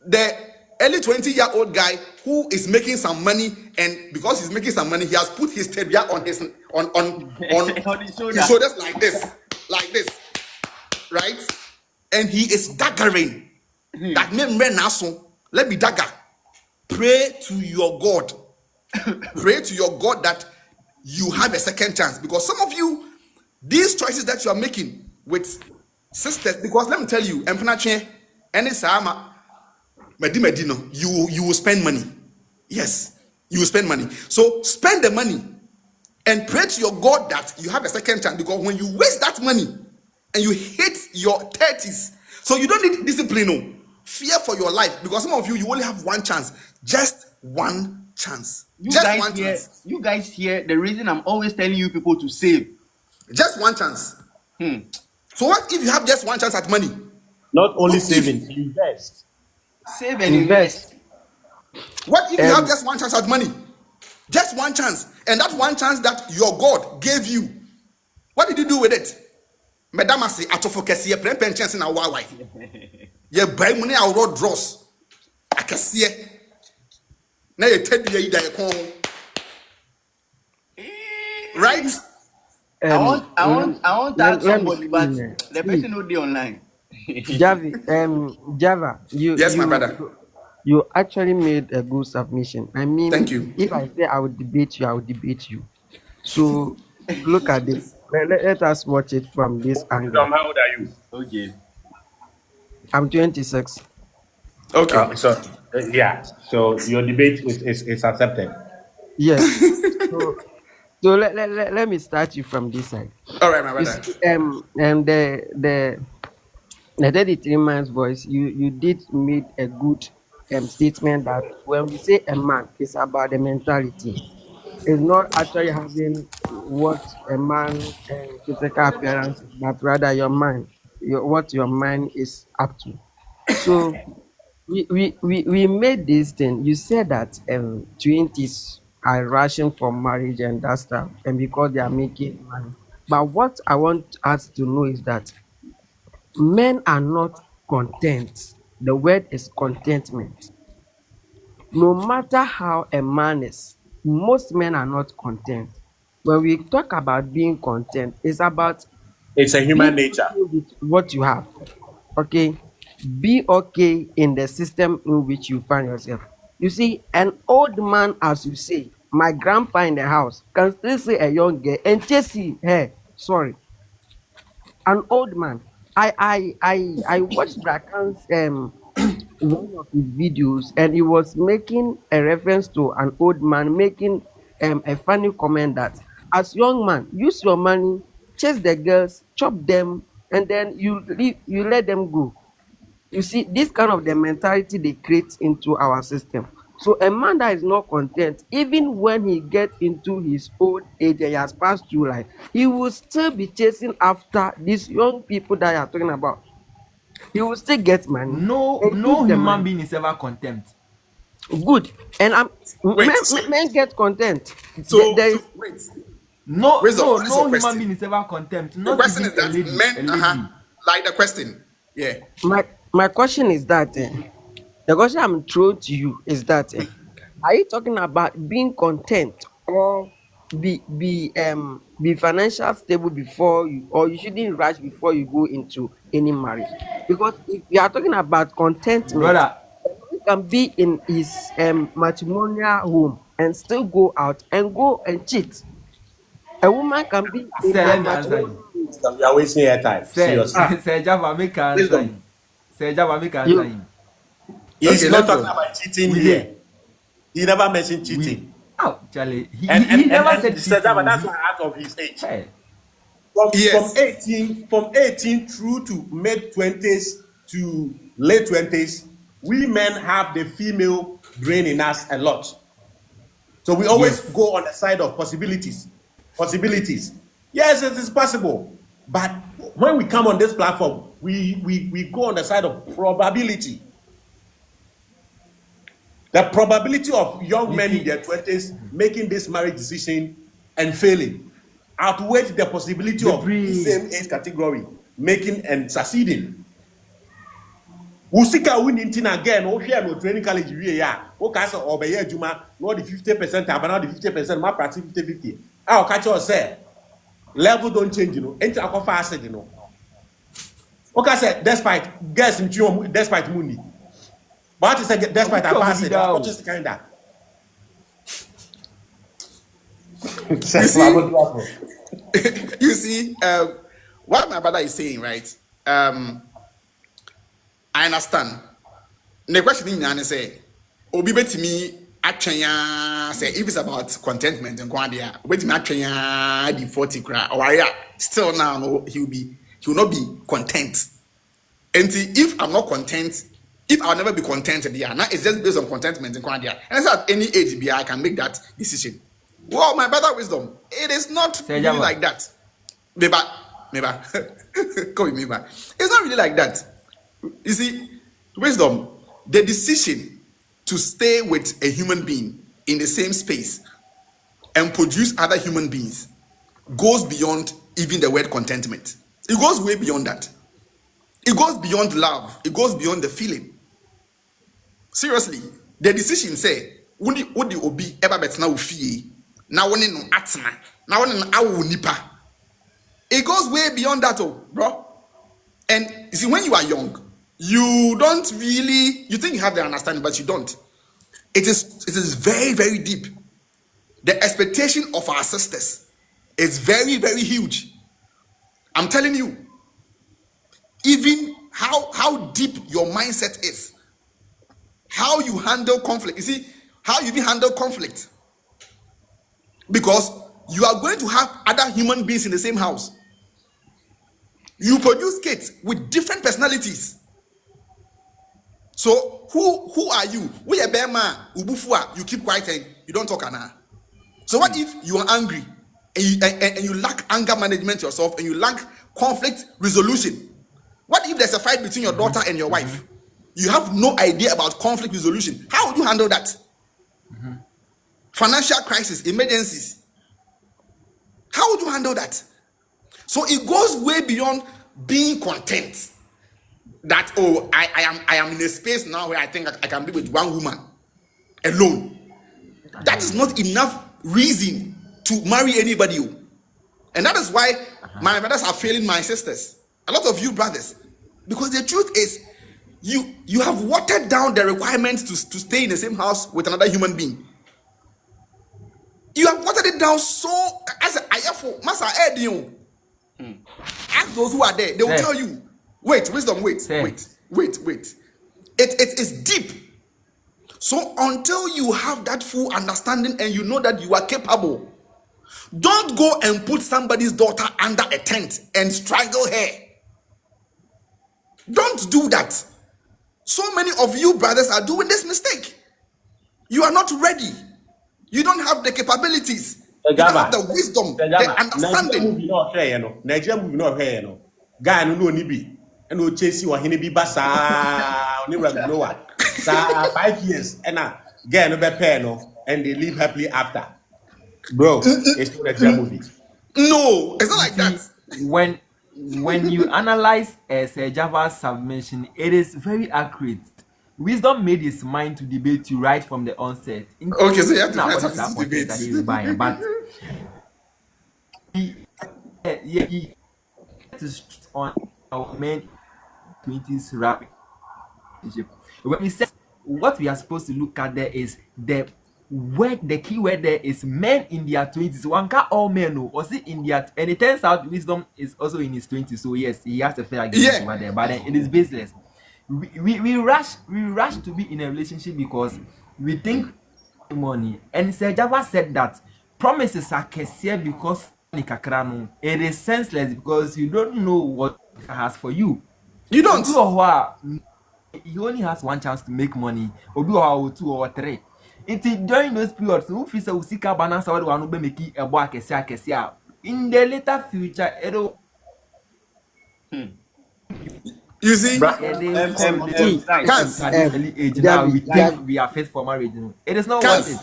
the early 20-year-old guy who is making some money, and because he's making some money, he has put his tibia on his shoulders like this, right? And he is daggering. That name let me dagger. Pray to your God. Pray to your God that you have a second chance. Because some of you, these choices that you are making with sisters, because let me tell you, Empenache, any Sama, Medino, you will spend money. Yes, you will spend money. So spend the money and pray to your God that you have a second chance. Because when you waste that money and you hit your 30s, so you don't need discipline, no. Fear for your life. Because some of you only have one chance. Just one chance. You Just guys one here, chance. you guys here, the reason I'm always telling you people to save. Just one chance. So what if you have just one chance at money? Not only What if- saving, invest. Save and invest. What if you have just one chance at money? Just one chance. And that one chance that your God gave you, what did you do with it? Madam, I say, atofokesi, prempen chance na wawai. Ye buy money out road dross. Akasiye. Na ye tell you that you come. Right? I want to ask let me somebody, but see, the person will be online. Java, Yes, my brother. you actually made a good submission. I mean, Thank you. if I say I would debate you, I would debate you. So look at this. Let us watch it from this angle. How old are you? Okay. I'm 26. Okay. So your debate is accepted. Yes. So let me start you from this side. All right, my You brother. see, the 33 man's voice, you did make a good statement that when we say a man, it's about the mentality. It's not actually having what a man's physical appearance, but rather your mind, what your mind is up to. So we made this thing. You said that 20s are rushing for marriage and that stuff, and because they are making money. But what I want us to know is that men are not content. The word is contentment. No matter how a man is, most men are not content. When we talk about being content, it's about It's a human being nature. okay with what you have. Okay, be okay in the system in which you find yourself. You see, an old man, as you say, my grandpa in the house can still say a young girl and just see her. Sorry, an old man. I watched Brakan's one of his videos, and he was making a reference to an old man making a funny comment that as young man, use your money, chase the girls, chop them, and then you let them go. You see, this kind of the mentality they create into our system. So a man that is not content, even when he gets into his old age and he has passed through life, he will still be chasing after these young people that you are talking about. He will still get money No, and no use the human money. being is ever content. Good. And Wait, so men get content. so, There so is wait. No, Where's the no, what is no your human question? being is ever content. The Not question even is a that lady. men, A lady. like the question. Yeah. my question is that the question I'm throwing to you is that are you talking about being content or be financial stable before you, or you shouldn't rush before you go into any marriage? Because if you are talking about contentment, Brother, he can be in his matrimonial home and still go out and go and cheat. A woman can be in sir, her let me answer matrimonial you. home. You are wasting your time. Sir, Seriously. Sir Java, make an answer Wisdom. him. Sir Java, make an answer You him. He's Okay, not let's talking go. about cheating We here. say, He never mentioned we. cheating. Oh, Charlie, And he never said Mr. cheating. Zaba, that's He, why out of his age. hey, From Yes. 18 through to mid 20s to late 20s, we men have the female brain in us a lot. So we always yes. go on the side of possibilities. Possibilities. Yes, it is possible. But when we come on this platform, we go on the side of probability. The probability of young You men in see, their 20s making this marriage decision and failing outweighs the possibility the of the pre. same age category making and succeeding. Usika winning again, oh, here no training college, yeah, okay, so obey Juma, not the 50%, but not the 50%, my practice 50-50. I'll catch you say, level don't change, you know, enter a fast, you know. Okay, I said, despite guess in June, despite money. But it's a despite a fast, I'm just kind of. You see, you see, what my brother is saying, right? I understand. The question is say, Obi betimi atwenya say if it's about contentment and kwadia, betimi atwenya the 40 cra or still now no, he will not be content. And see, if I'm not content, if I'll never be content, yeah, now it's just based on contentment and kwadia. And so at any age, I can make that decision. Well, my brother wisdom, it is not Sir really Java, like that. Maybe, call me maybe. It's not really like that. You see, wisdom, the decision to stay with a human being in the same space and produce other human beings goes beyond even the word contentment. It goes way beyond that. It goes beyond love. It goes beyond the feeling. Seriously, the decision say, would the obi ever bet now fee? Now one no atma. Now one awu nipa. It goes way beyond that, oh, bro. And you see, when you are young, you don't really, you think you have the understanding, but you don't. It is very, very deep. The expectation of our sisters is very, very huge. I'm telling you, even how deep your mindset is, how you handle conflict. You see, how you handle conflict. Because you are going to have other human beings in the same house. You produce kids with different personalities. So who are you? We a bear man, ubufua, you keep quiet and you don't talk ana. So what if you are angry and you lack anger management yourself and you lack conflict resolution? What if there's a fight between your daughter and your wife? You have no idea about conflict resolution. How would you handle that? Financial crisis, emergencies. How would you handle that? So it goes way beyond being content. That I am in a space now where I think I can be with one woman alone. That is not enough reason to marry anybody. And that is why my brothers are failing my sisters. A lot of you brothers. Because the truth is, you have watered down the requirements to stay in the same house with another human being. You have watered it down so as ask those who are there, they will tell you. Wait, wisdom, wait. It is deep. So until you have that full understanding and you know that you are capable Don't go and put somebody's daughter under a tent and strangle her. Don't do that. So many of you brothers are doing this mistake. You are not ready. You don't have the capabilities. You don't have the wisdom, the Nigeria understanding. movie no hwɛ yɛ no. Nigeria movie no hwɛ yɛ no. Guy no no ni bi. And o chase you hene bi ba saa. Oni wura no wa. Saa 5 years. And guy no be pair no. And they live happily after. Bro, it's not a Nigeria movie. No, it's not like See, that. when you analyze Sir Java's submission, it is very accurate. Wisdom made his mind to debate you right from the onset. Okay, so you have to Now, find what is something to that debate. that he is buying? But he is on our main 20s rap relationship. When we say what we are supposed to look at there is the word, the key word there is men in their 20s. One can all men know, or see in their, and it turns out wisdom is also in his 20s. So yes, he has a fair argument over there, but then it is baseless. We rush to be in a relationship because we think money. And Sir Java said that promises are kesier because it is senseless because you don't know what it has for you. You don't. He only has one chance to make money. Or 2 or 3. During those periods, who feels a usika balance or one will make a boy kesia. In the later future, it'll. You see, We are fit for marriage. It is not worth it.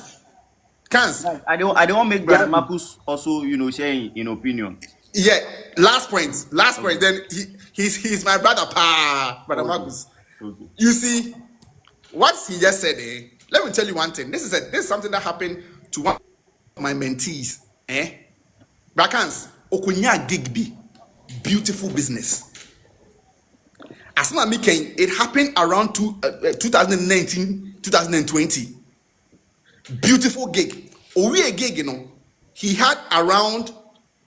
I don't want to make Brother Marcus also, sharing in opinion. Yeah, last point. Then he's my brother, Brother Marcus. Okay. You see, what he just said, let me tell you one thing. This is something that happened to one of my mentees. Brakans, Okunya Digby, beautiful business. Asma Miken, it happened around 2019, 2020. Beautiful gig. Owie gig, he had around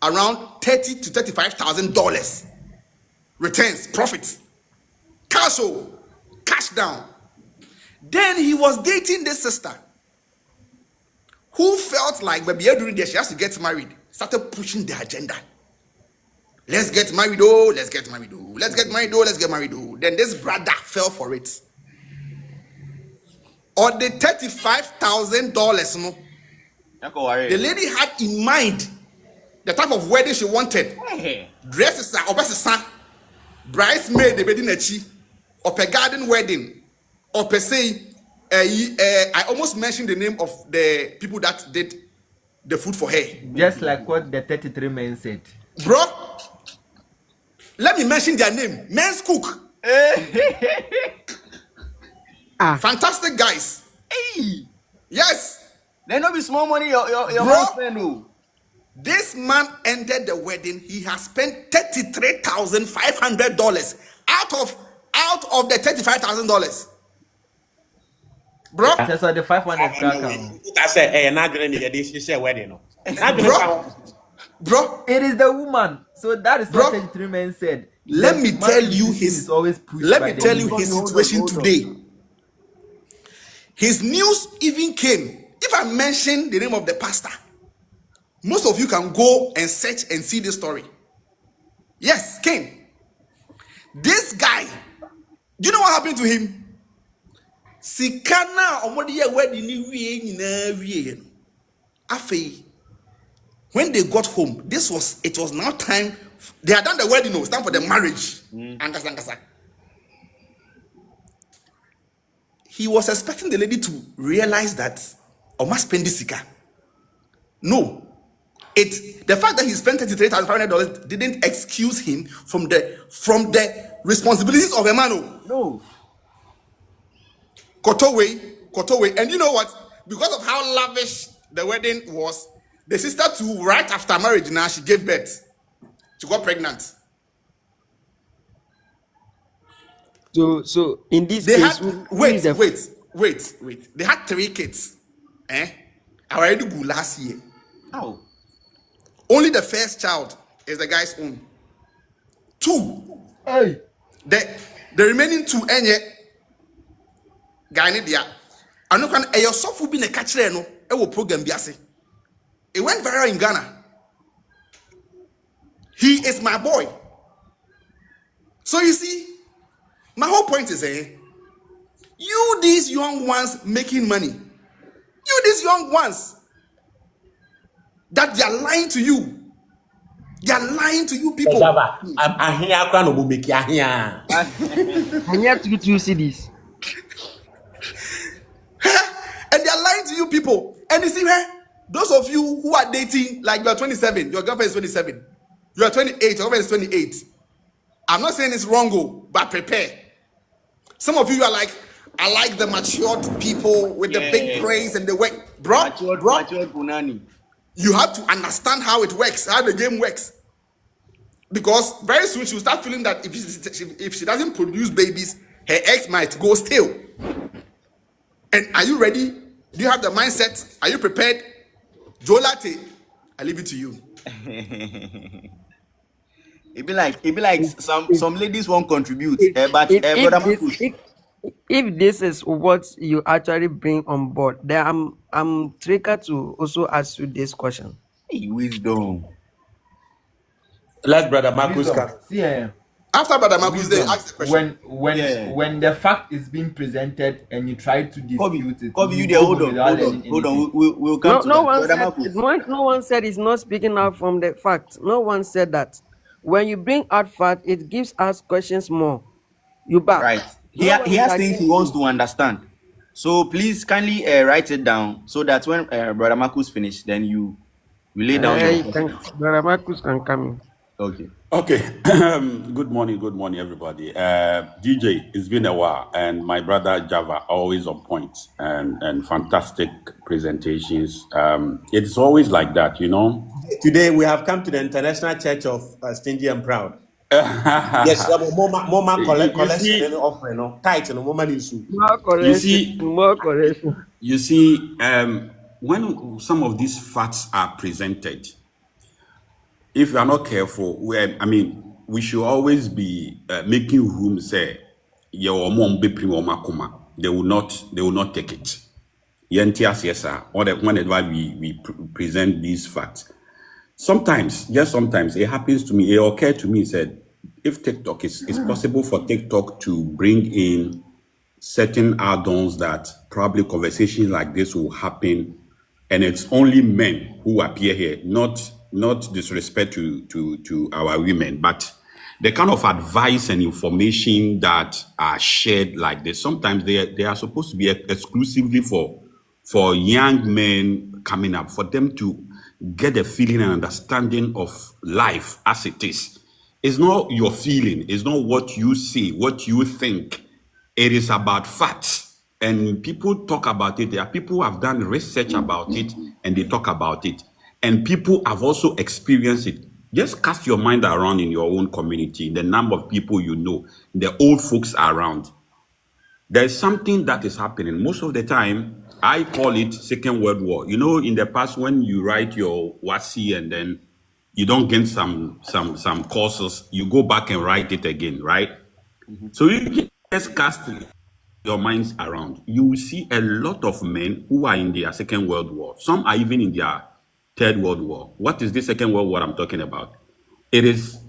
$30,000 to $35,000 returns, profits, cash down. Then he was dating this sister who felt like baby during there she has to get married. Started pushing the agenda. Let's get married, let's get married, let's get married, let's get married. Then this brother fell for it. Or the $35,000, no. The lady had in mind the type of wedding she wanted. Dresses are obesa, bridesmaid the wedding echi, or per garden wedding, or per se. I almost mentioned the name of the people that did the food for her. Just like what the 33 men said. Bro, let me mention their name. Men's Cook. Fantastic guys. Hey. Yes. There no be small money your Bro, husband. This man ended the wedding. He has spent $33,500 out of the $35,000. Bro, That's why the 500 I said, not going to this wedding. Bro, it is the woman. So that is what 33 men said. Let me tell you his situation Hold on. today. His news even came. If I mention the name of the pastor, most of you can go and search and see the story. Yes, came. This guy, do you know what happened to him? Sikana omodiye wedding ni wie nyina wie. Afei, when they got home, it was now time. They had done the wedding, it's time for the marriage. Angasa. He was expecting the lady to realize that must spend this sika. No. The fact that he spent $33,500 didn't excuse him from the responsibilities of a man. No. Kotowe. And you know what? Because of how lavish the wedding was, the sister too, right after marriage now, she gave birth. She got pregnant. So in this They case, had wait. They had 3 kids. I already go last year. Oh. Only the first child is the guy's own. 2. Hey. The remaining 2 guy need dia. Ano kan eyo sofu bi na ka kire no e wo program bi ase. It went viral in Ghana. He is my boy. So you see, my whole point is, you these young ones making money, you these young ones that they are lying to you. They are lying to you people. I'm here. I can't make you here. And yet you see this. And they are lying to you people. And you see, those of you who are dating, like you are 27, your girlfriend is 27, you are 28, your girlfriend is 28. I'm not saying it's wrong, but prepare. Some of you are like, I like the matured people with the big brains and the work. Bro, Matured punani. you have to understand how it works, how the game works. Because very soon she'll start feeling that if she doesn't produce babies, her ex might go still. And are you ready? Do you have the mindset? Are you prepared? Joe Latte, I leave it to you. It be like some ladies won't contribute. But brother Marcus, If this is what you actually bring on board, then I'm triggered to also ask you this question. hey, wisdom. Let Brother Marcus Wisdom. come. See, After Brother Marcus, they wisdom. ask the question. When the fact is being presented and you try to dispute it, Kobe, you you there? go Hold on, without hold on, learning hold on. anything. We'll come No, to no that. one Brother said Marcus. no one said it's not speaking out from the fact. No one said that. When you bring out fact, it gives us questions more. You back. Right. He No one he is has things against he wants you. to understand. So please kindly write it down so that when Brother Marcus finish, then you lay down your questions. Brother Marcus can come in. Okay. Okay. Good morning, everybody. DJ, it's been a while, and my brother Java always on point and fantastic presentations. It's always like that, you know. Today we have come to the International Church of Stingy and Proud. Yes, more You collection see, and offering, no tight and more issue. More you correction. see, More correction. you see, when some of these facts are presented, if you are not careful, we should always be making room. Say, your mom be they will not take it. Yes, sir. Or whenever we present these facts, sometimes, it happens to me. It occurred to me, said, if TikTok is possible for TikTok to bring in certain add-ons that probably conversations like this will happen, and it's only men who appear here, not disrespect to our women, but the kind of advice and information that are shared like this, sometimes they are supposed to be exclusively for young men coming up, for them to get a feeling and understanding of life as it is. It's not your feeling, it's not what you see, what you think. It is about facts. And people talk about it. There are people who have done research about it and they talk about it. And people have also experienced it. Just cast your mind around in your own community, the number of people you know, the old folks around. There's something that is happening. Most of the time, I call it Second World War. You know, in the past, when you write your WASI and then you don't get some courses, you go back and write it again, right? So you just cast your minds around. You will see a lot of men who are in their Second World War. Some are even in their Third World War. What is the Second World War I'm talking about? It is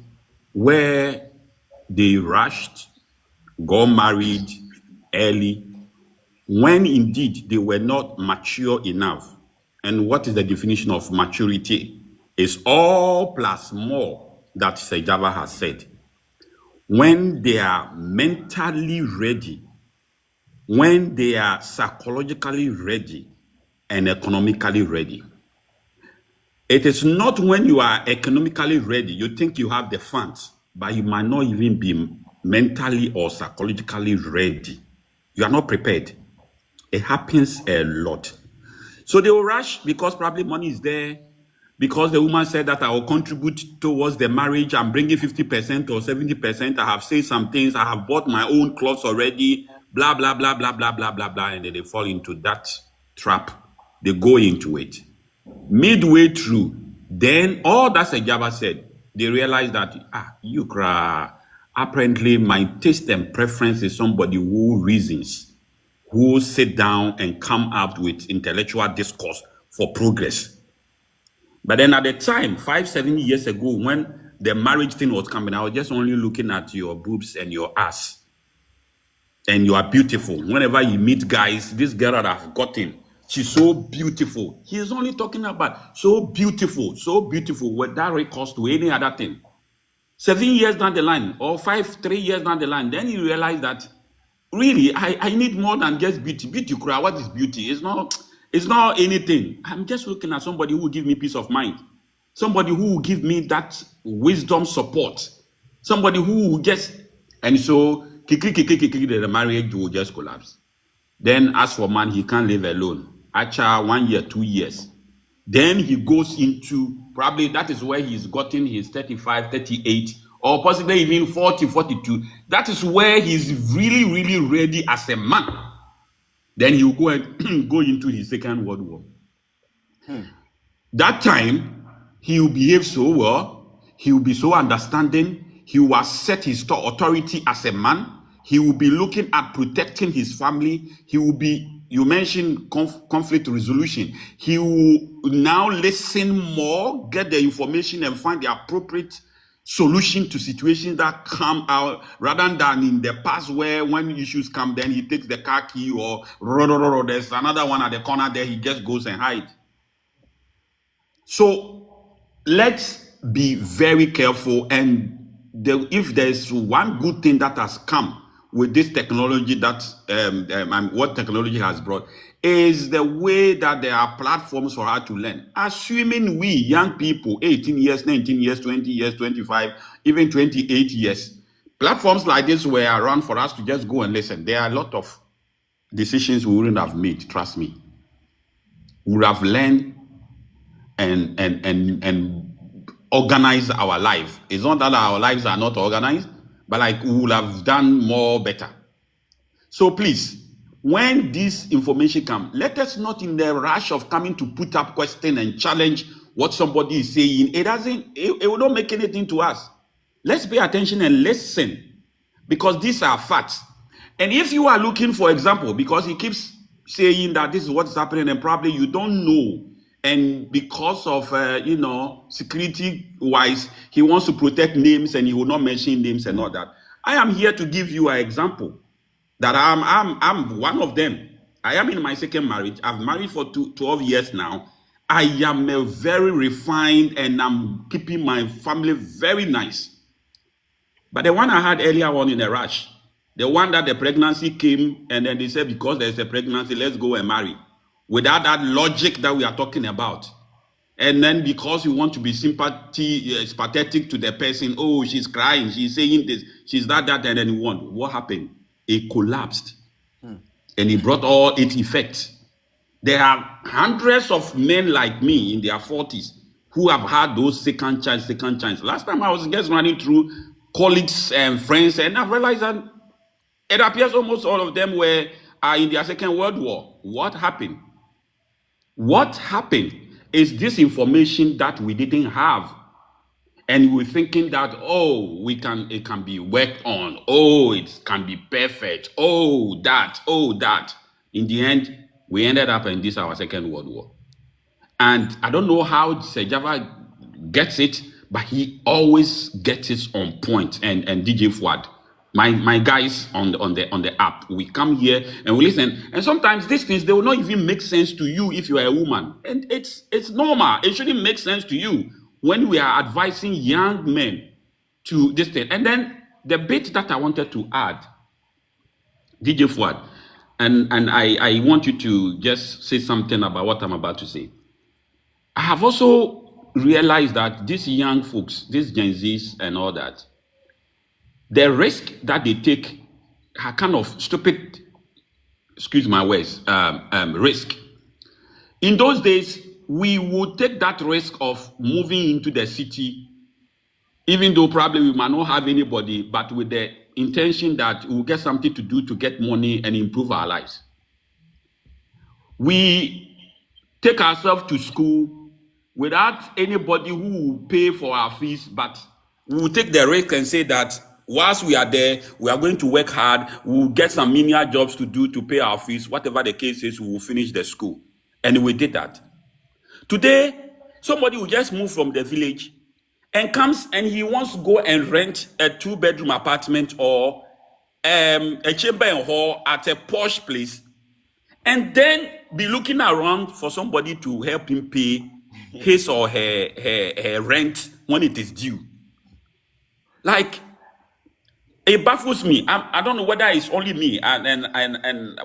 where they rushed, got married early, when indeed they were not mature enough. And what is the definition of maturity? It's all plus more that Sejava has said. When they are mentally ready, when they are psychologically ready and economically ready. It is not when you are economically ready, you think you have the funds, but you might not even be mentally or psychologically ready. You are not prepared. It happens a lot. So they will rush because probably money is there, because the woman said that I will contribute towards the marriage. I'm bringing 50% or 70%. I have said some things. I have bought my own clothes already, blah, blah, blah, blah, blah, blah, blah, blah. And then they fall into that trap. They go into it. Midway through, then all that Sejava said, they realized that, you cry. Apparently, my taste and preference is somebody who reasons, who sit down and come up with intellectual discourse for progress. But then at the time, 5-7 years ago, when the marriage thing was coming, I was just only looking at your boobs and your ass. And you are beautiful. Whenever you meet guys, this girl that I've gotten, she's so beautiful. He's only talking about so beautiful, with that recourse to any other thing. 7 years down the line, or 3 years down the line, then you realize that really I need more than just beauty. Beauty, what is beauty? It's not anything. I'm just looking at somebody who will give me peace of mind. Somebody who will give me that wisdom support. Somebody who will just, and so the marriage will just collapse. Then as for man, he can't live alone. Actually, 1 year, 2 years. Then he goes into, probably that is where he's gotten his 35, 38, or possibly even 40, 42. That is where he's really, really ready as a man. Then he will go and go into his Second World War. That time, he will behave so well. He will be so understanding. He will assert his authority as a man. He will be looking at protecting his family. He will be, you mentioned conflict resolution. He will now listen more, get the information and find the appropriate solution to situations that come out, rather than in the past where when issues come, then he takes the car key or there's another one at the corner there, he just goes and hides. So let's be very careful. And if there's one good thing that has come with this technology, that what technology has brought, is the way that there are platforms for her to learn. Assuming we young people, 18 years, 19 years, 20 years, 25, even 28 years, platforms like this were around for us to just go and listen. There are a lot of decisions we wouldn't have made, trust me. We would have learned and organized our life. It's not that our lives are not organized, but like we would have done more better. So please, when this information comes, let us not in the rush of coming to put up question and challenge what somebody is saying. It will not make anything to us. Let's pay attention and listen, because these are facts. And if you are looking for example, because he keeps saying that this is what's happening and probably you don't know, and because of security wise, he wants to protect names and he will not mention names and all that. I am here to give you an example that I'm one of them. I am in my second marriage. I've married for 12 years now. I am a very refined and I'm keeping my family very nice. But the one I had earlier on in a rush, the one that the pregnancy came and then they said because there's a pregnancy, let's go and marry. Without that logic that we are talking about. And then because you want to be sympathetic to the person, oh, she's crying, she's saying this, she's that, and then you want. What happened? It collapsed. And it brought all its effects. There are hundreds of men like me in their 40s who have had those second chance. Last time I was just running through colleagues and friends, and I realized that it appears almost all of them were in their Second World War. What happened? What happened is this information that we didn't have. And we're thinking that, oh, it can be worked on. Oh, it can be perfect. Oh, that. In the end, we ended up in this, our Second World War. And I don't know how Sejava gets it, but he always gets it on point. And DJ Fuad, my guys on the app, we come here and we listen. And sometimes these things, they will not even make sense to you if you are a woman. And it's normal. It shouldn't make sense to you when we are advising young men to this thing. And then the bit that I wanted to add, DJ Fuad, and I want you to just say something about what I'm about to say. I have also realized that these young folks, these Gen Zs and all that, the risk that they take are kind of stupid, excuse my words, risk. In those days, we would take that risk of moving into the city, even though probably we might not have anybody, but with the intention that we'll get something to do to get money and improve our lives. We take ourselves to school without anybody who will pay for our fees, but we will take the risk and say that whilst we are there, we are going to work hard, we will get some menial jobs to do to pay our fees, whatever the case is, we will finish the school. And we did that. Today, Somebody will just move from the village and comes and he wants to go and rent a 2-bedroom apartment or a chamber and hall at a posh place, and then be looking around for somebody to help him pay his or her rent when it is due. Like, it baffles me. I don't know whether it's only me and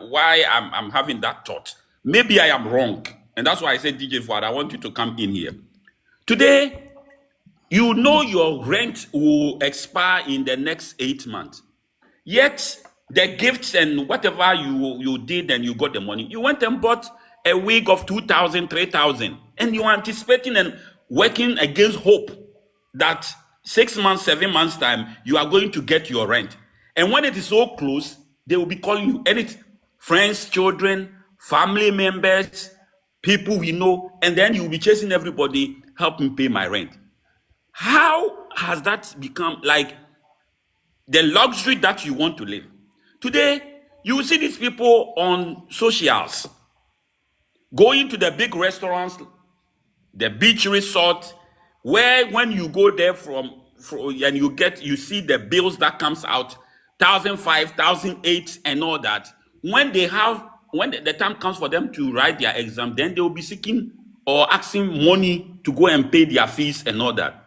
why I'm having that thought. Maybe I am wrong. And that's why I said, DJ Fuad, I want you to come in here. Today, you know your rent will expire in the next 8 months. Yet, the gifts and whatever you did and you got the money, you went and bought a wig of 2,000, 3,000. And you're anticipating and working against hope that 6 months, 7 months time, you are going to get your rent. And when it is so close, they will be calling you. And it's friends, children, family members, people we know, and then you will be chasing everybody, help me pay my rent. How has that become like the luxury that you want to live? Today, you will see these people on socials, going to the big restaurants, the beach resort, where when you go there from and you see the bills that comes out, 1,500, 1,800 and all that. When the time comes for them to write their exam, then they will be seeking or asking money to go and pay their fees and all that.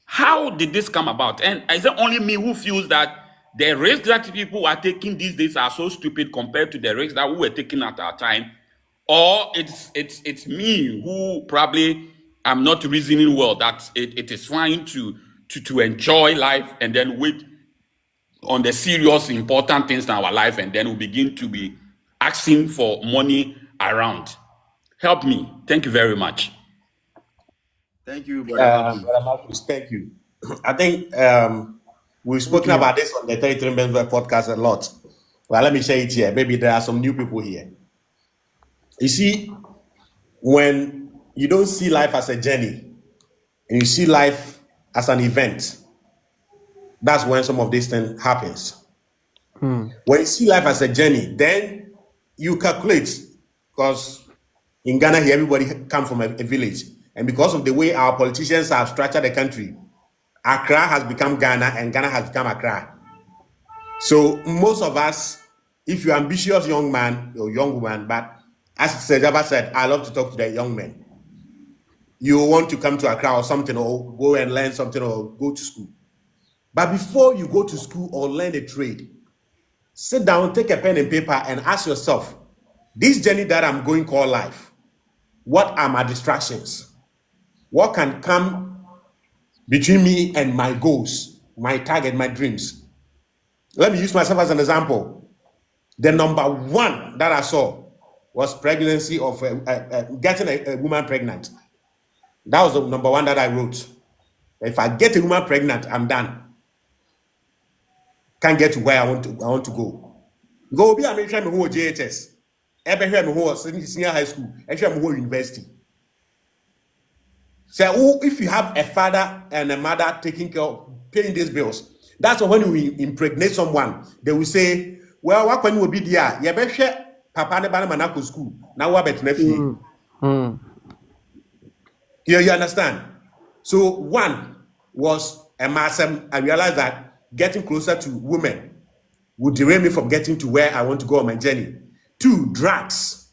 How did this come about? And is it only me who feels that the risks that people are taking these days are so stupid compared to the risks that we were taking at our time? Or it's me who probably am not reasoning well, that it is fine to enjoy life and then wait on the serious important things in our life, and then we begin to be asking for money around. Help me. Thank you very much. Thank you, Brother Brother Marcus, thank you. I think we've spoken about this on the 33 Members podcast a lot. Well, let me say it here. Maybe there are some new people here. You see, when you don't see life as a journey and you see life as an event, that's when some of this thing happens. When you see life as a journey, then you calculate, because in Ghana here, everybody come from a village. And because of the way our politicians have structured the country, Accra has become Ghana and Ghana has become Accra. So most of us, if you're ambitious young man or young woman, but as Sejaba said, I love to talk to the young men. You want to come to Accra or something, or go and learn something, or go to school. But before you go to school or learn a trade, sit down, take a pen and paper and ask yourself, this journey that I'm going called life, what are my distractions? What can come between me and my goals, my target, my dreams? Let me use myself as an example. The number one that I saw was pregnancy of getting a woman pregnant. That was the number one that I wrote. If I get a woman pregnant, I'm done. Can't get to where I want to go. Go be a mention me who JHS. Ever hear me who senior high school, actually me who university. So if you have a father and a mother taking care of paying these bills, that's when we impregnate someone, they will say, well, what when you will be there? You better share papa ne bana manako school. Now what bet nefi? You understand? So one was a massive. I realized that getting closer to women would derail me from getting to where I want to go on my journey. 2, drugs.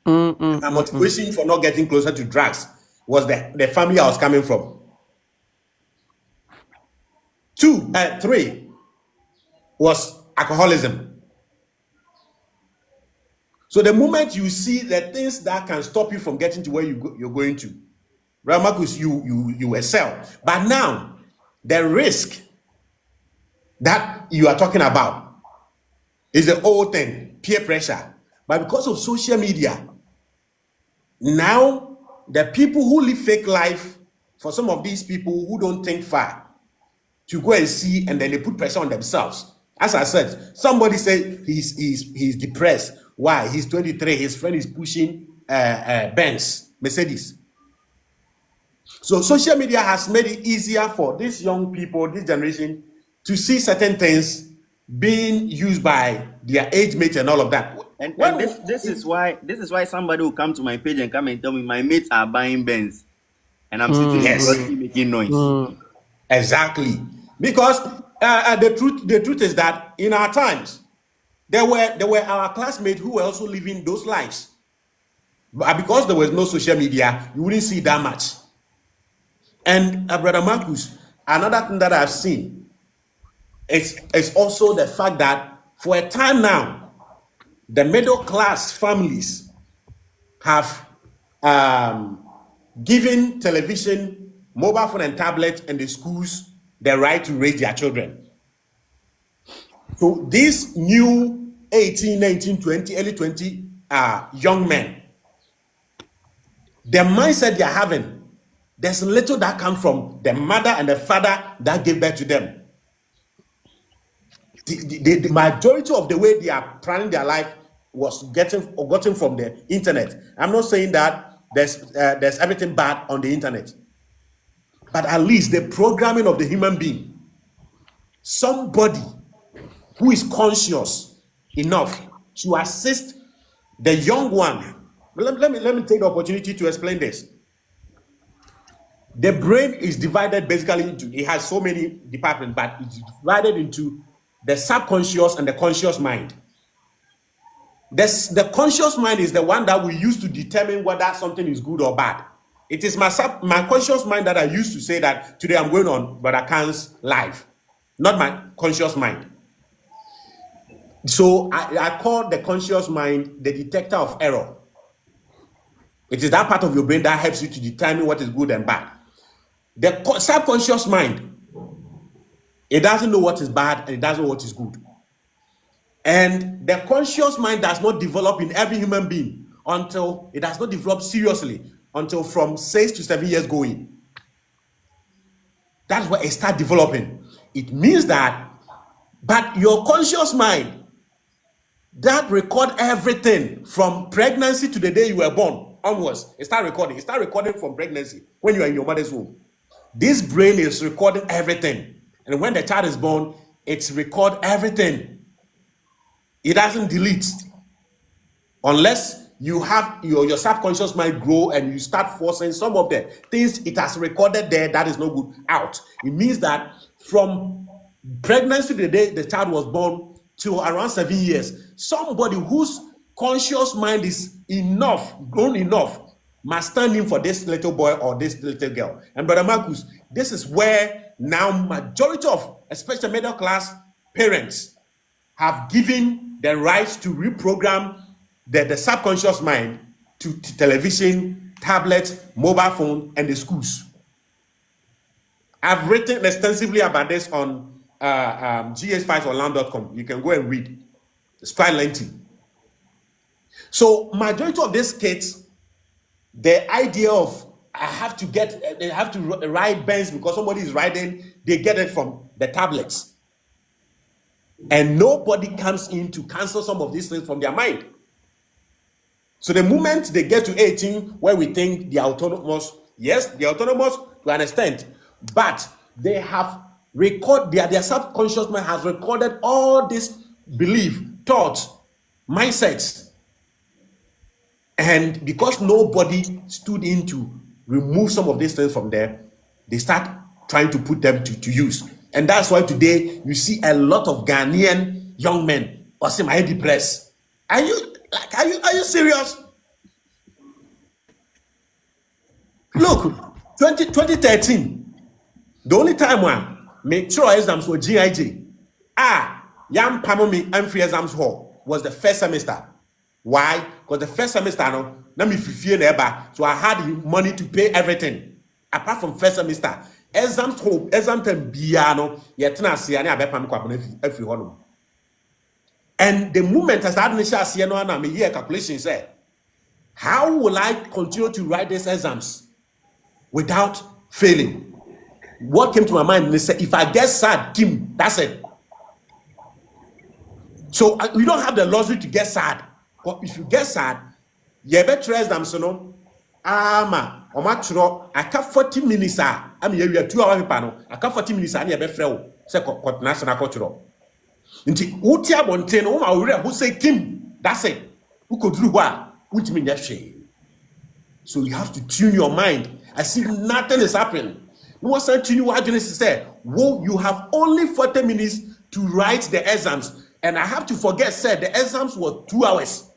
My motivation for not getting closer to drugs was the family I was coming from. 3 was alcoholism. So the moment you see the things that can stop you from getting to where you're going to, Ramakus, you excel. But now, the risk that you are talking about is the old thing, peer pressure. But because of social media, now the people who live fake life, for some of these people who don't think far, to go and see, and then they put pressure on themselves. As I said, somebody said he's depressed. Why? He's 23. His friend is pushing Benz, Mercedes. So social media has made it easier for these young people, this generation, to see certain things being used by their age mates and all of that. And When this is why somebody will come to my page and come and tell me my mates are buying Benz, and I'm sitting in yes, front making noise. exactly, because the truth is that in our times there were our classmates who were also living those lives, but because there was no social media, you wouldn't see that much. And Brother Marcus, another thing that I've seen is also the fact that for a time now, the middle class families have given television, mobile phone, and tablet, and the schools the right to raise their children. So these new 18, 19, 20, early 20 young men, the mindset they're having, there's little that comes from the mother and the father that gave birth to them. The majority of the way they are planning their life was gotten from the internet. I'm not saying that there's everything bad on the internet, but at least the programming of the human being, somebody who is conscious enough to assist the young one. Let me take the opportunity to explain this. The brain is divided basically into, it has so many departments, but it's divided into the subconscious and the conscious mind. The conscious mind is the one that we use to determine whether something is good or bad. It is my conscious mind that I used to say that today I'm going on Brother Khan's live, not my conscious mind. So I call the conscious mind the detector of error. It is that part of your brain that helps you to determine what is good and bad. The subconscious mind, it doesn't know what is bad and it doesn't know what is good. And the conscious mind does not develop in every human being until it does not develop seriously until from 6 to 7 years going. That's where it starts developing. It means that, but your conscious mind that record everything from pregnancy to the day you were born onwards, it start recording. It start recording from pregnancy when you are in your mother's womb. This brain is recording everything. And when the child is born, it's record everything. It doesn't delete. Unless you have your subconscious mind grow and you start forcing some of the things it has recorded there that is no good out. It means that from pregnancy to the day the child was born to around 7 years, somebody whose conscious mind is grown enough, must stand in for this little boy or this little girl. And Brother Marcus, this is where now majority of, especially middle class parents, have given the right to reprogram the subconscious mind to television, tablet, mobile phone, and the schools. I've written extensively about this on ghfightsonline.com. You can go and read. It's quite lengthy. So majority of these kids, the idea of they have to ride Benz because somebody is riding, they get it from the tablets. And nobody comes in to cancel some of these things from their mind. So the moment they get to 18, where we think they are autonomous, yes, they are autonomous to an extent, but they have their subconscious mind has recorded all this belief, thoughts, mindsets. And because nobody stood in to remove some of these things from there, they start trying to put them to use. And that's why today you see a lot of Ghanaian young men or say my depressed. Are you serious? Look, 2013, the only time when make sure exams were GIJ. Yam Pamomi and free exams hall was the first semester. Why? Because the first semester, let me fear never. So I had money to pay everything. Apart from first semester. Exams home, exam time biano, yetna siane abepam kwa every one. And the moment I started to see no me year calculation say, how will I continue to write these exams without failing? What came to my mind? They said, if I get sad, Kim, that's it. So we don't have the luxury to get sad. But if you get sad, you better exams so ama omatro aka 40 minutes am you 2 hours paper no aka 40 minutes na e be frɛ wo se national culture nti wuti abonte no ma wure who say Kim That's it. Who could do what? Which means that shame. So you have to tune your mind as if nothing is happening. No one said to you what Genesis said. Whoa, you have only 40 minutes to write the exams. And I have to forget, said the exams were 2 hours.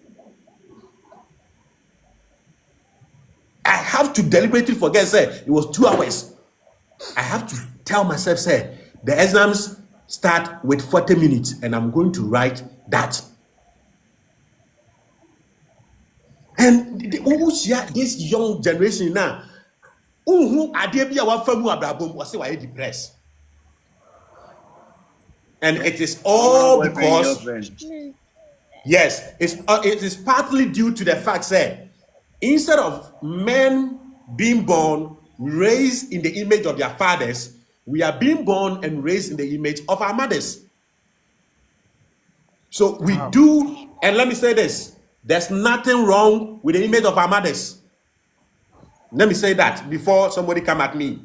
I have to deliberately forget, say it was 2 hours. I have to tell myself, say the exams start with 40 minutes and I'm going to write that. And this young generation now, who are depressed. And it is all because, yes, it is partly due to the fact that instead of men being born, raised in the image of their fathers, we are being born and raised in the image of our mothers. So we do, and let me say this, there's nothing wrong with the image of our mothers. Let me say that before somebody come at me.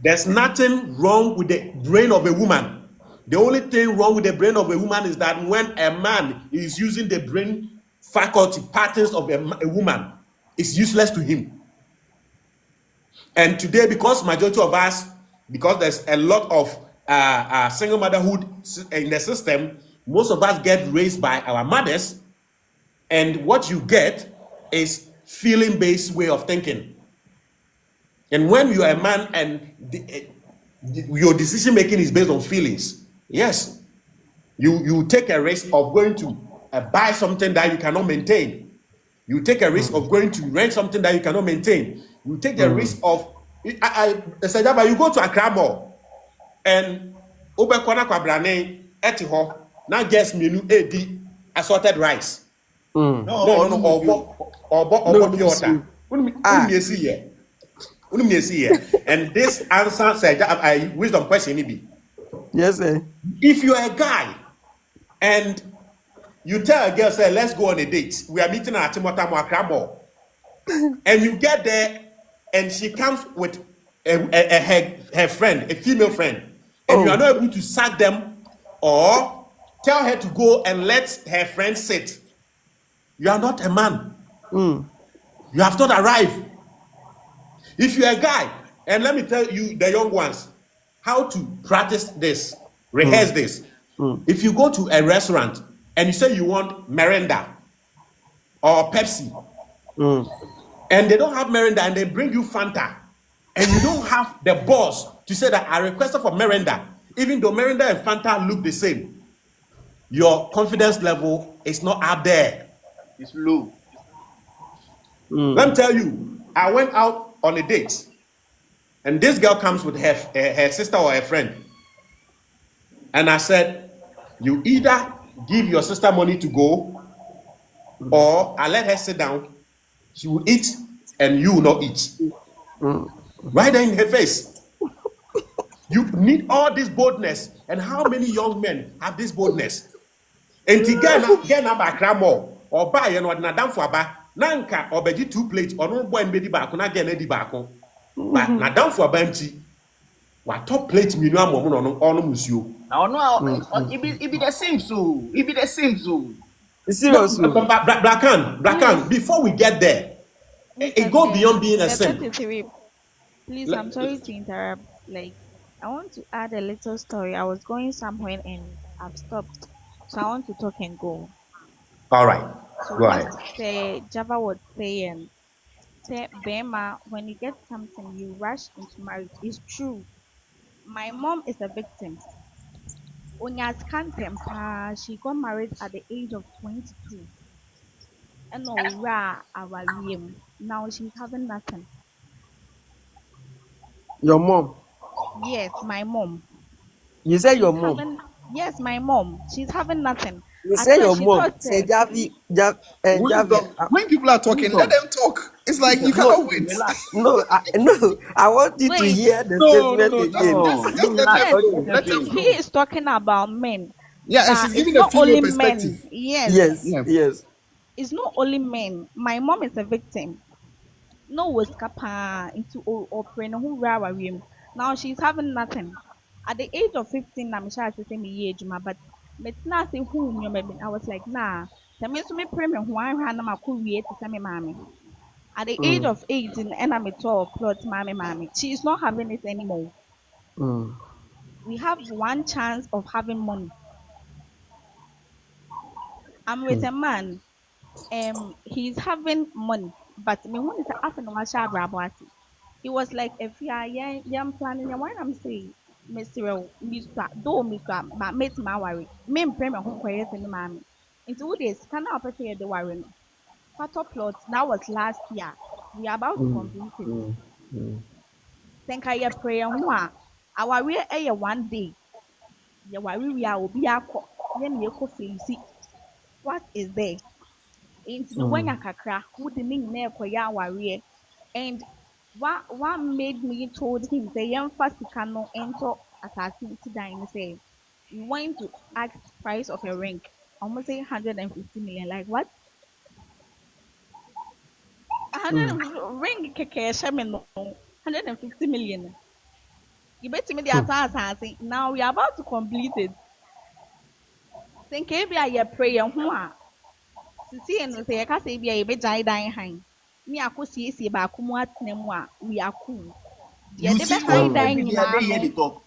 There's nothing wrong with the brain of a woman. The only thing wrong with the brain of a woman is that when a man is using the brain faculty patterns of a woman, it's useless to him. And today, because majority of us, because there's a lot of single motherhood in the system, most of us get raised by our mothers, and what you get is feeling-based way of thinking. And when you are a man and your decision making is based on feelings, yes, you take a risk of going to buy something that you cannot maintain. You take a risk of going to rent something that you cannot maintain. You take the risk of you go to Accra Mall and Obekwana Kwabrane etiho now guess menu AD assorted rice. No, and this answer said wisdom question. Yes, sir. If you are a guy and you tell a girl, say, let's go on a date, we are meeting at Timotamo Accra Mall, and you get there and she comes with her friend, a female friend, and you are not able to sack them or tell her to go and let her friend sit, you are not a man. You have not arrived. If you're a guy, and let me tell you, the young ones, how to practice this, rehearse this. If you go to a restaurant and you say you want Mirinda or Pepsi, and they don't have Mirinda and they bring you Fanta, and you don't have the boss to say that I requested for Mirinda, even though Mirinda and Fanta look the same, your confidence level is not up there. It's low. Let me tell you, I went out on a date, and this girl comes with her sister or her friend, and I said, you either give your sister money to go, or I let her sit down, she will eat, and you will not eat. Right there in her face. You need all this boldness, and how many young men have this boldness? And to get a back more, or buy and what Nadam for ba, Nanka or beji 2 plates, or no boy and baby back, and again Eddie back. But Nadam for Banchi, what top plate minimum on monsieur. Now, no, it be the same, so it be the same, so. Seriously, Black, before we get there, it go beyond being a sim. Please, I'm sorry to interrupt. Like, I want to add a little story. I was going somewhere and I've stopped, so I want to talk and go. All right, So go ahead. what Java was saying, say Bema, when you get something, you rush into marriage. It's true. My mom is a victim. Onyas Kantempa, she got married at the age of 22. And now she's having nothing. your mom. Yes, my mom. You say your She's mom. having, yes, my mom. She's having nothing. You At say first your she mom. thought Say Javi, Javi. When people are talking, let them talk. It's like you cannot wait. No, I want you to Wait. hear the No, statement again. just let them flow. Let them He flow. is talking about men. Yeah, and That she's it's giving a not only female men. perspective. Yes, Yes, Yeah. yes. it's not only men. My mom is a victim. No was kapa into opera no who rawa wiem. Now she's having nothing. At the age of 15, I'm sure I say me age, but Metna say who you maybe I was like, nah. The means me pray me who I had my career to send me mommy. At the age Mm. of 18, and I'm a tall plot mommy. She is not having it anymore. Mm. We have one chance of having money. I'm with a man. He's having money, but me when it's after no brabati. He was like, if you are young planning, why I'm saying, Mr. Mr. But mate my worry. Me and Premier who quiet in the mammy. Into 2 days, can I prepare the worry? Photo plot that was last year. We are about to Mm. complete it. Mm. Mm. Think I pray on one. Our real air 1 day. Ya worry we are be a co. Then you could see what is there. Into the one Mm. kakra who the name near Koya warrior. And what made me told him the young first cano enter assassin to dine say we want to ask price of a ring. Almost say 150 million. Like what? Mm. 100 ring keke shaman no 150 million. You bet me the assassin. Now we are about to complete it. Think maybe I pray and who Sisi no say ka say bia ye be jai dan han. Ni akosiesie ba ko mu atena mu a we are cool. Ye You de be see, han dan every day I nyina dey hear no. the talk.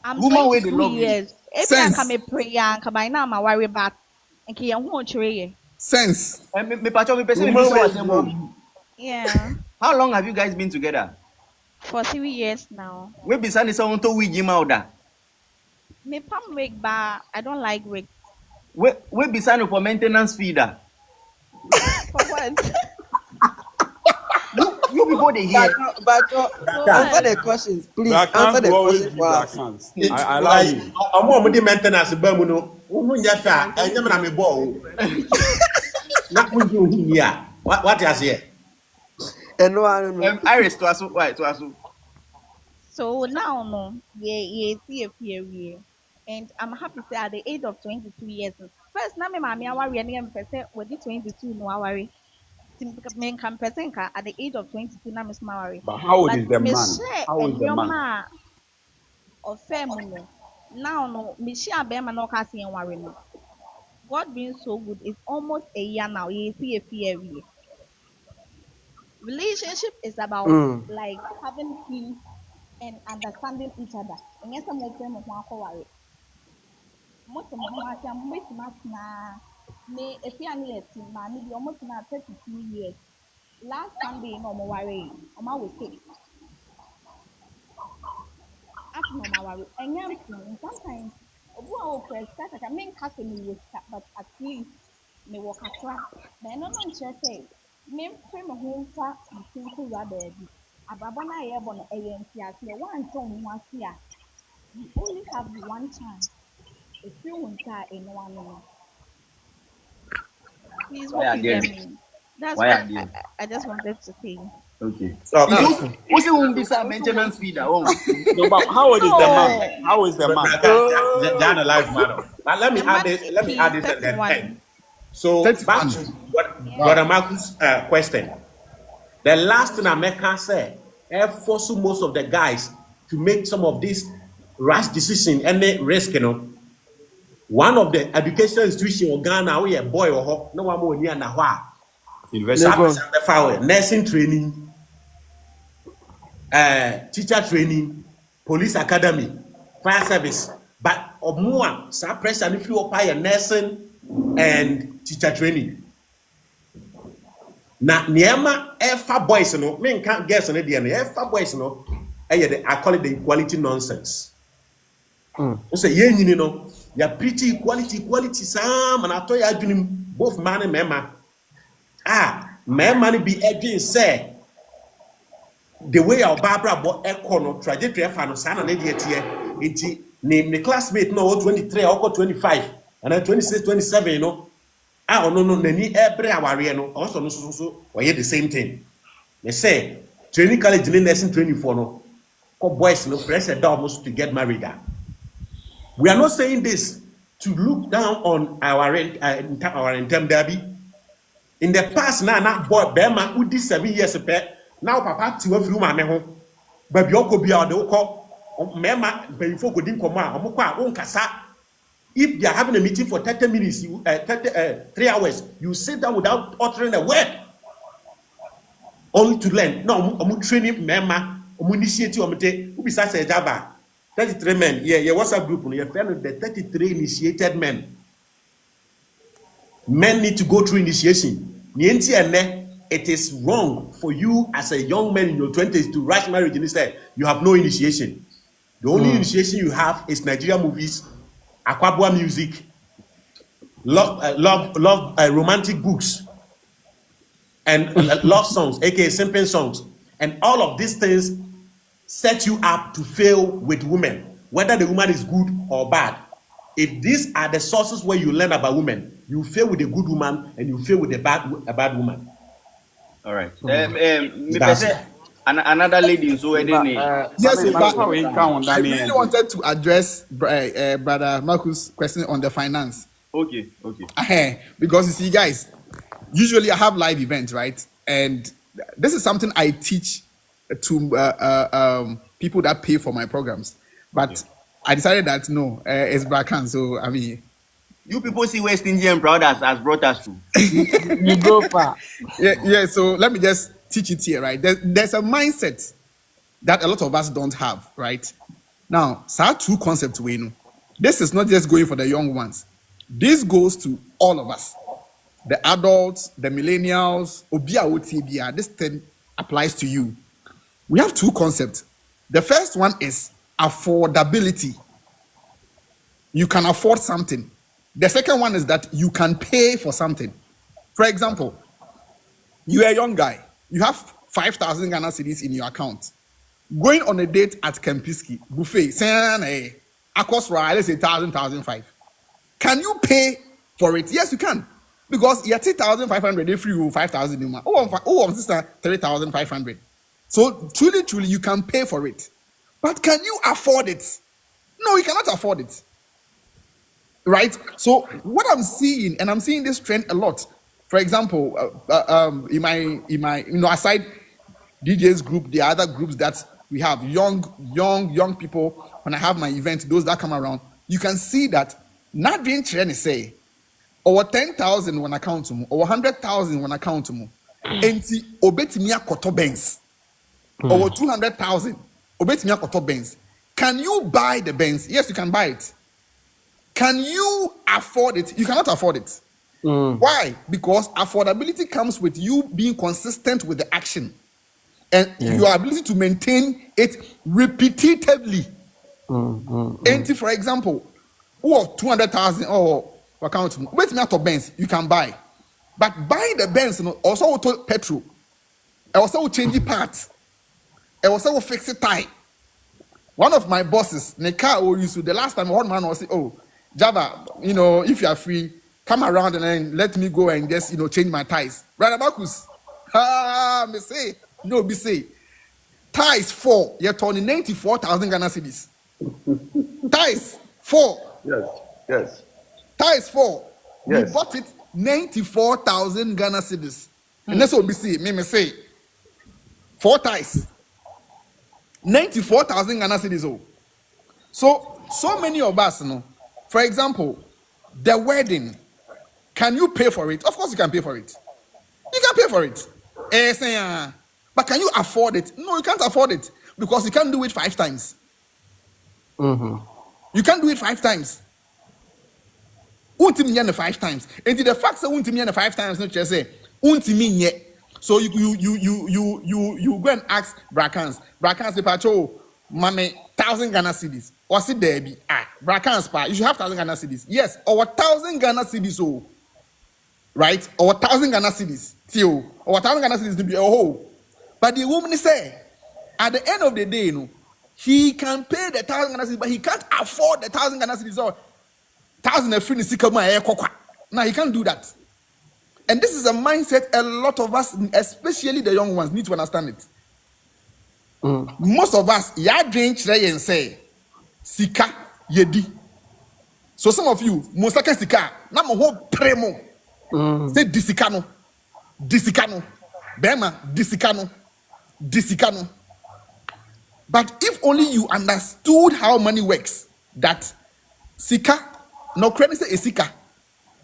I'm Woman where they 22 love you. years. Ebi anka Sense. me pray ya anka by now ma worry back. Enke ye ho chire ye. Sense. Me pacho me person me Woman say where what they say love more. you. Yeah. How long have you guys been together? For 3 years now. We be sani say on to wigi mauda. Me pam wig ba I don't like wig. We be sani for maintenance feeder. For what? You people they hear. But For answer what? the questions, please. Black Answer hands the will always question be for black us. hands. It's I allow like you. I'm the maintenance bamu no. Who nya fa enya me na me ball. Na unju hu ya. What you say? And no, I don't know. Iris to asu, why to asu? So now no, yeah, see a fear. And I'm happy to say at the age of 22 years. First, na me mami awari ani am pese with the 22 no awari. Me can person ka at the age of 22 na me small awari. But how old But is the me man? share How old and is the your man? ma of no. Now no, me share be ma no ka see en worry no. God being so good is almost a year now. You see a fear. Relationship is about Mm. like having peace and understanding each other. And yes, I'm open with one worry. Most of my I'm with na me if you are near to man, you almost na 32 years. Last Sunday, no more worry. I'm always sick. After no more worry. And sometimes obu a o press that I mean cast me with but at least me walk akra. Then no say me pray my home fa me think rather bi. Ababa na ye bo no eye ntia se one ton ho ase a you only have one chance. If you want to anyone no. Please Why hope are you get there? me. That's Why what are there? I just wanted to say. Okay. Okay. Who's who be sa maintenance feeder? Oh. No, but how old is the man? No, How old is the man? Jana life man. But let me the add man this. Let me add he's this and then 31. end. So back 31. to what Yeah. Brother Marcus' question. The last thing America said, force most of the guys to make some of these rash decisions and they risk, One of the educational institutions in Ghana, we a boy or no one more near Nahua. University. Nursing training, teacher training, police academy, fire service. But more, pressure if you apply nursing and teacher training. Na niema F boys no me can't guess no dey na F boys no I call it the equality nonsense. Mm. O say ye nyini no ya preach equality sam na to ya adwunim both man and mema. Mema be edwin say the way our Barbara bo ekọ no trajectory fa no sa na dey tie enti ne classmate no 23 or 25 and 26 27 no nani every aware no also no so we the same thing. They say training college nursing training for no boys no pressure almost to get married. We are not saying this to look down on our interim derby. In the past na boy Bema who did 7 years now papa ti wa firu ma me ho ba bi okobia o de ukọ mema before godin komo a omukọ a wonkasa If they are having a meeting for 30 minutes, 3 hours, you sit down without uttering a word, only to learn. No, I'm training member, I'm initiating, who besides a Java. 33 men, yeah, WhatsApp group, you're the 33 initiated men. Men need to go through initiation. It is wrong for you as a young man in your 20s to rush marriage and say you have no initiation. The only initiation you have is Nigerian movies, Aquabua music, romantic books, and love songs, aka simping songs. And all of these things set you up to fail with women, whether the woman is good or bad. If these are the sources where you learn about women, you fail with a good woman and you fail with a bad woman. All right. Another lady is already Yes, but I really wanted to address Brother Marcus' question on the finance. Okay. Because you see, guys, usually I have live events, right? And this is something I teach to people that pay for my programs. But I decided that no, it's Brakan. So I mean, You people see West Indian Prouders has brought us to. You go far. yeah. So let me just teach it here, right? There's a mindset that a lot of us don't have, right? Now, so two concepts we know. This is not just going for the young ones. This goes to all of us. The adults, the millennials, Obia OTBia, this thing applies to you. We have two concepts. The first one is affordability. You can afford something. The second one is that you can pay for something. For example, you are a young guy. You have 5,000 Ghana cedis in your account. Going on a date at Kempinski buffet, saying, across let's say 1,500. Can you pay for it? Yes, you can. Because you're 3,500 if you 5,000. Oh, sister, 3,500. So truly, you can pay for it. But can you afford it? No, you cannot afford it. Right? So what I'm seeing, and I'm seeing this trend a lot. For example, in my aside DJs group, the other groups that we have, young people, when I have my events, those that come around, you can see that not being trained say, over 10,000 when I count to or 100,000 when I count to enti obetimia koto Benz, over 200,000 obetimia koto Benz. Can you buy the Benz? Yes, you can buy it. Can you afford it? You cannot afford it. Why? Because affordability comes with you being consistent with the action and your ability to maintain it repetitively. And for example, 200,000 or account, wait me out of Benz, you can buy. But buying the Benz also auto petrol, also change parts, also fix it tie. One of my bosses, the car used to the last time one man was say, oh, Java, if you are free, come around and then let me go and just change my ties. Brother Marcus, me say, no, be say, ties 4, you're turning 94,000 Ghana cedis. Ties 4. Yes. Ties 4. Yes. We bought it 94,000 Ghana cedis. And that's what we see. Me say, 4 ties. 94,000 Ghana cedis. So many of us, for example, the wedding, can you pay for it? Of course you can pay for it. You can pay for it. But can you afford it? No, you can't afford it because you can't do it 5 times. You can't do it 5 times. Untimi 5 times. And the fact that untimi 5 times, not just say untimi yet. So you go and ask Brakans the patrol, mame 1,000 Ghana cedis. Or sit there be Brakans pa. You should have 1,000 Ghana cedis. Yes, or 1,000 Ghana cedis. Oh, right? Or 1,000 Ghana cedis. Or 1,000 Ghana cedis to be a whole. But the woman say, at the end of the day, he can pay the 1,000 Ghana cedis, but he can't afford the 1,000 Ghana cedis or 1,000 a free Now he can't do that. And this is a mindset a lot of us, especially the young ones, need to understand it. Most of us, ya drink and say, Sika yedi. So some of you, Mosaka Sika, na mo ho premo. Say disikano. Bema, disikano. But if only you understood how money works, that Sika no credit say esika.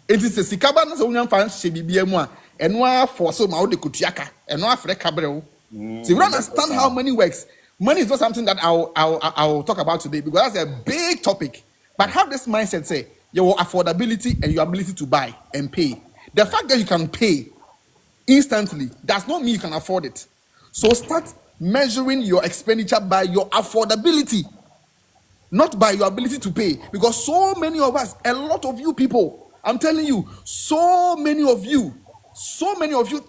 It is a sikaba na so nyam fan hye bibia mu a eno a force ma wo de kutuaka eno afre kabrɛ. So you don't understand how money works. Money is not something that I'll talk about today because that's a big topic. But have this mindset: say your affordability and your ability to buy and pay. The fact that you can pay instantly does not mean you can afford it. So start measuring your expenditure by your affordability, not by your ability to pay. Because so many of us, a lot of you people, I'm telling you, so many of you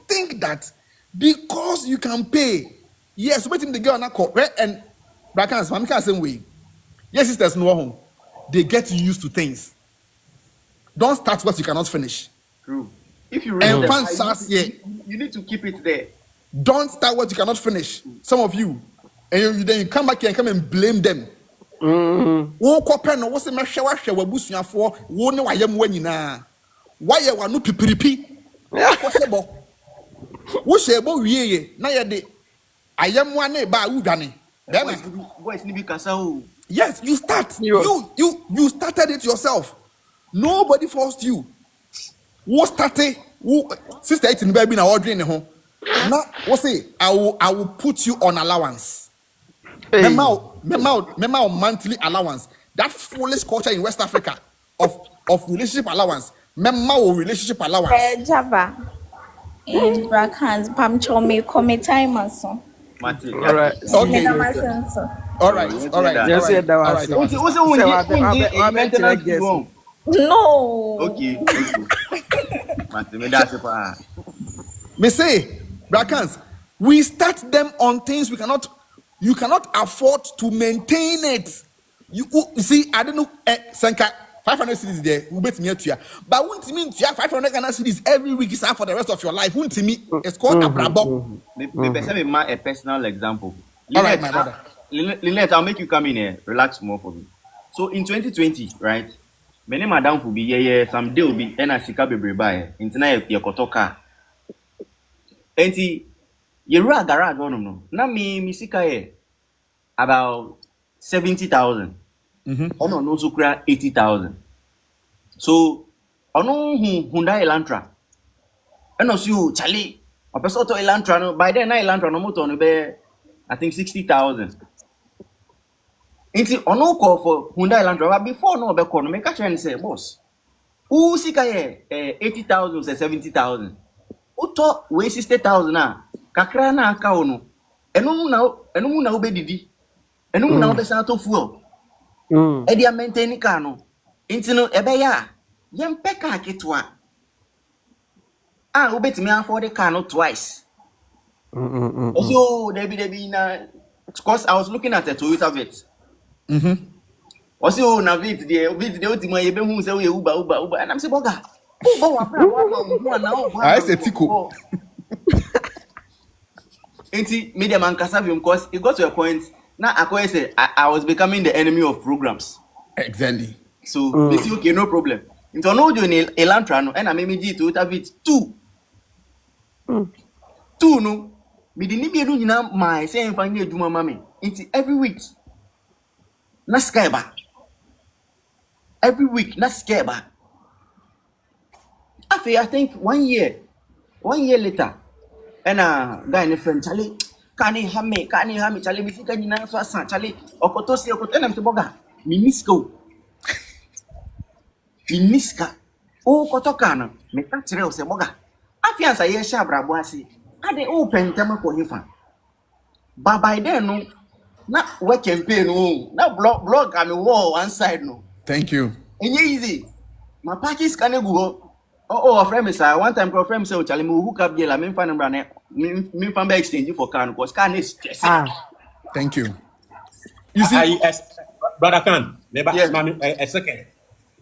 think that because you can pay, yes, waiting the girl not correct and Brakans, I'm the same way. Yes, sisters, no home. They get used to things. Don't start what you cannot finish. True. If you read And the fan Bible, SARS, yeah. you need to keep it there. Don't start what you cannot finish. Some of you, and then you come back here and come and blame them. Wo kɔpɛ no wo se mɛhwɛ wahwɛ wabusuafoɔ wo ne wayɛ mu nyinaa wayɛ wano pipiripi akɔhyɛ bɔ wo hyɛ bɔ wieye na yɛ de ayɛmoa ne ba udwane Boys ni bi kasa o. yes you start you started it yourself. Nobody forced you. Wo started wo sister 18 baby na ordering ne ho na wo say I will put you on allowance. Memo monthly allowance. That foolish culture in West Africa of relationship allowance. Memo relationship allowance. Java. And black hands, Pam Chomi, come time or so. All right. Okay. All right. Yes, yeah, that was No. Okay. Me that's it. Me say, Brakans, we start them on things you cannot afford to maintain it. You see, I don't know, Sanka, 500 cities there, we bet me to you. But won't mean to 500 Ghana cities every week is for the rest of your life. Won't me? It's called a brabo. Me a personal example. All right, my brother. Lynette, I'll make you come in here. Relax more for me. So in 2020, right? Many madam will be some day will be ena sika bebre buy. Internet your kotoka. Enti you run garage one no. Na me sika about 70,000. Ono no so kra 80,000. So ono Hyundai Elantra. Eno si Charlie. A person to Elantra no by then na Elantra no motor no be I think 60,000. Enti ono call for Hyundai Elantra but before no be call no make catch and say boss. Who sika 80,000 say 70,000. Uto we 60,000 na kakra na aka ono. Eno mu na obedidi. Eno mu na obesa to fuel. E dia maintain car no. Enti no ebe ya yempe car ketwa. Ah, obetimi afford the car no twice. Also, Debbie na because I was looking at a Toyota Vet. Also, na Vet the ultima you be who say Uber and I'm say boga. I say Tico. Enti media man kasavium because it got to a point now I say I was becoming the enemy of programs. Exactly. So this okay, no problem. Into no do in Elantra no and I made me Toyota Vet 2. 2 no. Me didn't be doing my saying finding a Juma Mammy. It's every week. Not scaba. Every week, not scaba. After I think 1 year later, and a guy in a friend, Charlie, can he have me, Charlie, we think I need to answer, Charlie, or Kotosi, or Kotanam to Boga, Minisco. Miniska. Oh, Kotokana, me catch rail, say Boga. After I hear Shabra Boissy. I dey open tema for him. But by then, no, not work campaign, no, not blog and wall one side, no. Thank you. And easy. My package can go. Oh, a friend is one time for friend say, Charlie, hook up the me fan brand, me fan exchange for can because can is stressing. Thank you. You see, brother Khan, yes, a second.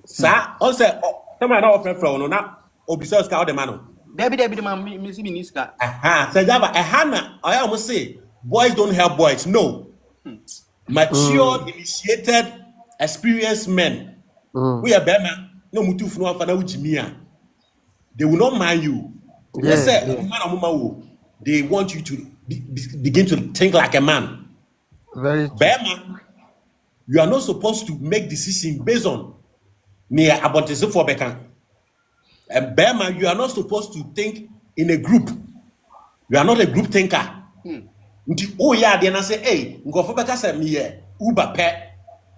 Sir, also, come on, our friend from no, Obisos cow the man. Debbie, man, Missy Miniska. So Java, Hannah, I almost say, boys don't help boys. No. Mature, initiated, experienced men. We are Bema, no Mutuf, no Fana Ujimia. They will not mind you. They say, they want you to begin to think like a man. Very Bema, you are not supposed to make decisions based on Near Abontesifo Beka. And Bema, you are not supposed to think in a group. You are not a group thinker. Oh yeah, then I say, hey, Ngofo Beka say me Uber pet.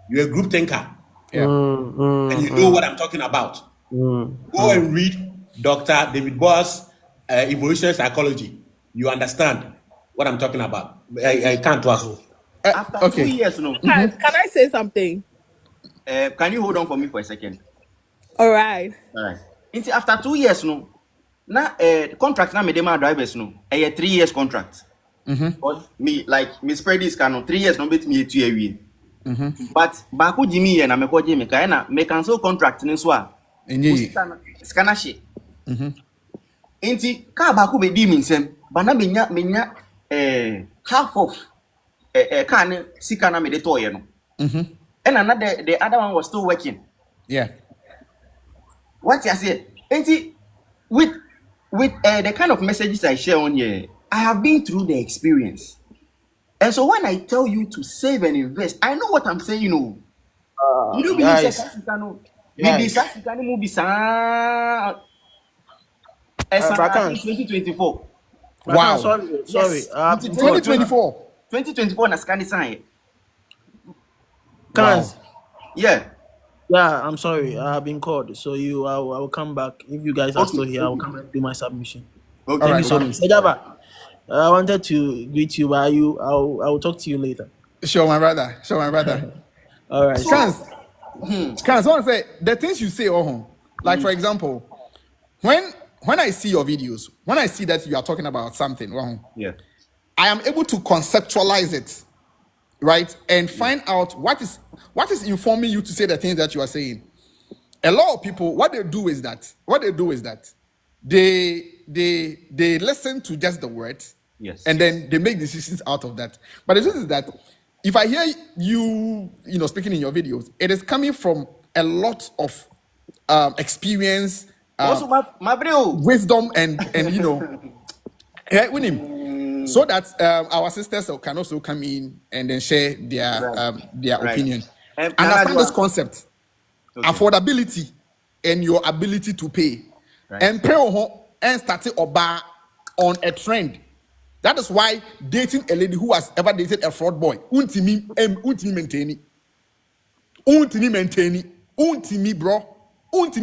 You're a group thinker. And you know what I'm talking about. Go and read Dr. David Boas' evolutionary psychology. You understand what I'm talking about. I can't also. After 2 years, no. Can I say something? Can you hold on for me for a second? All right. All right. After 2 years, no. Now, contract na me dem drivers no. A 3 years contract. But me spread this can 3 years no bet me 2 years. But baako Jimmy na me ko Jimmy ka na me cancel contract ni so a. Scanner she. Car baako be di me nsem, ba na menya half of car ne sika na me de toye no. And another the other one was still working. Yeah. What you say? With the kind of messages I share on here, I have been through the experience. And so when I tell you to save and invest, I know what I'm saying, you know. You don't believe Guys. South Africa, no? Maybe South Africa will be Brakan. 2024. Wow. Sorry. Yes. 2024. 2024 na scan sign. Kans. Yeah. Yeah, I'm sorry. I have been called. So I will come back. If you guys are still here, I will come and do my submission. Okay. Thank you so much. Sejaba, I wanted to greet you, but I will talk to you later. Sure, my brother. All right. Scans, I want to say the things you say, like for example, when I see your videos, when I see that you are talking about something, Yeah. I am able to conceptualize it, right, and find out what is informing you to say the things that you are saying. A lot of people, what they do is that they listen to just the words, Yes. and then they make decisions out of that. But the truth is that if I hear you speaking in your videos, it is coming from a lot of experience, Also, my bro. wisdom, and yeah, with him, so that our sisters can also come in and then share their Right. opinion. And Understand this Nanajwa- concept, Okay. affordability, and your ability to pay, Right. and pray and start oba on a trend. That is why dating a lady who has ever dated a fraud boy, untimi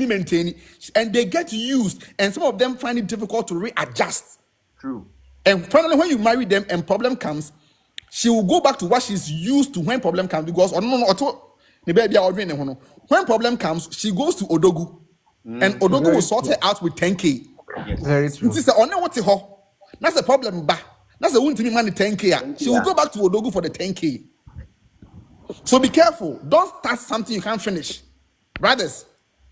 maintain, and they get used, and some of them find it difficult to readjust. True. And finally, when you marry them and problem comes, she will go back to what she's used to when problem comes, because when problem comes, she goes to Odogu, and Odogu will sort her out with 10K. Very true. She said, that's the problem. That's the one thing money 10K. She will go back to Odogu for the 10K. So be careful. Don't start something you can't finish. Brothers,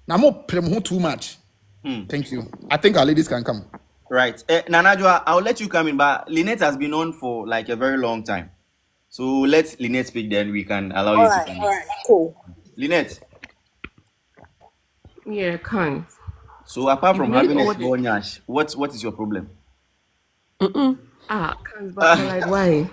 now more too much. Thank you. I think our ladies can come. Right. Nanajwa, I'll let you come in, but Lynette has been on for like a very long time. So let Lynette speak, then we can allow you to come in. All right, cool. Lynette, Yeah, kind. so apart from You need having a all the- small nyash, what is your problem? Kind, but like why?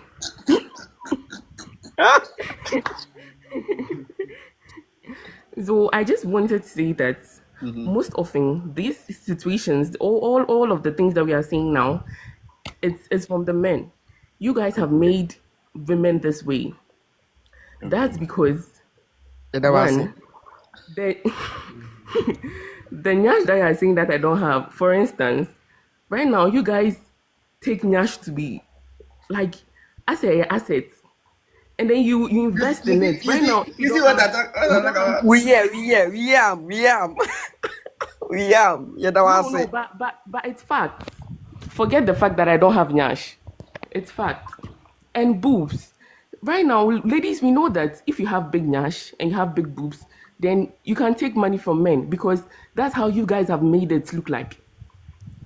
So I just wanted to say that most often these situations, all of the things that we are seeing now, it's from the men. You guys have made women this way. That's because one, the the nyash that you are saying that I don't have. For instance, right now you guys take nyash to be like assets, and then you invest in it. Right now, if You see don't what I have- talk about? We am. Yeah, that was No, it. but it's fact. Forget the fact that I don't have nyash. It's fact. And boobs. Right now, ladies, we know that if you have big nyash and you have big boobs, then you can take money from men because that's how you guys have made it look like.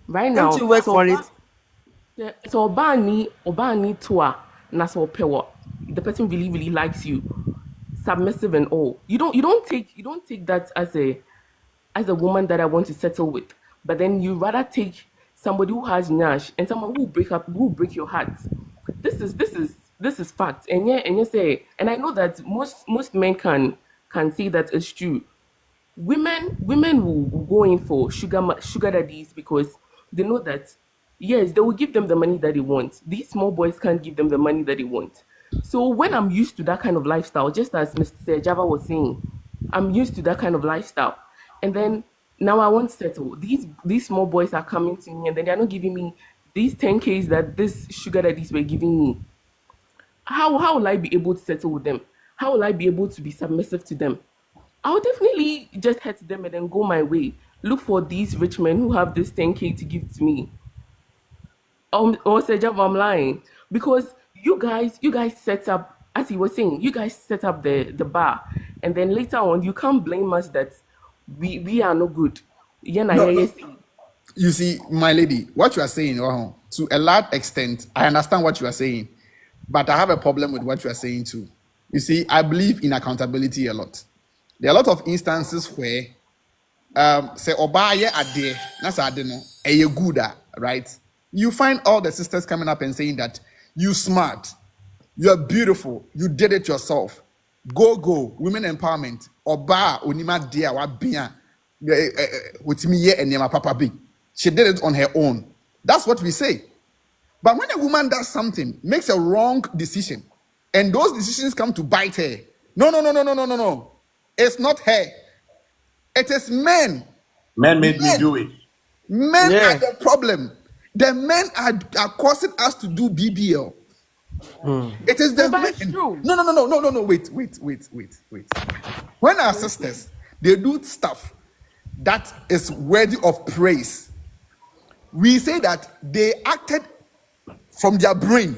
Right now, Don't you work for it? Yeah, so Obani toa naso pewa. The person really, really likes you, submissive and all. You don't take that as a woman that I want to settle with. But then you rather take somebody who has nyash and someone who will break your heart. This is fact. And you say, and I know that most men can see that it's true. women will go in for sugar daddies because they know that yes, they will give them the money that they want. These small boys can't give them the money that they want. So when I'm used to that kind of lifestyle, just as Mr. Java was saying, I'm used to that kind of lifestyle, and then now I want to settle. These small boys are coming to me, and then they're not giving me these 10Ks that this sugar daddies were giving me. How will I be able to settle with them? How will I be able to be submissive to them? I'll definitely just head to them and then go my way. Look for these rich men who have this 10K to give to me. Or say, Java, I'm lying. Because you guys set up, as he was saying, you guys set up the bar. And then later on, you can't blame us that we are no good. Yeah, No, no. You see, my lady, what you are saying, to a large extent, I understand what you are saying, but I have a problem with what you are saying too. You see, I believe in accountability a lot. There are a lot of instances where say obaye ade na sa ade no eye good right? You find all the sisters coming up and saying that you smart, you are beautiful, you did it yourself. Go, women empowerment. Oba onima dia wa bia wotimi ye enema papa bi. She did it on her own. That's what we say. But when a woman does something, makes a wrong decision, and those decisions come to bite her, no. It's not her. It is men. Men made me Men. do it. Men Yeah. are the problem. The men are causing us to do BBL. It is the But it's men. true. No. Wait. When our sisters they do stuff that is worthy of praise, we say that they acted from their brain.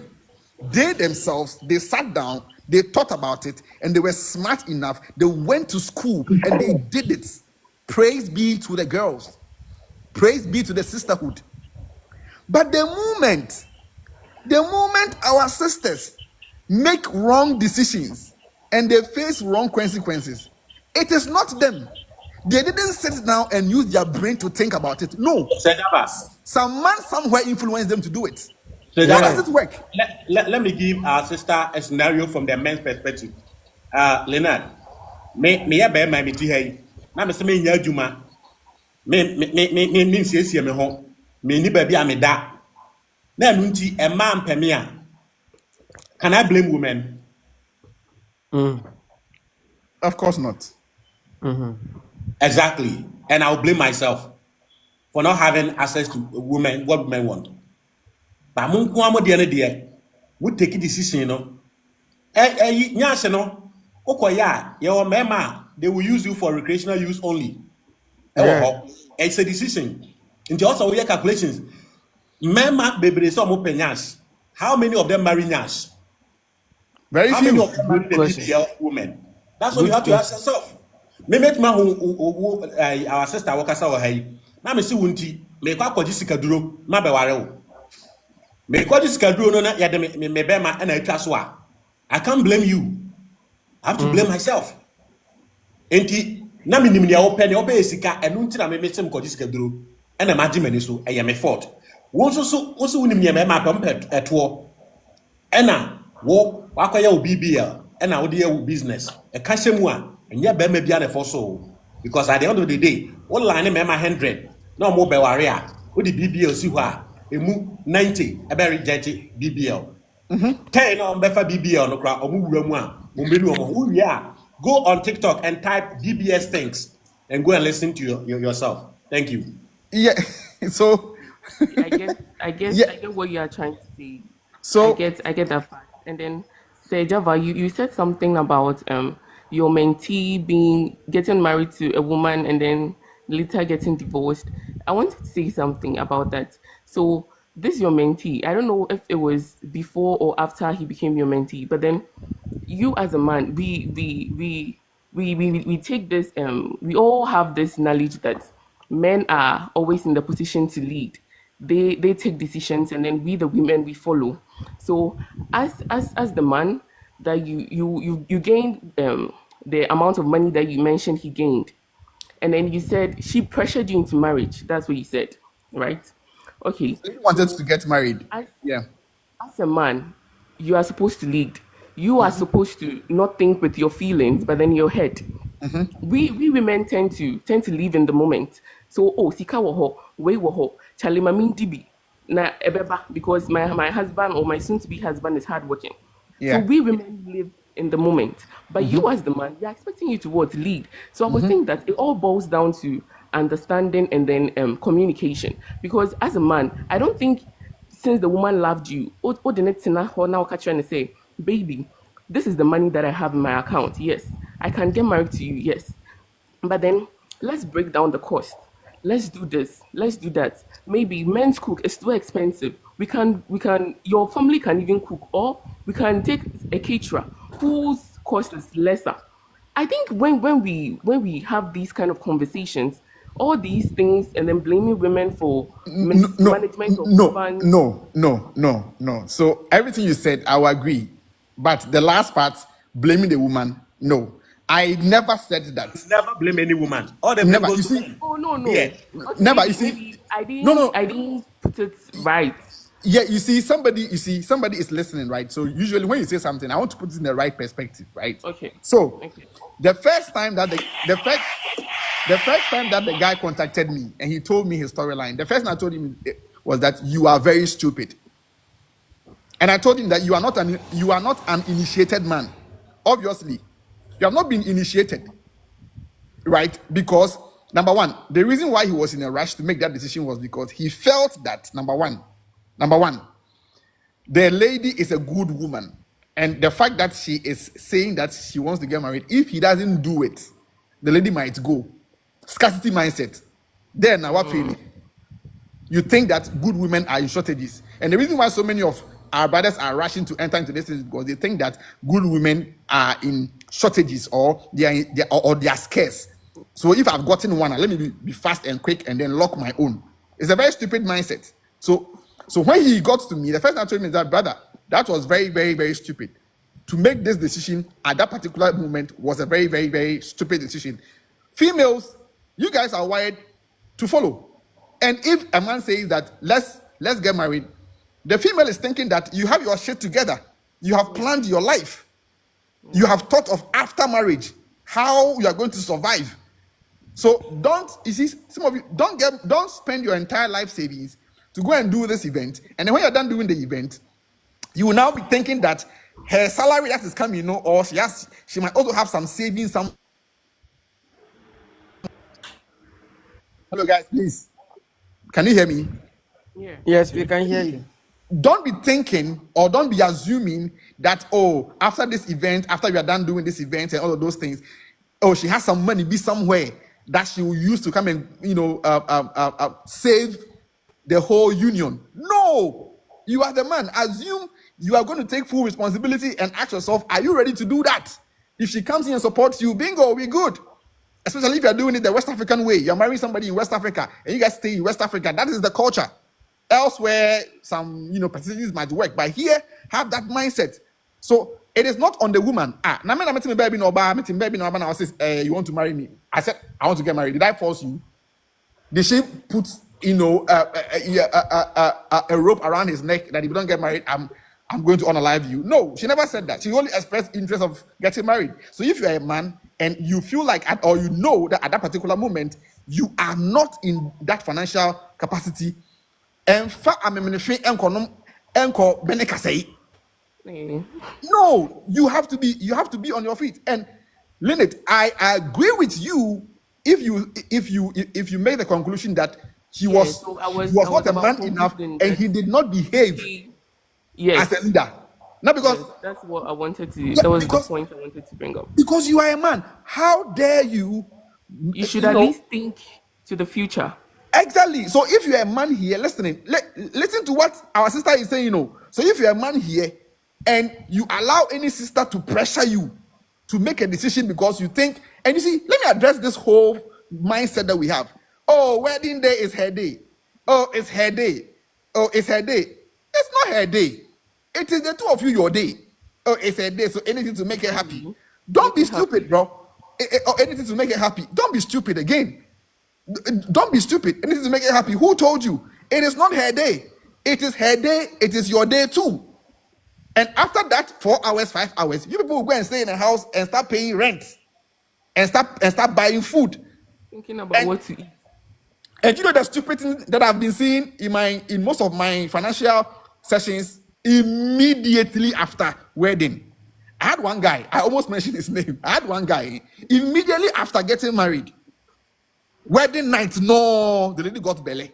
They themselves, they sat down, they thought about it, and they were smart enough. They went to school and they did it. Praise be to the girls. Praise be to the sisterhood. But the moment our sisters make wrong decisions and they face wrong consequences, it is not them. They didn't sit down and use their brain to think about it. No. Sedaba, Some man somewhere influenced them to do it. How Sedaba, does it work? let me give our sister a scenario from the men's perspective. Leonard, me ya be my meti hay. Na me se me nya adwuma. Me nsiesie me ho. Me ni ba bi ameda. Na anu nti e ma mpeme a. Can I blame women? Of course not. Exactly. And I'll blame myself for not having access to women, what women want. But munku amo de we take a decision, nyase no, okoya, your mema, they will use you for recreational use only. Yeah. It's a decision. Into also we calculations. Mema bebre so mo penyas. How many of them marry nyas? Very How many few. of them marry Good the question. BBL women? That's what you Good have to ask question. yourself. Me make ma who our sister wakasa wa hai. Na me si wunti me kwa kwaji sikaduro ma be ware wo. Me kwaji sikaduro no na ya de me be ma na atwa so a. I can't blame you. I have to blame myself. Enti na me nim ne wo pe ne obe sika enu nti na me sem kwaji sikaduro. E na ma gi mani so e ye me fault. Wo so wunim ne me ma pam eto. E na wo wakoya wo BBL e na wo de wo business. E ka hyemu a enye be ma bia na for so. Because at the end of the day, all line me ma 100. No more be worry a. Wo di BBL si ho a emu 90 e be reject BBL. 10 no be fa BBL no kra omu wura mu a mo be nu omo wo wi a. Go on TikTok and type DBS things and go and listen to yourself. Thank you. Yeah. So I guess yeah. I get what you are trying to say. So I get that fact. And then say Java, you said something about your mentee getting married to a woman and then later getting divorced. I wanted to say something about that. So this your mentee. I don't know if it was before or after he became your mentee, but then you as a man, we take this we all have this knowledge that men are always in the position to lead. They take decisions and then we the women we follow. So as the man that you gained the amount of money that you mentioned he gained, and then you said she pressured you into marriage. That's what you said, right? Okay. he wanted So to get married. as Yeah. as a man, you are supposed to lead. You are supposed to not think with your feelings, but then your head. we women tend to live in the moment. So sika wo ho, we wo ho, chale mami dibi na ebeba because my husband or my soon to be husband is hardworking. So Yeah. we women live in the moment. But you as the man, they're expecting you to what lead. So I was saying that it all boils down to understanding and then communication. Because as a man, I don't think since the woman loved you, the next now catch you and say, baby, this is the money that I have in my account. Yes, I can get married to you. Yes, but then let's break down the cost. Let's do this. Let's do that. Maybe men's cook is too expensive. Your family can even cook, or we can take a caterer whose cost is lesser. I think when we have these kind of conversations, all these things, and then blaming women for No, mismanagement of no, funds. no. So everything you said, I will agree. But the last part, blaming the woman, no. I never said that. Never blame any woman. All the blame Never. You goes to see, men. Oh no. Yeah. Okay, never. You maybe see, I no. didn't put it right. Yeah, you see, somebody is listening, right? So usually when you say something, I want to put it in the right perspective, right? Okay. So Okay. the first time that the first time that the guy contacted me and he told me his storyline, the first thing I told him was that you are very stupid. And I told him that you are not an initiated man. Obviously, you have not been initiated, right? Because number one, the reason why he was in a rush to make that decision was because he felt that number one, the lady is a good woman, and the fact that she is saying that she wants to get married, if he doesn't do it, the lady might go. Scarcity mindset. Then now what feeling? You think that good women are in shortages, and the reason why so many of our brothers are rushing to enter into this is because they think that good women are in shortages, or they are scarce. So if I've gotten one, let me be fast and quick and then lock my own. It's a very stupid mindset. So when he got to me, the first thing I told him is that, brother, that was very, very, very stupid. To make this decision at that particular moment was a very, very, very stupid decision. Females, you guys are wired to follow. And if a man says that let's get married, the female is thinking that you have your shit together. You have planned your life. You have thought of after marriage, how you are going to survive. So some of you don't spend your entire life savings to go and do this event. And then when you're done doing the event, you will now be thinking that her salary that is coming, or she might also have some savings. Hello guys, please. Can you hear me? Yeah. Yes, we can hear you. Don't be thinking or don't be assuming that, after this event, after we are done doing this event and all of those things, she has some money be somewhere that she will use to come and save the whole union. No, you are the man. Assume you are going to take full responsibility and ask yourself, are you ready to do that? If she comes in and supports you, bingo, we're good. Especially if you're doing it the West African way. You're marrying somebody in West Africa and you guys stay in West Africa. That is the culture. Elsewhere, some percentages might work, but here, have that mindset. So it is not on the woman. You want to marry me? I said, I want to get married. Did I force you? Did she put a rope around his neck that if you don't get married, I'm going to unalive you? No, she never said that. She only expressed interest of getting married. So if you're a man and you feel like, or you know that at that particular moment you are not in that financial capacity, no, you have to be on your feet. And Lynette, I agree with you if you make the conclusion that he was not a man enough and he did not behave as a leader. Not because that's what I wanted to. That was the point I wanted to bring up. Because you are a man. How dare you? You should at least think to the future. Exactly. So if you're a man here, listen to what our sister is saying. So if you're a man here and you allow any sister to pressure you to make a decision because you think, and you see, let me address this whole mindset that we have. Oh, wedding day is her day. Oh, it's her day. Oh, it's her day. It's not her day. It is the two of you your day. Oh, it's her day. So anything to make her happy. Don't be stupid, bro. Or anything to make her happy. Don't be stupid again. Don't be stupid. Anything to make her happy. Who told you? It is not her day. It is her day. It is your day too. And after that 4 hours, 5 hours, you people will go and stay in a house and start paying rent. and start buying food. Thinking about what to eat. And you know the stupid thing that I've been seeing in most of my financial sessions immediately after wedding. I had one guy, I almost mentioned his name. I had one guy immediately after getting married. Wedding night, no, the lady got belly.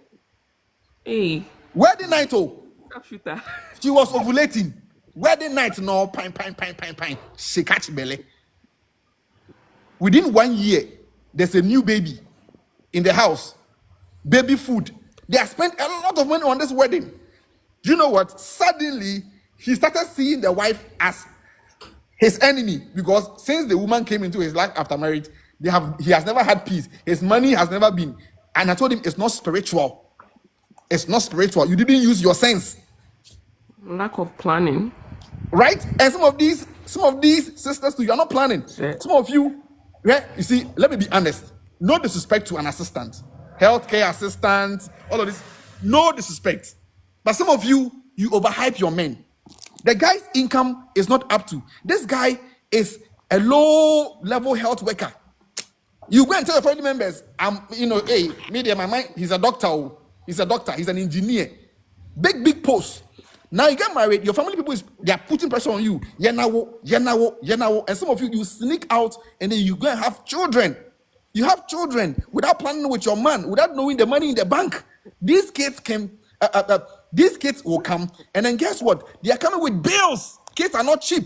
Hey, Wedding night, oh, sharpshooter. she was ovulating. Wedding night, no, pine. She catch belly. Within 1 year, there's a new baby in the house. Baby food. They have spent a lot of money on this wedding. Do you know what? Suddenly, he started seeing the wife as his enemy because since the woman came into his life after marriage, he has never had peace. His money has never been. And I told him it's not spiritual. It's not spiritual. You didn't use your sense. Lack of planning. Right? And some of these sisters too, you're not planning. Shit. Some of you, yeah, you see, let me be honest. No disrespect to an assistant, healthcare assistant, all of this. No disrespect. But some of you overhype your men. The guy's income is not up to. This guy is a low-level health worker. You go and tell your family members, hey, media, my mind, he's a doctor. Oh. He's a doctor. He's an engineer. Big post. Now you get married, your family people they are putting pressure on you. Yenawo. And some of you sneak out and then you go and have children. You have children without planning with your man, without knowing the money in the bank. These kids will come, and then guess what? They are coming with bills. Kids are not cheap.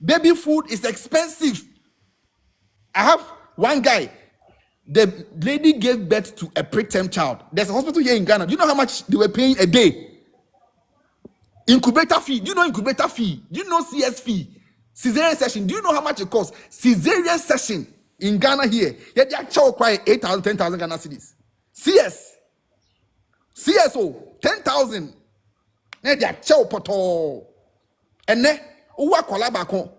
Baby food is expensive. I have one guy. The lady gave birth to a preterm child. There's a hospital here in Ghana. Do you know how much they were paying a day? Incubator fee. Do you know incubator fee? Do you know CS fee? Cesarean session. Do you know how much it costs? Cesarean session in Ghana here. Yeah, they actually require 8,000, 10,000 Ghana cedis. CSO 10,000. Now they actually poto. And then uwa kola bako.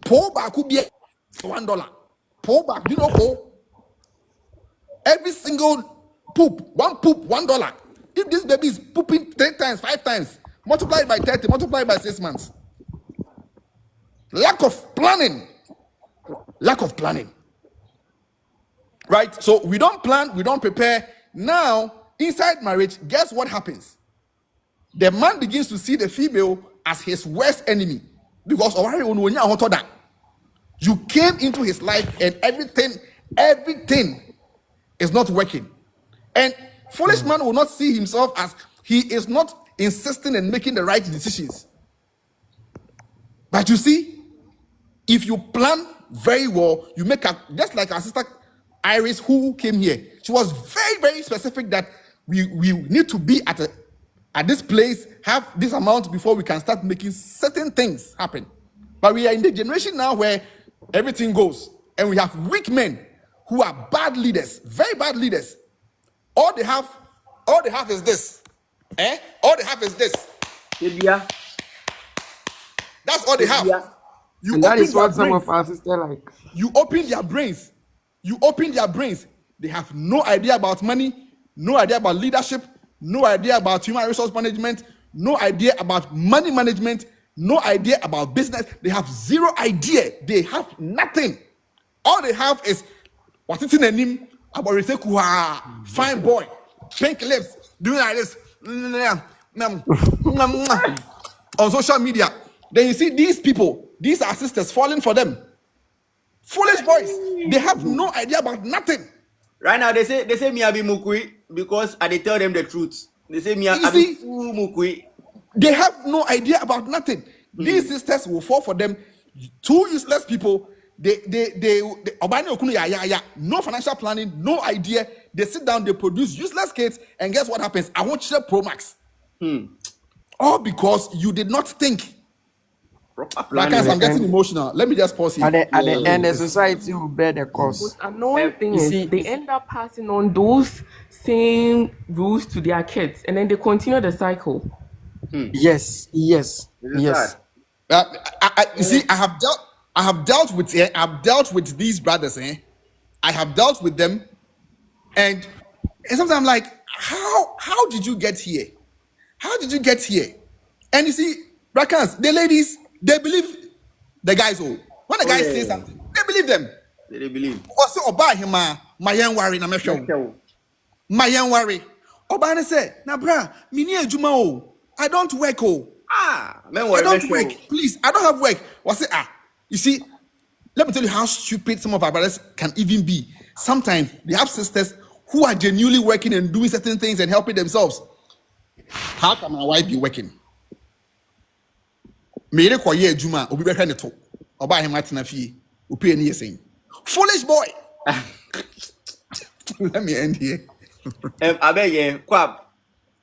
Po baku be $1. Po back. Do you know po? Every single one poop, $1. If this baby is pooping 10 times, 5 times, multiply it by 30, multiply by 6 months. Lack of planning. Right? So we don't plan, we don't prepare. Now, inside marriage, guess what happens? The man begins to see the female as his worst enemy. Because you came into his life and everything is not working. And foolish man will not see himself as he is not insisting and making the right decisions. But you see, if you plan very well, you make just like our sister Iris who came here. She was very, very specific that we need to be at this place, have this amount before we can start making certain things happen. But we are in the generation now where everything goes, and we have weak men who are bad leaders, very bad leaders. All they have is this. All they have is this. That's all they have. And that is what some of our sisters like. You open their brains. They have no idea about money, no idea about leadership, no idea about human resource management, no idea about money management, no idea about business. They have zero idea. They have nothing. All they have is what's in the name about fine boy, pink lips, doing like this on social media. Then you see these people, these are sisters falling for them. Foolish boys. They have no idea about nothing. Right now, they say me abi mukui because I tell them the truth. They say me abi mukui. They have no idea about nothing. These sisters will fall for them. Two useless people. They no financial planning, no idea. They sit down, they produce useless kids, and guess what happens? I want you to Pro Max. All because you did not think. Like I'm getting emotional. Let me just pause here. At the end, the society will bear the cost. The most annoying thing is they end up passing on those same rules to their kids, and then they continue the cycle. Yes. You see, I have dealt with these brothers. I have dealt with them, and sometimes I'm like, how did you get here? How did you get here? And you see, Rakans, the ladies, they believe the guys. When the guys say something, they believe them. They believe. Ɔsɛ ɔbaa ahema ma yɛn ware na mɛhwɛ wo. Ma yɛn ware. Ɔbaa ne sɛ, na bra, mini adwuma o. I don't work o. Men I worry, don't work. Please, I don't have work. Ɔsɛ you see, let me tell you how stupid some of our brothers can even be. Sometimes they have sisters who are genuinely working and doing certain things and helping themselves. How can my wife be working? Mere kwa ye adwuma obi bɛhwɛ ne to. Ɔbaa ahema tena fie. Opi ani yɛ foolish boy. Let me end here. I beg you, Kwab.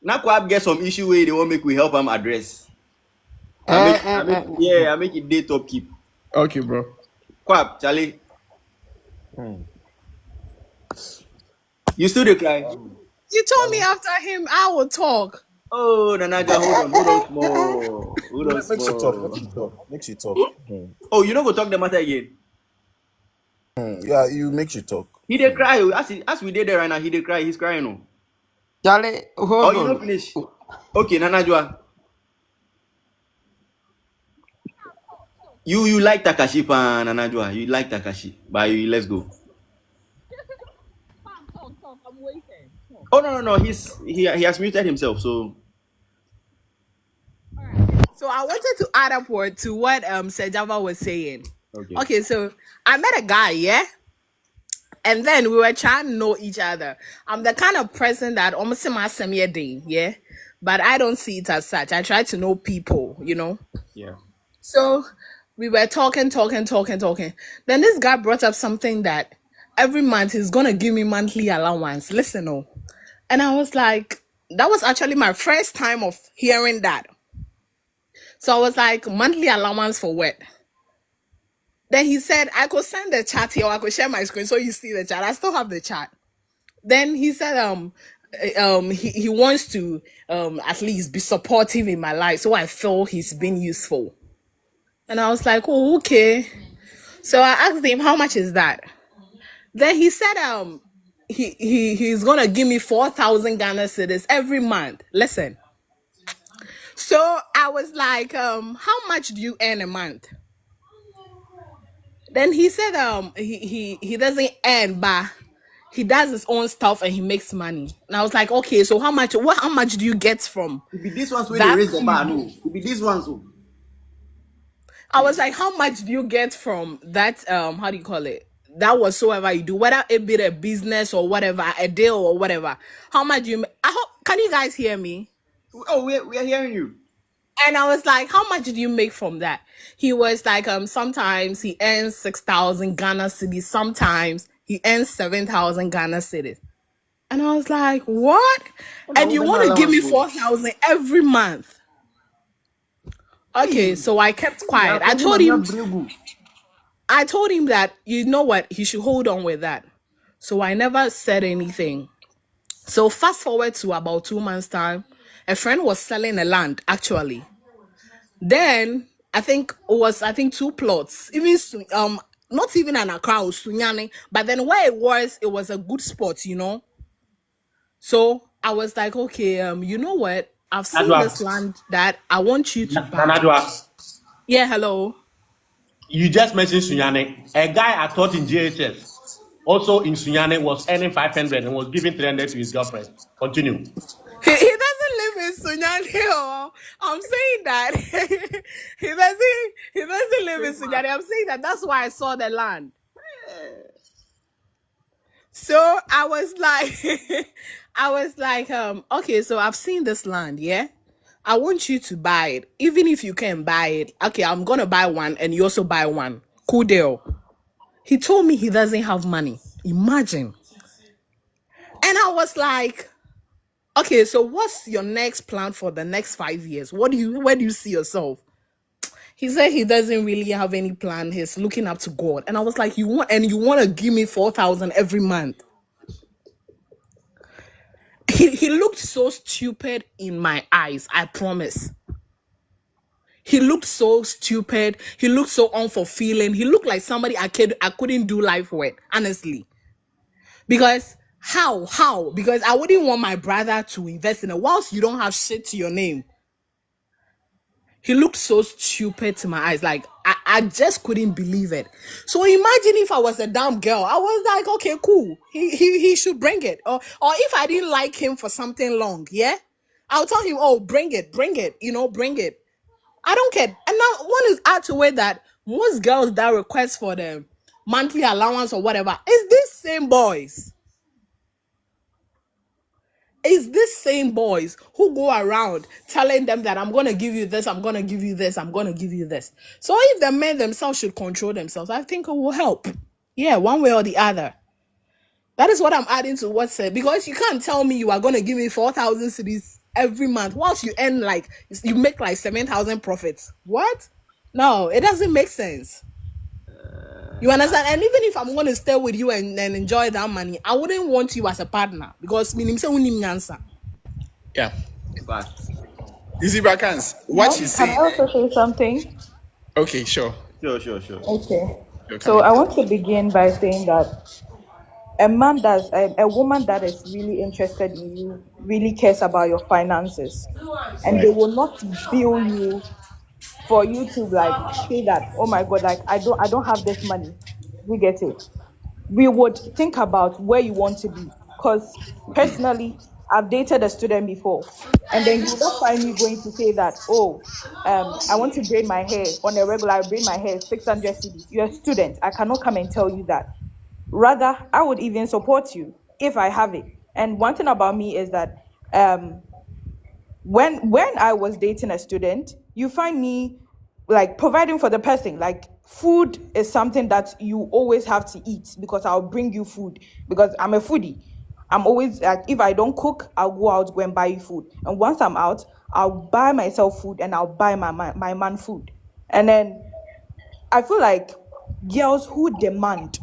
Now Kwab get some issue where they won't make we help him address. I make it day top keep. Okay, bro. Kwab, Charlie. You still dey cry? You told me after him I will talk. Oh, Nanaja, hold on small. Make you talk. Oh, you don't go talk the matter again. Yeah, you make you talk. He dey cry. As we did there right now, he dey cry. He's crying now. Charlie, hold you on. don't finish. Okay, Nanajwa. You like Takashi, pa Nanajwa. You like Takashi. But let's go. I'm waiting. Oh no. He has muted himself. So So I wanted to add upward to what Sejava was saying. okay. Okay, so I met a guy, yeah? And then we were trying to know each other. I'm the kind of person that almost in my semi day, yeah? But I don't see it as such. I try to know people, you know? Yeah. So we were talking. Then this guy brought up something that every month he's gonna give me monthly allowance. Listen, oh. And I was like, that was actually my first time of hearing that. So I was like, monthly allowance for what? Then he said, I could send the chat here or I could share my screen so you see the chat. I still have the chat. Then he said, he wants to at least be supportive in my life. So I feel he's been useful. And I was like, oh, okay. So I asked him, how much is that? Then he said, he's gonna give me 4,000 Ghana cedis every month. Listen. So I was like, how much do you earn a month? Then he said, he doesn't earn, but he does his own stuff and he makes money. And I was like, okay, so how much do you get from It be this one's where that? they raise the bar, no. It be this one's. I was like, how much do you get from that? How do you call it? That whatsoever you do, whether it be a business or whatever, a deal or whatever. How much do you? I hope. Can you guys hear me? Oh, we are hearing you. And I was like, how much do you make from that? He was like, sometimes he earns 6,000 Ghana cedis. Sometimes he earns 7,000 Ghana cedis. And I was like, what? And you want to give me 4,000 every month? Okay, so I kept quiet. I told him that, you know what, he should hold on with that. So I never said anything. So fast forward to about 2 months' time, a friend was selling a land, actually. Then I think it was 2 plots, even not even an Accra or Sunyani, but then where it was a good spot, you know. So I was like, okay, you know what? I've seen this land that I want you to buy. Nanadwa, Yeah, hello. you just mentioned Sunyane. A guy I taught in GHS, also in Sunyane, was earning 500 and was giving 300 to his girlfriend. Continue. He doesn't live in Sunyani. Oh. I'm saying that he doesn't live in Sunyani. I'm saying that that's why I saw the land. So I was like, okay, so I've seen this land, yeah? I want you to buy it. Even if you can buy it, okay, I'm gonna buy one and you also buy one. Cool deal. He told me he doesn't have money. Imagine. And I was like, okay, so what's your next plan for the next 5 years? Where do you see yourself? He said he doesn't really have any plan. He's looking up to God. And I was like, you want to give me 4,000 every month? He looked so stupid in my eyes, I promise. He looked so stupid. He looked so unfulfilling. He looked like somebody I couldn't do life with, honestly. Because how? Because I wouldn't want my brother to invest in it whilst you don't have shit to your name. He looked so stupid to my eyes. Like, I just couldn't believe it. So imagine if I was a damn girl. I was like, okay, cool. He should bring it. Or if I didn't like him for something long, yeah, I'll tell him, oh, bring it, bring it. I don't care. And now one is add to it that most girls that request for the monthly allowance or whatever is these same boys. It's these same boys who go around telling them that I'm gonna give you this, I'm gonna give you this, I'm gonna give you this. So if the men themselves should control themselves, I think it will help. Yeah, one way or the other. That is what I'm adding to what said, because you can't tell me you are gonna give me 4,000 cedis every month once you earn like you make like 7,000 profits. What? No, it doesn't make sense. You understand? And even if I'm going to stay with you and enjoy that money, I wouldn't want you as a partner because meaning say we need answer. Yeah. But You see, Brakans, what she's Can I saying. also say something? Okay, sure. Sure. Okay. You're So coming. I want to begin by saying that a woman that is really interested in you really cares about your finances, and they Right. will not bill you for you to like say that, oh my god, like I don't have this money. We get it. We would think about where you want to be. Because personally, I've dated a student before, and then you will not find me going to say that, oh, I want to braid my hair on a regular. I braid my hair 600 cedis. You're a student. I cannot come and tell you that. Rather, I would even support you if I have it. And one thing about me is that when I was dating a student, you find me like providing for the person. Like food is something that you always have to eat because I'll bring you food because I'm a foodie. I'm always like, if I don't cook, I'll go out, go and buy you food. And once I'm out, I'll buy myself food and I'll buy my man food. And then I feel like girls who demand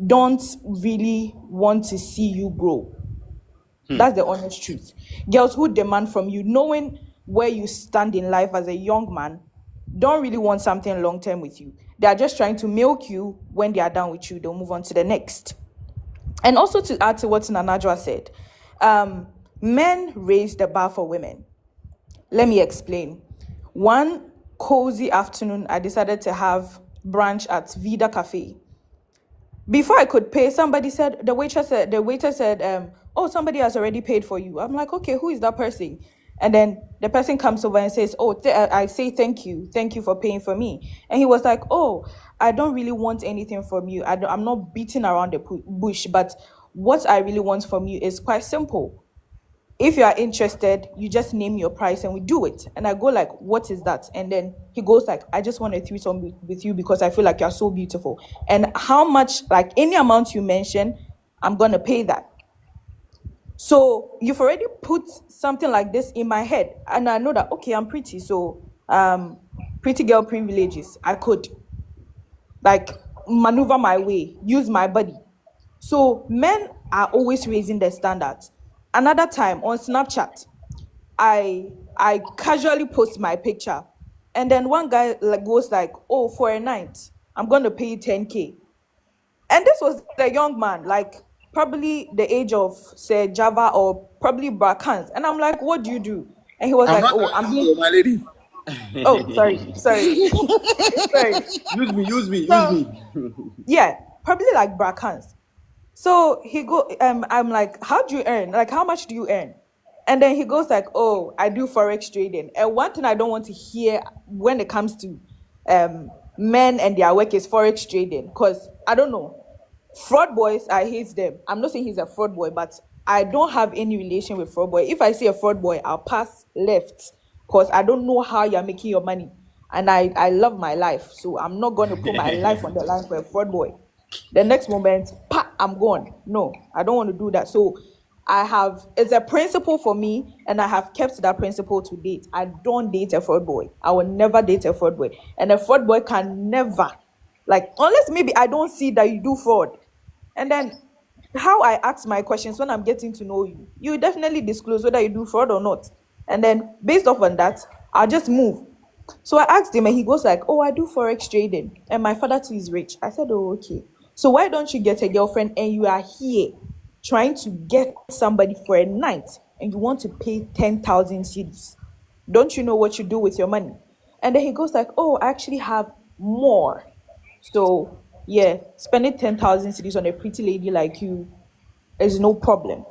don't really want to see you grow. That's the honest truth. Girls who demand from you, knowing where you stand in life as a young man, don't really want something long term with you. They are just trying to milk you. When they are done with you, they'll move on to the next. And also to add to what Nanajwa said, men raise the bar for women. Let me explain. One cozy afternoon, I decided to have brunch at Vida Cafe. Before I could pay, the waiter said, oh, somebody has already paid for you. I'm like, okay, who is that person? And then the person comes over and says, oh, I say thank you for paying for me. And he was like, oh, I don't really want anything from you. I'm not beating around the bush, but what I really want from you is quite simple. If you are interested, you just name your price and we do it. And I go like, what is that? And then he goes like, I just want a threesome with you because I feel like you're so beautiful. And how much, like any amount you mention, I'm going to pay that. So you've already put something like this in my head. And I know that, okay, I'm pretty. So pretty girl privileges. I could like maneuver my way, use my body. So men are always raising their standards. Another time on Snapchat, I casually post my picture, and then one guy goes like, "Oh, for a night, I'm gonna pay you 10K," and this was a young man, like probably the age of say Java or probably Brakans, and I'm like, "What do you do?" And he was I'm like, not "Oh, I'm asking being." you, my lady. Oh, sorry. Use me. So yeah, probably like Brakans. So he I'm like, how do you earn? Like, how much do you earn? And then he goes like, oh, I do forex trading. And one thing I don't want to hear when it comes to men and their work is forex trading, because I don't know. Fraud boys, I hate them. I'm not saying he's a fraud boy, but I don't have any relation with fraud boy. If I see a fraud boy, I'll pass left because I don't know how you're making your money. And I love my life. So I'm not going to put my life on the line for a fraud boy. The next moment, I'm gone. No, I don't want to do that. So it's a principle for me, and I have kept that principle to date. I don't date a fraud boy. I will never date a fraud boy. And a fraud boy can never, like, unless maybe I don't see that you do fraud. And then how I ask my questions when I'm getting to know you, you definitely disclose whether you do fraud or not. And then based off on that, I'll just move. So I asked him and he goes like, oh, I do forex trading and my father too is rich. I said, oh, okay. So why don't you get a girlfriend and you are here trying to get somebody for a night and you want to pay 10,000 cedis? Don't you know what you do with your money? And then he goes like, oh, I actually have more. So yeah, spending 10,000 cedis on a pretty lady like you is no problem.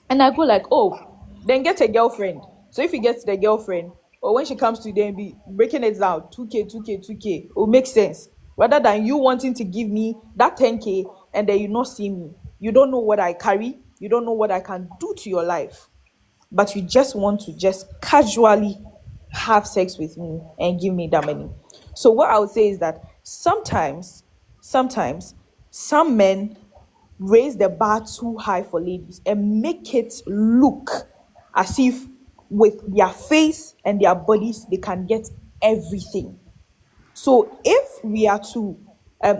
And I go like, oh, then get a girlfriend. So if you get the girlfriend, or when she comes to them, be breaking it down, 2K, 2K, 2K, it will make sense. Rather than you wanting to give me that 10K and then you not see me. You don't know what I carry. You don't know what I can do to your life. But you just want to just casually have sex with me and give me that money. So what I would say is that sometimes some men raise the bar too high for ladies and make it look as if with their face and their bodies they can get everything. So if we are to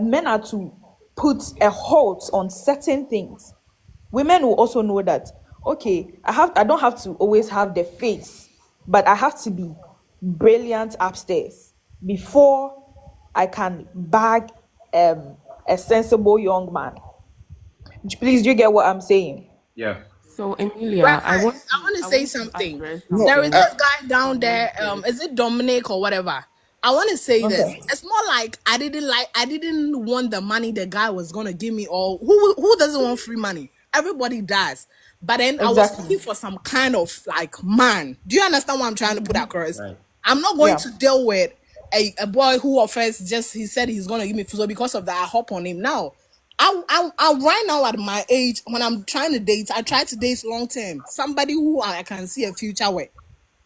men are to put a halt on certain things, women will also know that okay, I don't have to always have the face, but I have to be brilliant upstairs before I can bag a sensible young man. Please, do you get what I'm saying? Yeah. So Emilia, Right. I want I want to I say want to something. address No, There is something this guy down there. Emilia said. Is it Dominic or whatever? I want to say this. Okay. It's more like I didn't want the money the guy was gonna give me. Or who doesn't want free money? Everybody does. But then I was Exactly. looking for some kind of like man. Do you understand what I'm trying to put across? Right. I'm not going Yeah. to deal with a boy who offers just he said he's gonna give me food. So because of that, I hop on him now. I right now at my age, when I'm trying to date, I try to date long term. Somebody who I can see a future with.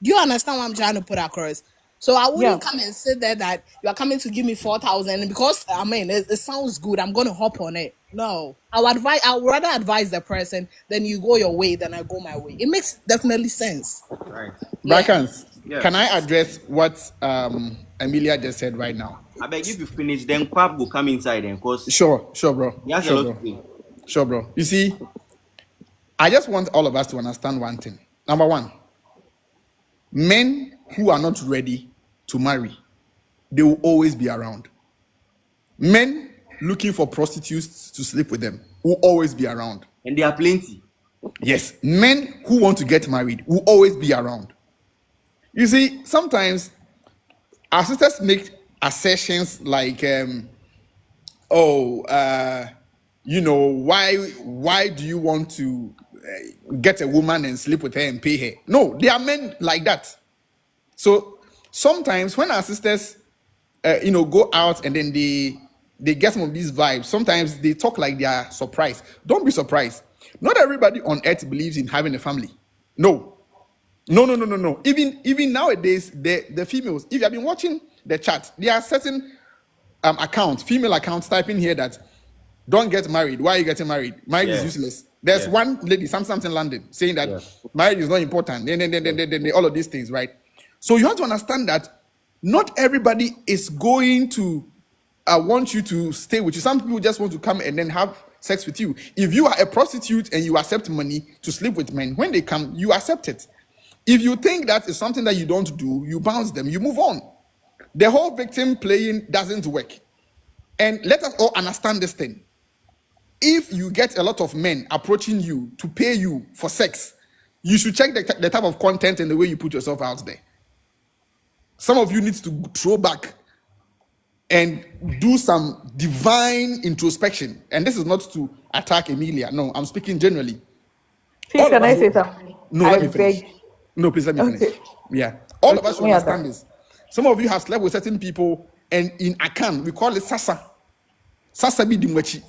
Do you understand what I'm trying to put across? So I Yeah. wouldn't come and say that you are coming to give me 4,000 and because I mean it sounds good, I'm gonna hop on it. No, I would rather advise the person than you go your way than I go my way. It makes definitely sense. Right. Yeah. Brackens, Yeah. can I address what Amelia just said right now? I beg if you finish, then Kwab will come inside then, cause Sure, bro. he has a Sure, lot bro. to say. Sure, bro. You see, I just want all of us to understand one thing. Number one, men who are not ready to marry, they will always be around. Men looking for prostitutes to sleep with them will always be around. And there are plenty. Yes, men who want to get married will always be around. You see, sometimes our sisters make assertions like, why do you want to get a woman and sleep with her and pay her? No, they are men like that. So sometimes when our sisters, go out and then they get some of these vibes, sometimes they talk like they are surprised. Don't be surprised. Not everybody on earth believes in having a family. No. Even nowadays, the females, if you have been watching the chat, there are certain accounts, female accounts typing here that don't get married. Why are you getting married? Marriage is Yeah. useless. There's Yeah. one lady, something London, saying that Yeah. marriage is not important. Then all of these things, right? So you have to understand that not everybody is going to want you to stay with you. Some people just want to come and then have sex with you. If you are a prostitute and you accept money to sleep with men, when they come, you accept it. If you think that is something that you don't do, you bounce them, you move on. The whole victim playing doesn't work. And let us all understand this thing. If you get a lot of men approaching you to pay you for sex, you should check the type of content and the way you put yourself out there. Some of you need to throw back and do some divine introspection. And this is not to attack Emilia. No, I'm speaking generally. Please, All can of I us- say something? No, I let me finish. beg. No, please let me finish. Okay. Yeah. All of Okay, us should me understand either. this. Some of you have slept with certain people, and in Akan, we call it Sasa. Sasa bi dimwachi.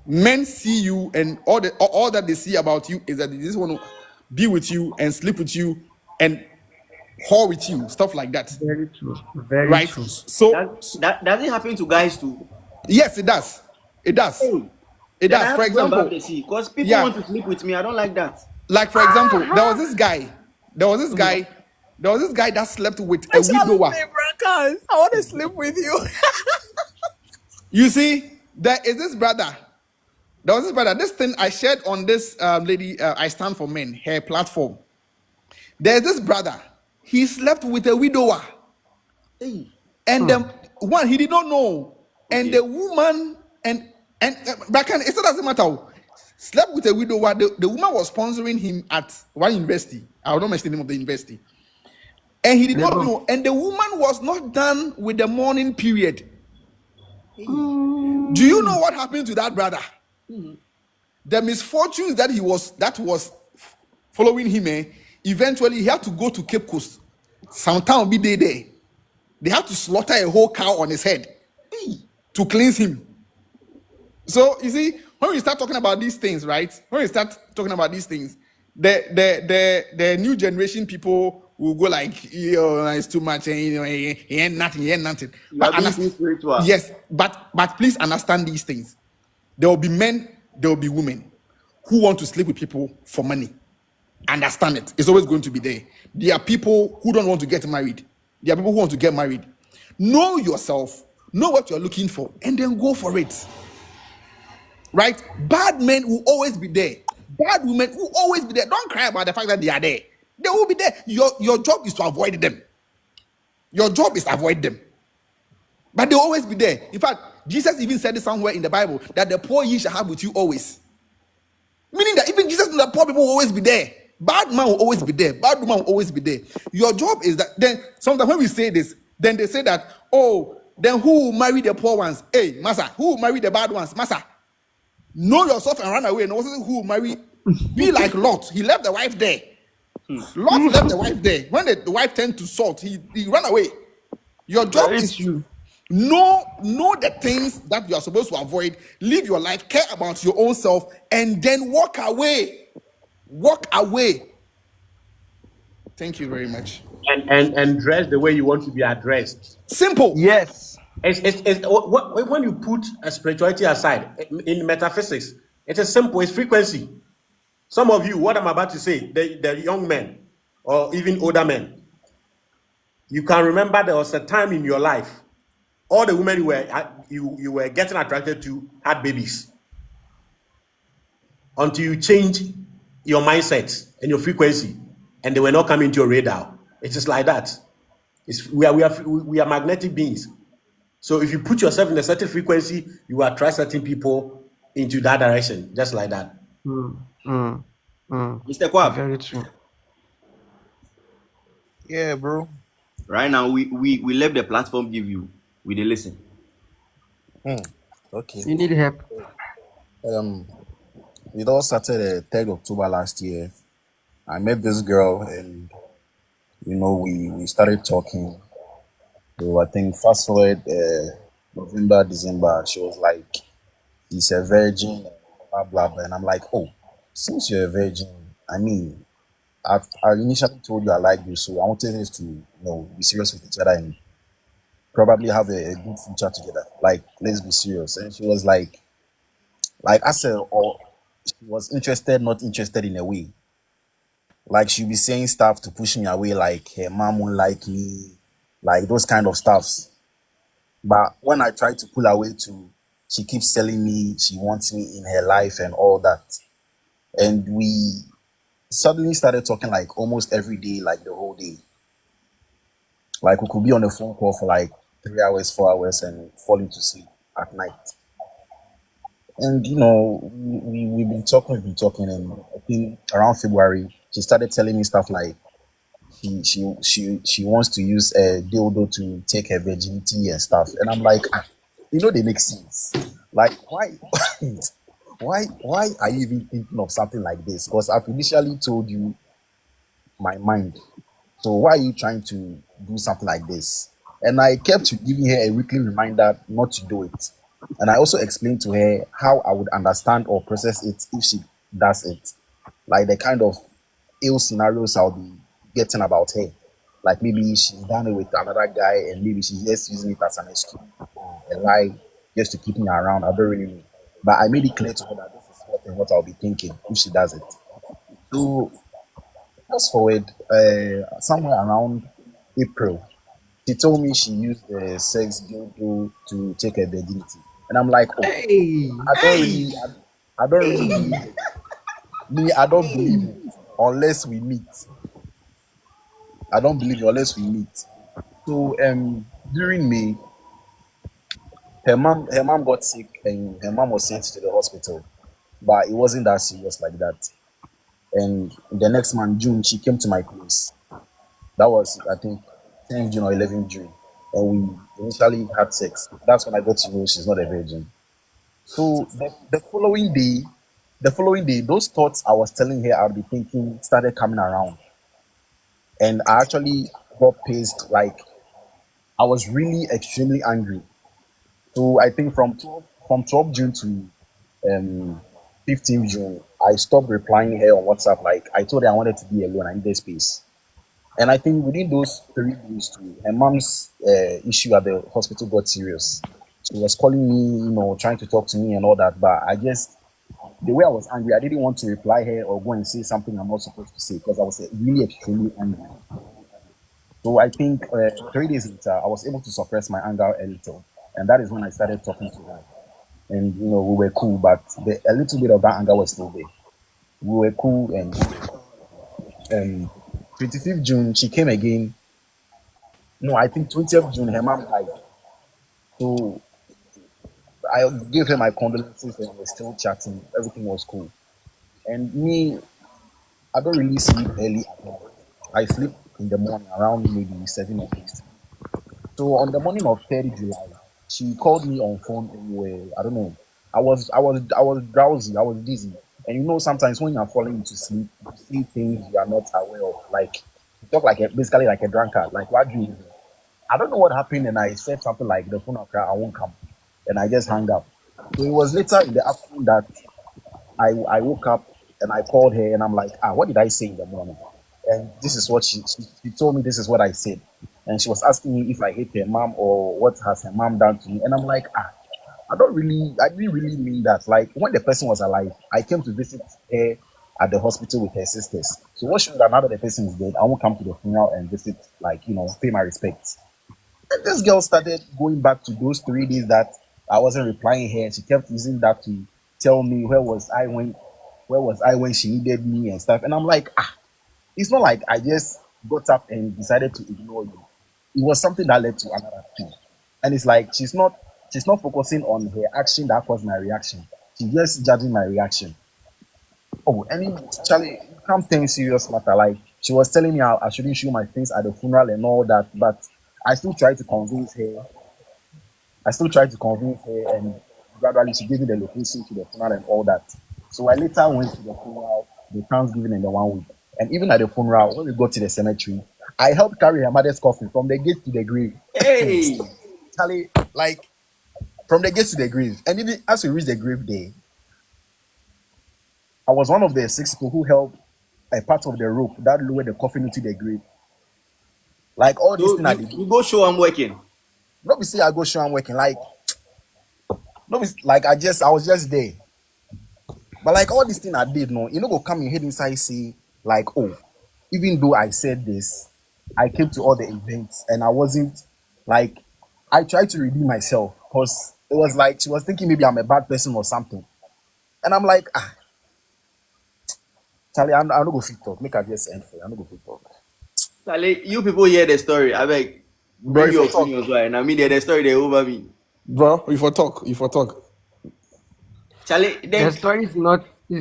Men see you, and all that they see about you is that they just want to be with you and sleep with you and whore with you, stuff like that. Very true. Very Right? true. So, That does it happen to guys too? yes, it does. It does. Hey, It then I does. have For to go and example, back the sea because people yeah. want to sleep with me. I don't like that. Like for example, there was this guy that slept with a widower. I want to sleep with you. You see, there was this brother. This thing I shared on this lady, I Stand for Men, her platform. There's this brother. He slept with a widower. Hey. And the one, he did not know. And the woman, back it still doesn't matter. Slept with a widower. The woman was sponsoring him at one university. I will not mention the name of the university. And he did not Labor. know. And the woman was not done with the mourning period. Do you know what happened to that brother? The misfortunes that was following him, eventually he had to go to Cape Coast. Sometime be there. They had to slaughter a whole cow on his head to cleanse him. So you see, when we start talking about these things, right? When we start talking about these things, the new generation people will go like, yo, it's too much, and he ain't nothing, he ain't nothing. You But are being too spiritual. yes, but please understand these things. There will be men, there will be women who want to sleep with people for money. Understand it. It's always going to be there. There are people who don't want to get married. There are people who want to get married. Know yourself, know what you're looking for, and then go for it. Right? Bad men will always be there. Bad women will always be there. Don't cry about the fact that they are there. They will be there. Your job is to avoid them. Your job is to avoid them. But they'll always be there. In fact, Jesus even said it somewhere in the Bible that the poor ye shall have with you always. Meaning that even Jesus and the poor people will always be there. Bad man will always be there. Bad woman will always be there. Your job is that. Then sometimes when we say this, then they say that, oh, then who will marry the poor ones? Hey, Massa, who will marry the bad ones? Massa, know yourself and run away. And also who will marry? Be like Lot. He left the wife there. Lot left the wife there. When the wife turned to salt, he ran away. Your job is to know the things that you are supposed to avoid, live your life, care about your own self, and then walk away. Walk away. Thank you very much. And dress the way you want to be addressed. Simple. Yes. When you put a spirituality aside in metaphysics, it is simple. It's frequency. Some of you, what I'm about to say, the young men or even older men, you can remember there was a time in your life, all the women you were getting attracted to had babies. Until you change your mindset and your frequency, and they were not coming to your radar. It is like that. We are magnetic beings. So if you put yourself in a certain frequency, you attract certain people into that direction, just like that. Mr. Kwab. Very true. Yeah, bro. Right now, we left the platform, give you. We did listen. Okay. You need help. It all started 3rd October last year. I met this girl and we started talking. So I think fast forward November, December, she was like, he's a virgin, blah blah blah. And I'm like, oh, since you're a virgin, I mean, I initially told you I like you, so I wanted us to be serious with each other and probably have a good future together. Like, let's be serious. And she was like I said, or she was interested, not interested in a way. Like she'll be saying stuff to push me away, like her mom won't like me, like those kind of stuffs. But when I try to pull away she keeps telling me she wants me in her life and all that. And we suddenly started talking like almost every day, like the whole day. Like we could be on a phone call for like 3 hours, 4 hours and fall into sleep at night. And we've been talking, and I think around February she started telling me stuff like she wants to use a dildo to take her virginity and stuff. And I'm like, they make sense. Like why why are you even thinking of something like this? Because I've initially told you my mind. So why are you trying to do something like this? And I kept giving her a weekly reminder not to do it. And I also explained to her how I would understand or process it if she does it. Like the kind of ill scenarios I'll be getting about her. Like maybe she's done it with another guy and maybe she's just using it as an excuse, a lie, just to keep me around. I don't really know. But I made it clear to her that this is what I'll be thinking if she does it. So fast forward, somewhere around April, she told me she used the sex dildo to take her virginity. And I'm like, oh, I don't really believe it. Me, I don't believe it unless we meet. I don't believe it unless we meet. So during May, her mom got sick and her mom was sent to the hospital. But it wasn't that serious like that. And the next month, June, she came to my place. That was, I think, 10th June or 11th June. And we initially had sex. That's when I got to know she's not a virgin. So the following day, those thoughts I was telling her I'd be thinking started coming around. And I actually got pissed. Like, I was really extremely angry. So I think from 12 June to 15th June, I stopped replying her on WhatsApp. Like, I told her I wanted to be alone, I needed space. And I think within those 3 days too, her mom's issue at the hospital got serious. She was calling me, trying to talk to me and all that. But the way I was angry, I didn't want to reply her or go and say something I'm not supposed to say because I was really extremely angry. So I think 3 days later, I was able to suppress my anger a little. And that is when I started talking to her. And, we were cool, but a little bit of that anger was still there. We were cool, and 25th June, she came again. No, I think 20th June, her mom died. So I gave her my condolences and we're still chatting. Everything was cool. And me, I don't really sleep early at night. I sleep in the morning around maybe 7 or 8. So on the morning of 30 July, she called me on phone and I don't know. I was drowsy, I was dizzy. And sometimes when you're falling into sleep, you see things you are not aware of. Like, you talk basically like a drunkard. Like, what do you do? I don't know what happened, and I said something like, the phone will cry, I won't come. And I just hung up. So it was later in the afternoon that I woke up and I called her and I'm like, what did I say in the morning? And this is what she told me, this is what I said. And she was asking me if I hate her mom or what has her mom done to me. And I'm like, I didn't really mean that. Like, when the person was alive, I came to visit her at the hospital with her sisters. So what shows that now that the person is dead, I won't come to the funeral and visit, pay my respects. And this girl started going back to those 3 days that I wasn't replying her. She kept using that to tell me where was I when she needed me and stuff. And I'm like, it's not like I just got up and decided to ignore you. It was something that led to another thing. And it's like she's not focusing on her action that caused my reaction. She's just judging my reaction. Oh, and Charlie, it can't take serious matter. Like, she was telling me I shouldn't show my face at the funeral and all that, but I still tried to convince her. And gradually she gave me the location to the funeral and all that. So I later went to the funeral, the Thanksgiving and the 1 week. And even at the funeral, when we got to the cemetery, I helped carry her mother's coffin from the gate to the grave. Hey, Charlie, like, from the gate to the grave. And even as we reached the grave day, I was one of the 6 people who helped a part of the rope that lowered the coffin into the grave. Like, all these things I did. you go show I'm working. Not be say I go show I'm working. Like, not be like I was just there. But like all these things I did, go come in head inside say, like, oh, even though I said this, I came to all the events and I wasn't, like, I tried to redeem myself because it was like she was thinking maybe I'm a bad person or something. And I'm like, Charlie, I'm not go fit talk. Make her just end for you. I'm not go fit talk. Charlie, you people hear the story. I beg, Bro, bring if your you talk, opinions, right? And I mean, the story they over me. bro, if you talk. Charlie, The then story is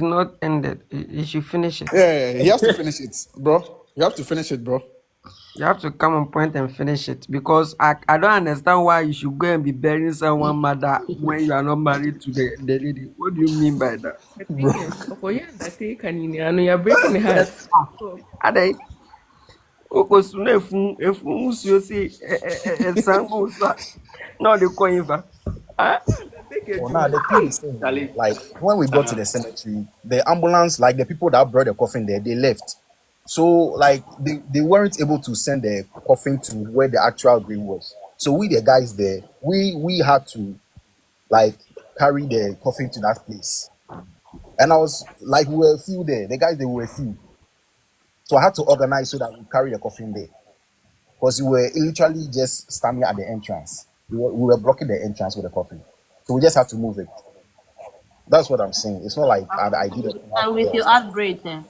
not ended. You should finish it. Yeah, he has to finish it, bro. You have to finish it, bro. You have to come on point and finish it because I don't understand why you should go and be burying someone's mother when you are not married to the lady. What do you mean by that? The thing is, for you and you're breaking the heart. So, Are they? Okosune efu musuo si sango sa no the coinva. Well, now the thing is, Charlie, like, when we got to the cemetery, the ambulance, like the people that brought the coffin there, they left. So, like, they weren't able to send the coffin to where the actual grave was. So we, the guys there, we had to, like, carry the coffin to that place. And I was like, we were a few there. The guys, they were a few. So I had to organize so that we carry the coffin there. Because we were literally just standing at the entrance. We were blocking the entrance with the coffin. So we just had to move it. That's what I'm saying. It's not like I did it. And with your outbreak then.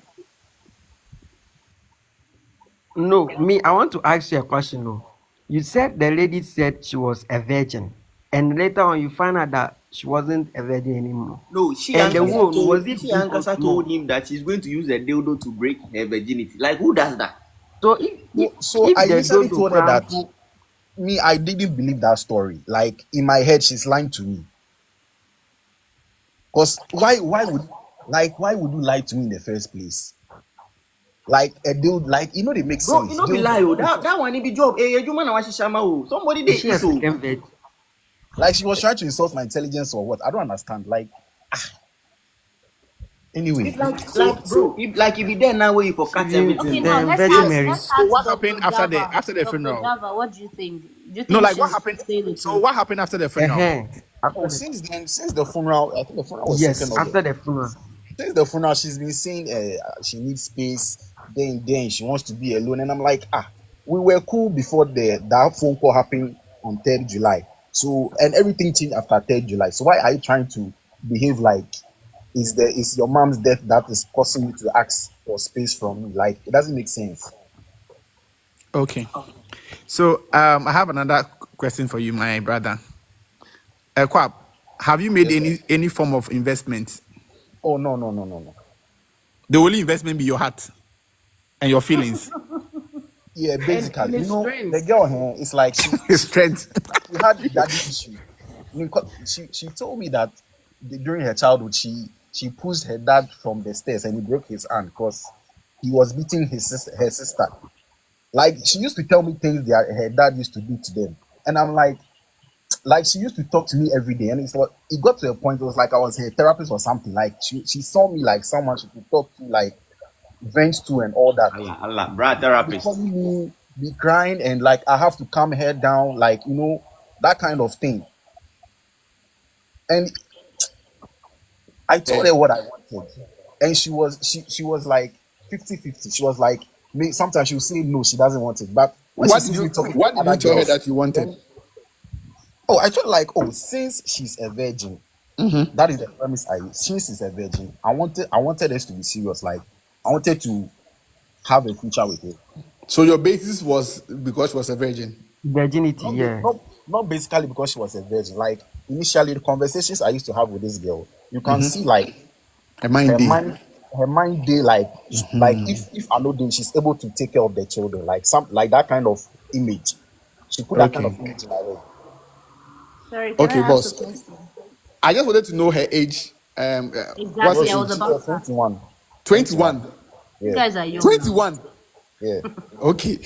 No, me, I want to ask you a question. No, you said the lady said she was a virgin, and later on you find out that she wasn't a virgin anymore. no, she And the Ankasa wound was told it she big or Ankasa small? told him that she's going to use the dildo to break her virginity. Like, who does that? So if So if I the initially dodo told her that crampo, me, I didn't believe that story. Like in my head, she's lying to me. Cause why would you lie to me in the first place? Like a deal, like they make Bro, you sense. know be Deal, lie. Oh. That one it be job. Eh, you man wash shama. Oh. Somebody they is she a eat. Oh. second veg? like she was trying to insult my intelligence or what? I don't understand. Like anyway, It's like So bro, if you there now where you for She cut didn't Okay, everything. now then Virgin Mary. so what happened after the Dr. funeral? Java, what do you think? Do you No, think like what she's happened? saying the So truth? what happened after the funeral? Uh-huh. After oh, the, since the funeral, I think the funeral was second yes, of the after the funeral. since the funeral, she's been saying she needs space. Then she wants to be alone, and I'm like, we were cool before that phone call happened on 3rd July. So and everything changed after 3rd July. So why are you trying to behave like is your mom's death that is causing you to ask for space from me? Like it doesn't make sense. Okay. So I have another question for you, my brother. Kwab, have you made Yes, sir. any form of investment? Oh no. The only investment be your heart and your feelings. Yeah, And basically, his the strength. girl here is like Strength. she had daddy issue. I mean, she told me that during her childhood, she pushed her dad from the stairs and he broke his hand because he was beating her sister. Like she used to tell me things that her dad used to do to them, and I'm like she used to talk to me every day, and it got to a point it was like I was her therapist or something. Like she saw me like someone she could talk to, like vent to and all that. Allah, bro, Be therapist. calling me, be crying, and like I have to calm her down, like that kind of thing. And I told Eh, her what I wanted, and she was like 50-50. She was like me. Sometimes she would say no, she doesn't want it, but when she sees me talking to what did other you tell her girls, that you wanted? then I told her like, since she's a virgin, Mm-hmm. that is the premise I use. Since she's a virgin, I wanted us to be serious. Like I wanted to have a future with her. So your basis was because she was a virgin. Virginity, Not, yeah. not basically because she was a virgin. Like initially, the conversations I used to have with this girl, you can Mm-hmm. see like A mind her day. mind day, like if I know then she's able to take care of the children, like like that kind of image. She put that kind Okay. of image in her head. Sorry, can Okay, I ask a boss. question? I just wanted to know her age. What's Bro, her Exactly, I was age? she's about to ask. 21. 21. 21. You Yeah, guys are young now. 21. yeah. Okay.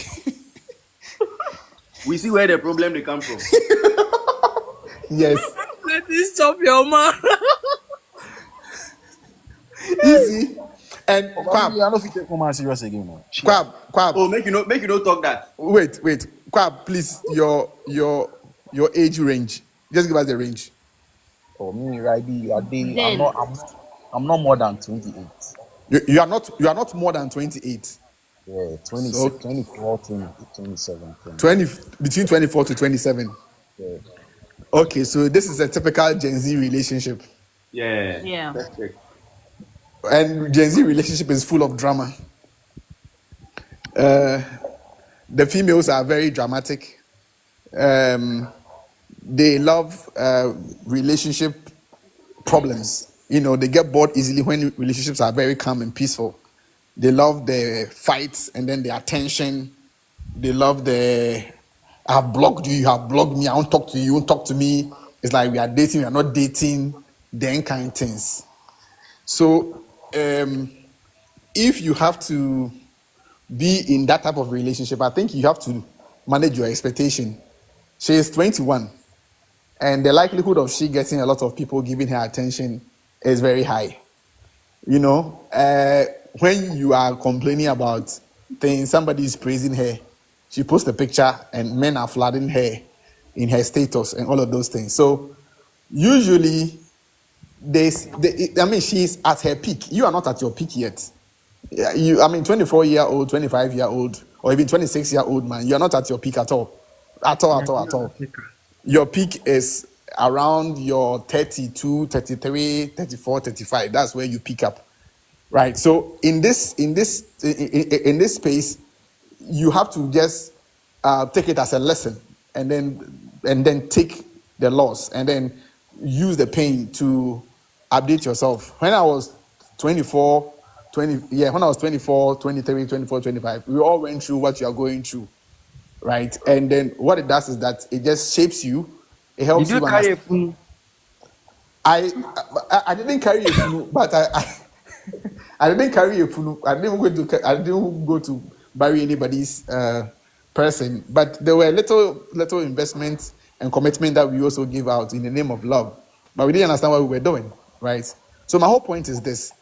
We see where the problem they come from. Yes. Let me stop your mouth. Easy. And But Kwab, me, I don't think take woman serious again, man. Kwab. Oh, make you not talk that. Wait. Kwab, please, your age range. Just give us the range. For me, right, Then, I'm not more than 28. You are not more than 28. Yeah, So 24, 20, 27, 20. 20 between 24 to 27. Yeah. Okay, so this is a typical Gen Z relationship. Yeah. yeah. Perfect. And Gen Z relationship is full of drama. The females are very dramatic. They love relationship problems. They get bored easily when relationships are very calm and peaceful. They love the fights and then the attention. They love I have blocked you, you have blocked me, I won't talk to you, you won't talk to me. It's like we are dating, we are not dating, then kind of things. So if you have to be in that type of relationship, I think you have to manage your expectation. She is 21, and the likelihood of she getting a lot of people giving her attention is very high. When you are complaining about things, somebody is praising her, she posts a picture and men are flooding her in her status and all of those things. So usually she's at her peak. You are not at your peak yet. 24-year-old, 25-year-old, or even 26-year-old man, you're not at your peak at all. At all. Your peak is around your 32, 33, 34, 35. That's where you pick up. Right. So in this space, you have to just take it as a lesson and then take the loss and then use the pain to update yourself. When I was 24, when I was 24, 23, 24, 25, we all went through what you are going through, right? And then what it does is that it just shapes you. It helps Did you you carry a understand. phone? I didn't carry a funu, but I didn't carry a funu. I didn't go to bury anybody's person. But there were little investments and commitment that we also give out in the name of love. But we didn't understand what we were doing, right? So my whole point is this: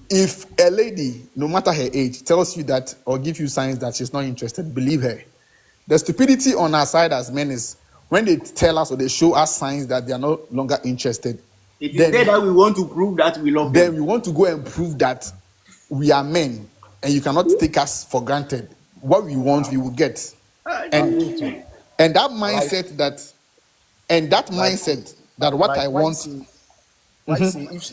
if a lady, no matter her age, tells you that or gives you signs that she's not interested, believe her. The stupidity on our side as men is when they tell us or they show us signs that they are no longer interested. It is there that we want to prove that we love Then them. we want to go and prove that we are men and you cannot take us for granted. What we want, we will get. And that mindset that what Like I why want. say if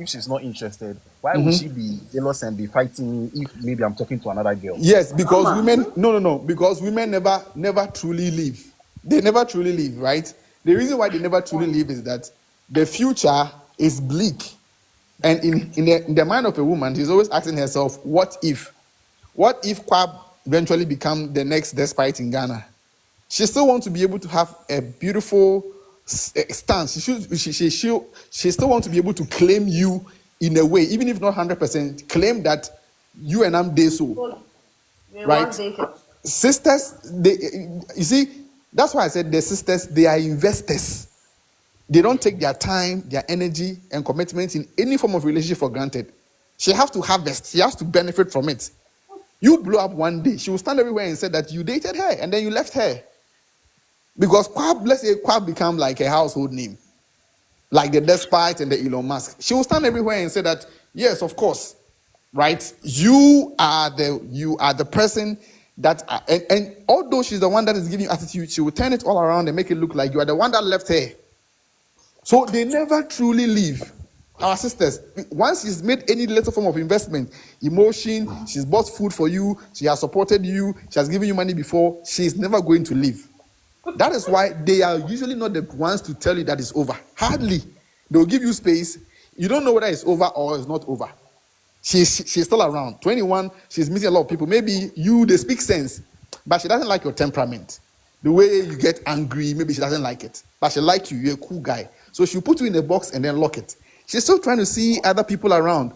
she's not interested, why would she be jealous and be fighting if maybe I'm talking to another girl? Yes, because women because women never truly live. They never truly live, right? The reason why they never truly live is that the future is bleak. And in the mind of a woman, she's always asking herself, what if Kwab eventually become the next despite in Ghana? She still wants to be able to have a beautiful stance. She still wants to be able to claim you in a way, even if not 100%, claim that you and I'm day so. Right? Sisters, you see, that's why I said the sisters, they are investors. They don't take their time, their energy, and commitment in any form of relationship for granted. She has to harvest. She has to benefit from it. You blow up one day, she will stand everywhere and say that you dated her and then you left her. Because let's say Kwab become like a household name, like the Despite and the Elon Musk. She will stand everywhere and say that, yes, of course, right? You are the person that, and although she's the one that is giving you attitude, she will turn it all around and make it look like you are the one that left her. So they never truly leave. Our sisters, once she's made any little form of investment, emotion, she's bought food for you, she has supported you, she has given you money before, she's never going to leave. That is why they are usually not the ones to tell you that it's over. Hardly. They'll give you space. You don't know whether it's over or it's not over. She's still around. 21, she's meeting a lot of people. Maybe they speak sense, but she doesn't like your temperament. The way you get angry, maybe she doesn't like it. But she likes you, you're a cool guy. So she'll put you in a box and then lock it. She's still trying to see other people around.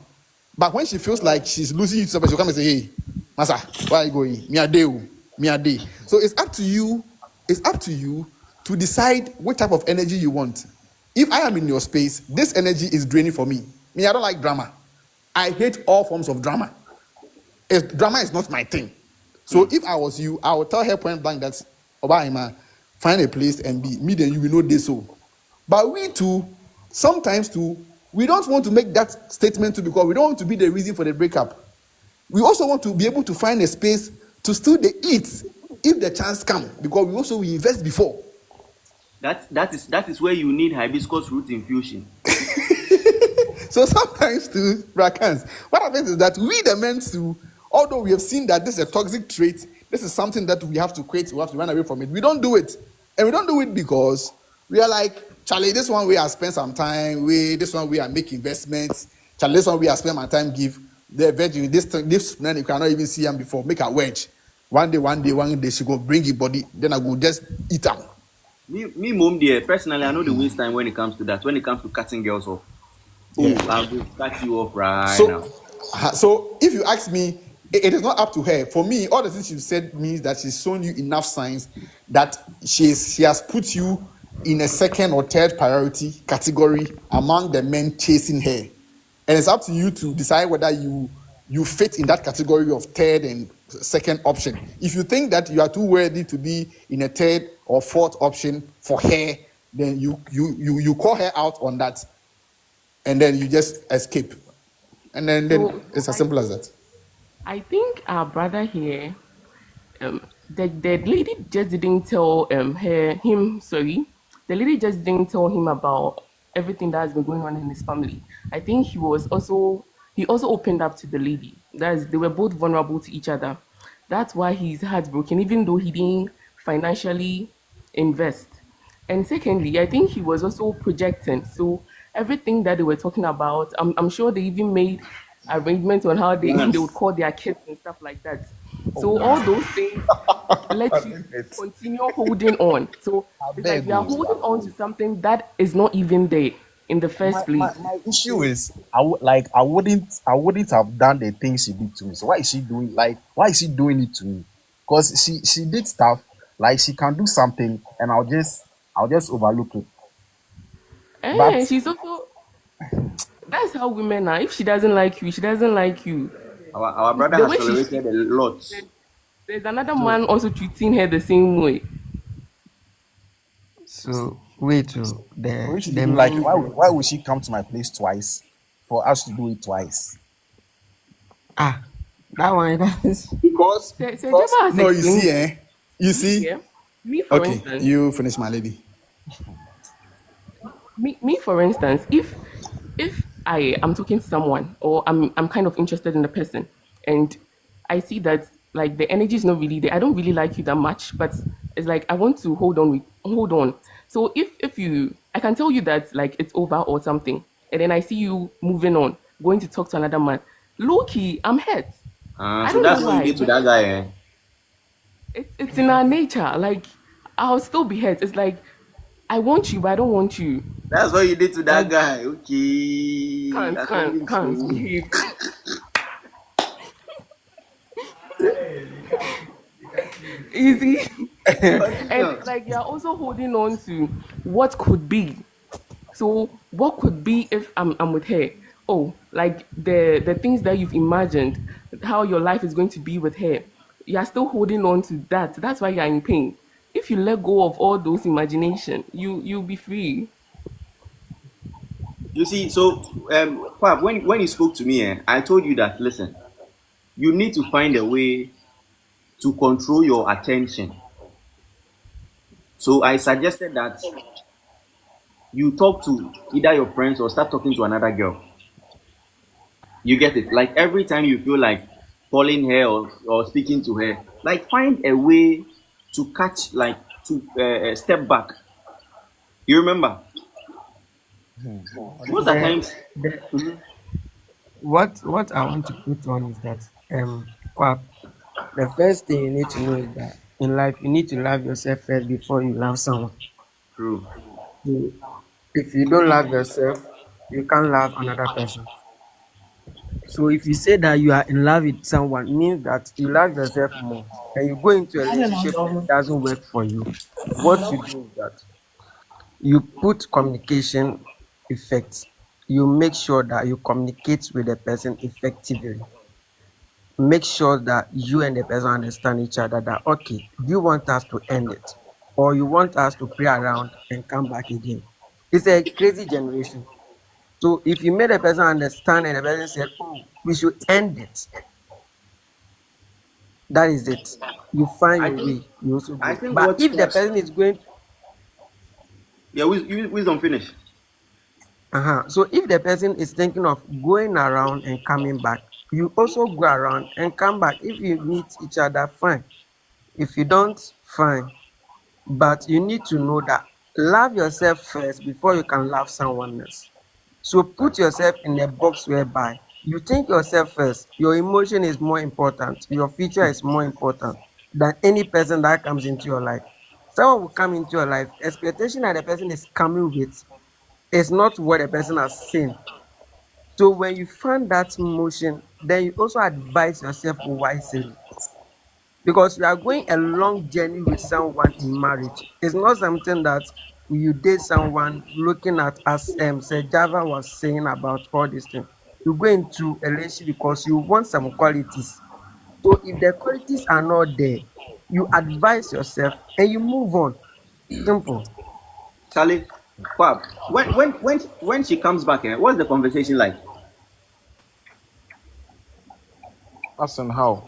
But when she feels like she's losing you to somebody, she'll come and say, hey, Masa, where are you going? Me a day. So it's up to you to decide what type of energy you want. If I am in your space, this energy is draining for me. I don't like drama. I hate all forms of drama. Drama is not my thing. So if I was you, I would tell her point blank that, Obaima, find a place and be me, then you will know this so. But we too, sometimes too, we don't want to make that statement too because we don't want to be the reason for the breakup. We also want to be able to find a space to still eat if the chance comes, because we invest before. That is where you need hibiscus root infusion. So sometimes too, Rakans, what happens is that we the men too, although we have seen that this is a toxic trait, this is something that we have to quit, we have to run away from it. We don't do it. And we don't do it because we are like, Charlie, this one we are spend some time, this one we are make investments. Charlie, this one we are spend my time give. The virgin, this man you cannot even see him before, make a wedge. One day she go bring your body, then I go just eat them. Me mom dear, personally, I know the waste time when it comes to that, when it comes to cutting girls off. I'll cut you off now. So if you ask me, it is not up to her. For me, all the things you said means that she's shown you enough signs that she has put you in a second or third priority category among the men chasing her. And it's up to you to decide whether you fit in that category of third and second option. If you think that you are too worthy to be in a third or fourth option for her, then you call her out on that, and then you just escape. And then it's as simple as that. I think our brother here, the lady just didn't tell him. The lady just didn't tell him about everything that has been going on in his family. I think he also opened up to the lady. They were both vulnerable to each other. That's why he's heartbroken, even though he didn't financially invest. And secondly, I think he was also projecting. So everything that they were talking about. I'm sure they even made arrangements on how they would call their kids and stuff like that. So all those things let you continue holding on. So it's like you are holding on to something that is not even there in the first place. My issue is I wouldn't have done the things she did to me. So why is she doing it to me? Because she did stuff like she can do something and I'll just overlook it. And But she's also that's how women are. If she doesn't like you, she doesn't like you. Our brother The has way she tolerated a lot. there's another man also treating her the same way. So wait, oh, when she the didn't like main why would she come to my place twice for us to do it twice? that one that is Because So Java has no, you explained see, it. You see? Yeah. Me, for Okay, instance, you finish, my lady. me for instance, if I am talking to someone or I'm kind of interested in the person and I see that like the energy is not really there, I don't really like you that much, but it's like I want to hold on. So if you I can tell you that like it's over or something, and then I see you moving on, going to talk to another man, low key, I'm hurt. I So don't know that's what you why, did to but that guy. Eh? it's in our nature. Like I'll still be hurt. It's like I want you, but I don't want you. That's what you did to that Like guy. Okay. can't behave. Easy. And it's like you're also holding on to what could be. So what could be if I'm with her? Oh, like the things that you've imagined, how your life is going to be with her. You're still holding on to that. That's why you're in pain. If you let go of all those imagination, you'll be free. You see, so Pap, when you spoke to me, I told you that listen, you need to find a way to control your attention. So I suggested that you talk to either your friends or start talking to another girl. You get it? Like every time you feel like calling her or speaking to her, like find a way to catch, like to step back. You remember? Most of the times, the what I want to put on is that Kwap, the first thing you need to know is that in life you need to love yourself first before you love someone. true. So if you don't love yourself, you can't love another person. So if you say that you are in love with someone, it means that you love yourself more, and you go into a relationship and it doesn't work for you. What you do is that you put communication effects. You make sure that you communicate with the person effectively. Make sure that you and the person understand each other, that okay, do you want us to end it or you want us to play around and come back again? It's a crazy generation. So if you made a person understand and the person said, oh, we should end it, that is it. You find I your think way, you also I go. think But if the what person is going wisdom finish. So if the person is thinking of going around and coming back, you also go around and come back. If you meet each other, fine. If you don't, fine. But you need to know that love yourself first before you can love someone else. So put yourself in a box whereby you think yourself first. Your emotion is more important. Your future is more important than any person that comes into your life. Someone will come into your life, expectation that the person is coming with is not what the person has seen. So when you find that emotion, then you also advise yourself wisely. Because you are going a long journey with someone in marriage. It's not something that you date someone looking at, as Sir Java was saying about all these things. You go into a relationship because you want some qualities. So if the qualities are not there, you advise yourself and you move on. Simple. Charlie, Pap, when she comes back, what's the conversation like? That's on how.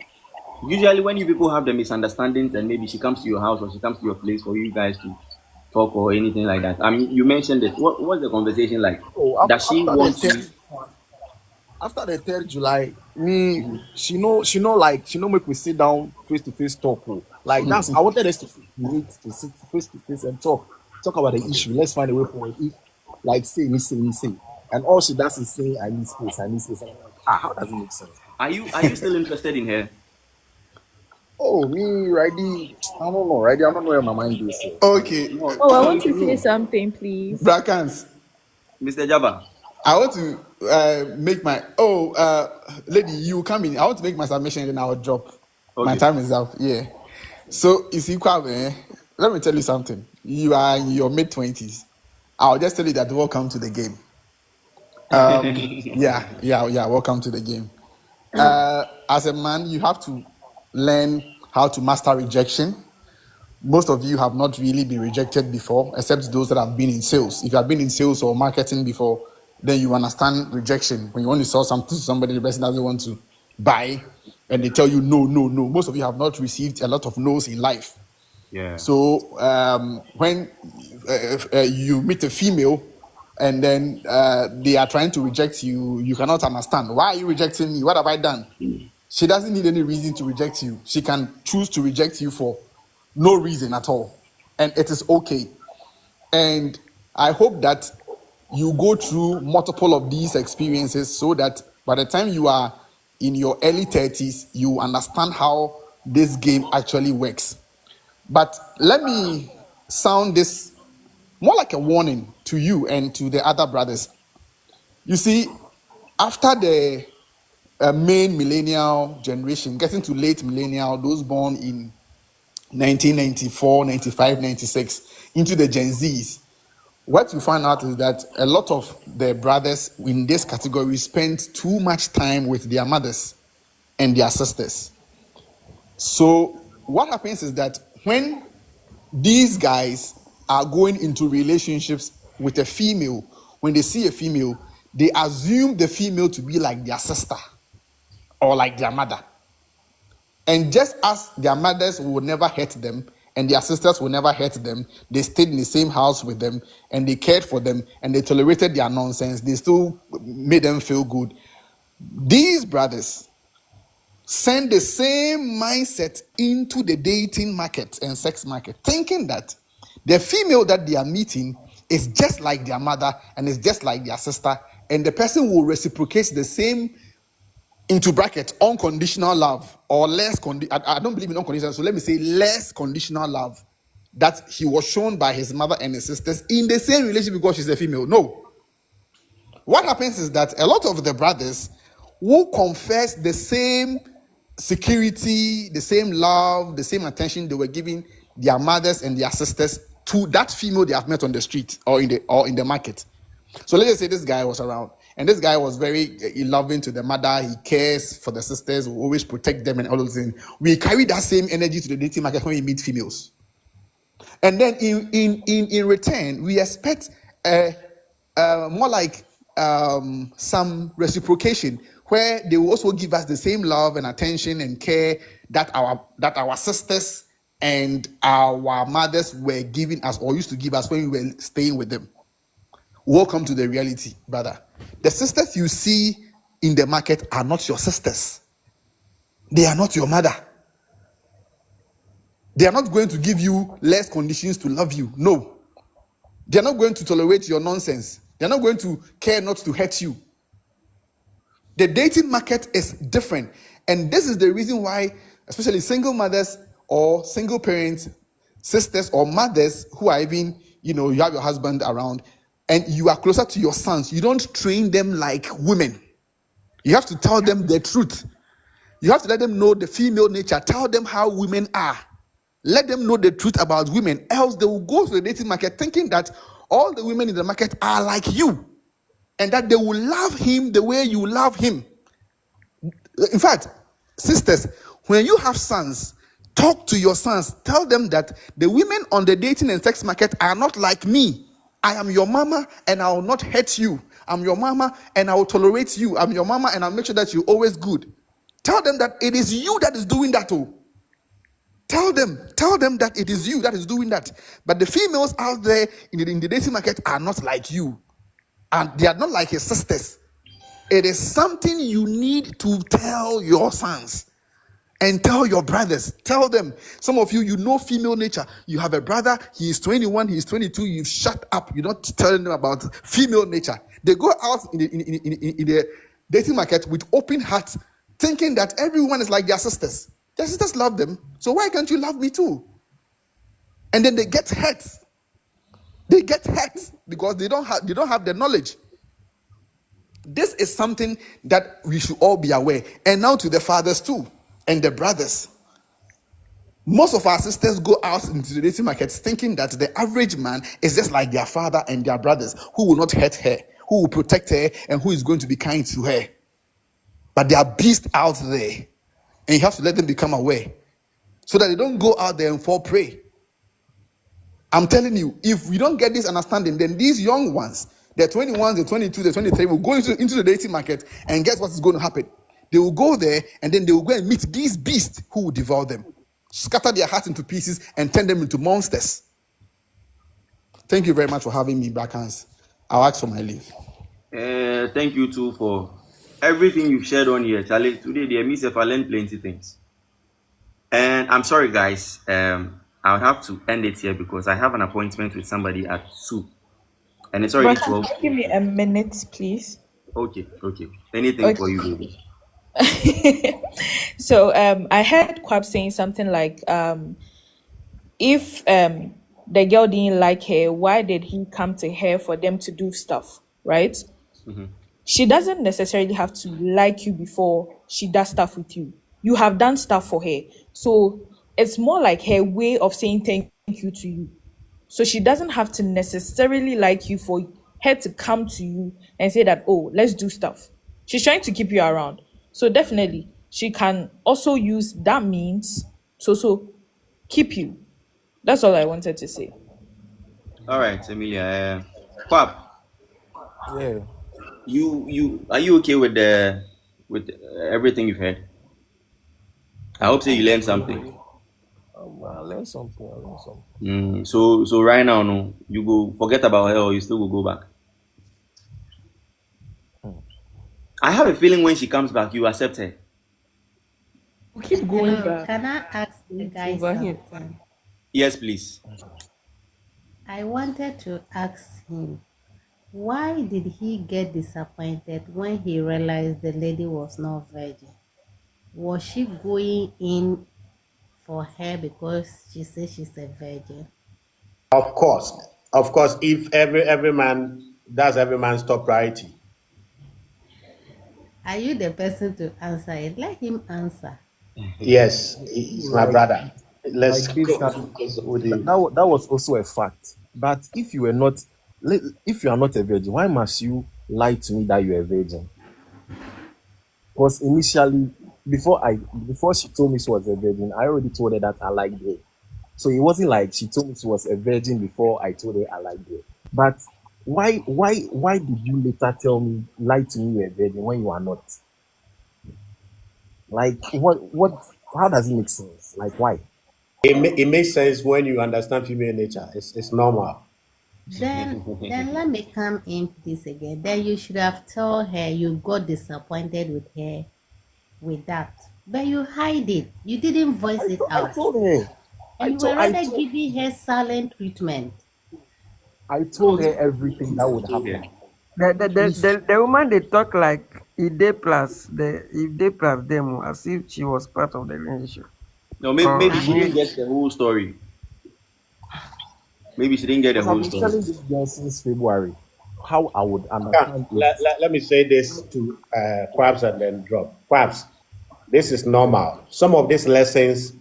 Usually when you people have the misunderstandings and maybe she comes to your house or she comes to your place for you guys to talk or anything like that. I mean, you mentioned it. What's the conversation like? Oh, Does she want you? After the 3rd July, she know make we sit down face to face talk. Oh. Like that's I wanted us to meet to sit face to face and talk about the issue. Let's find a way forward. If like say, and all she does is say, I need space. And I'm like, how does it make sense? Are you still interested in her? Oh, me, Righty, I don't know, Righty, I don't know where my mind is. Okay, No, Oh, I no, want to say no. something, please. Brakans. Mr. Jabba. I want to make my lady, you come in. I want to make my submission, then I'll drop. My Okay. time is up. Yeah. So you see, Kwame, let me tell you something. You are in your mid-20s. I'll just tell you that welcome to the game. Yeah. Welcome to the game. As a man, you have to learn how to master rejection. Most of you have not really been rejected before, except those that have been in sales. If you have been in sales or marketing before, then you understand rejection. When you want to sell something to somebody, the person doesn't want to buy, and they tell you no. Most of you have not received a lot of no's in life. Yeah. So when you meet a female and then they are trying to reject you, you cannot understand. Why are you rejecting me? What have I done? She doesn't need any reason to reject you. She can choose to reject you for no reason at all. And it is okay. And I hope that you go through multiple of these experiences so that by the time you are in your early 30s, you understand how this game actually works. But let me sound this more like a warning to you and to the other brothers. You see, after the main millennial generation, getting to late millennial, those born in 1994, 95, 96, into the Gen Zs, what you find out is that a lot of the brothers in this category spend too much time with their mothers and their sisters. So what happens is that when these guys are going into relationships with a female, when they see a female, they assume the female to be like their sister or like their mother. And just as their mothers will never hurt them and their sisters will never hurt them, they stayed in the same house with them and they cared for them and they tolerated their nonsense. They still made them feel good. These brothers send the same mindset into the dating market and sex market, thinking that the female that they are meeting is just like their mother and is just like their sister, and the person will reciprocate the same, into bracket, unconditional love or less I don't believe in unconditional, so let me say less conditional love that he was shown by his mother and his sisters in the same relationship because she's a female. No. What happens is that a lot of the brothers will confess the same security, the same love, the same attention they were giving their mothers and their sisters to that female they have met on the street or in the market. So let's just say this guy was around and this guy was very loving to the mother. He cares for the sisters, will always protect them and all those things. We carry that same energy to the dating market when we meet females. And then in return, we expect more like some reciprocation where they will also give us the same love and attention and care that our sisters and our mothers were giving us or used to give us when we were staying with them. Welcome to the reality, brother. The sisters you see in the market are not your sisters. They are not your mother. They are not going to give you less conditions to love you. No. They are not going to tolerate your nonsense. They are not going to care not to hurt you. The dating market is different. And this is the reason why, especially single mothers or single parents, sisters or mothers who are even, you have your husband around and you are closer to your sons, you don't train them like women. You have to tell them the truth. You have to let them know the female nature. Tell them how women are. Let them know the truth about women. Else they will go to the dating market thinking that all the women in the market are like you and that they will love him the way you love him. In fact, sisters, when you have sons, talk to your sons. Tell them that the women on the dating and sex market are not like me. I am your mama and I will not hurt you. I'm your mama and I will tolerate you. I'm your mama and I'll make sure that you're always good. Tell them that it is you that is doing that. Tell them that it is you that is doing that. But the females out there in the dating market are not like you. And they are not like your sisters. It is something you need to tell your sons. And tell your brothers, tell them. Some of you, you know female nature. You have a brother, he is 21, he is 22. You shut up. You're not telling them about female nature. They go out in the dating market with open hearts, thinking that everyone is like their sisters. Their sisters love them. So why can't you love me too? And then they get hurt. They get hurt because they don't have the knowledge. This is something that we should all be aware. And now to the fathers too, and the brothers. Most of our sisters go out into the dating markets thinking that the average man is just like their father and their brothers, who will not hurt her, who will protect her, and who is going to be kind to her. But there are beasts out there, and you have to let them become aware so that they don't go out there and fall prey. I'm telling you, if we don't get this understanding, then these young ones, the 21s, the 22, the 23, will go into the dating market, and guess what is going to happen? They will go there, and then they will go and meet these beasts who will devour them, scatter their hearts into pieces, and turn them into monsters. Thank you very much for having me, Black Hands. I'll ask for my leave. Thank you too for everything you've shared on here, Charlie. Today, dear Miss, I learned plenty things. And I'm sorry, guys. I would have to end it here because I have an appointment with somebody at 2. And it's already But 12. give me a minute, please. Okay. Anything for you, baby. So I heard Kwab saying something like, if the girl didn't like her, why did he come to her for them to do stuff, right? Mhm. She doesn't necessarily have to like you before she does stuff with you. You have done stuff for her. So it's more like her way of saying thank you to you. So she doesn't have to necessarily like you for her to come to you and say that, oh, let's do stuff. She's trying to keep you around. So definitely, she can also use that means to also keep you. That's all I wanted to say. All right, Emilia. Kwab, Yeah. you are you okay with everything you've heard? I hope so you learned something. I learned something. So right now, no, you go forget about her or you still will go back. I have a feeling when she comes back, you accept her. We keep going back. Can I ask the It's guy over here. something? Yes, please. I wanted to ask him, why did he get disappointed when he realized the lady was not virgin? Was she going in for her because she says she's a virgin? Of course, if every man, that's every man's top priority. Are you the person to answer it? Let him answer. Yes, he's my brother. Let's Like this, go with it. that was also a fact. But if you are not a virgin, why must you lie to me that you are a virgin? Because initially, before she told me she was a virgin, I already told her that I liked her. So it wasn't like she told me she was a virgin before I told her I liked her. But why did you later lie to me you're a virgin when you are not? Like what? How does it make sense? Like why? It makes sense when you understand female nature. It's normal. Then let me come in this again. Then you should have told her you got disappointed with her with that. But you hide it. You didn't voice it I out. told her. And you were rather giving her silent treatment. I told her everything that would happen. The woman they talk like if they plus them as if she was part of the relationship. No, maybe she didn't get the whole story. Maybe she didn't get the I've whole been story. telling this girl since February how I would understand it. Let me say this to Kwabs and then drop. Kwabs, this is normal. Some of these lessons,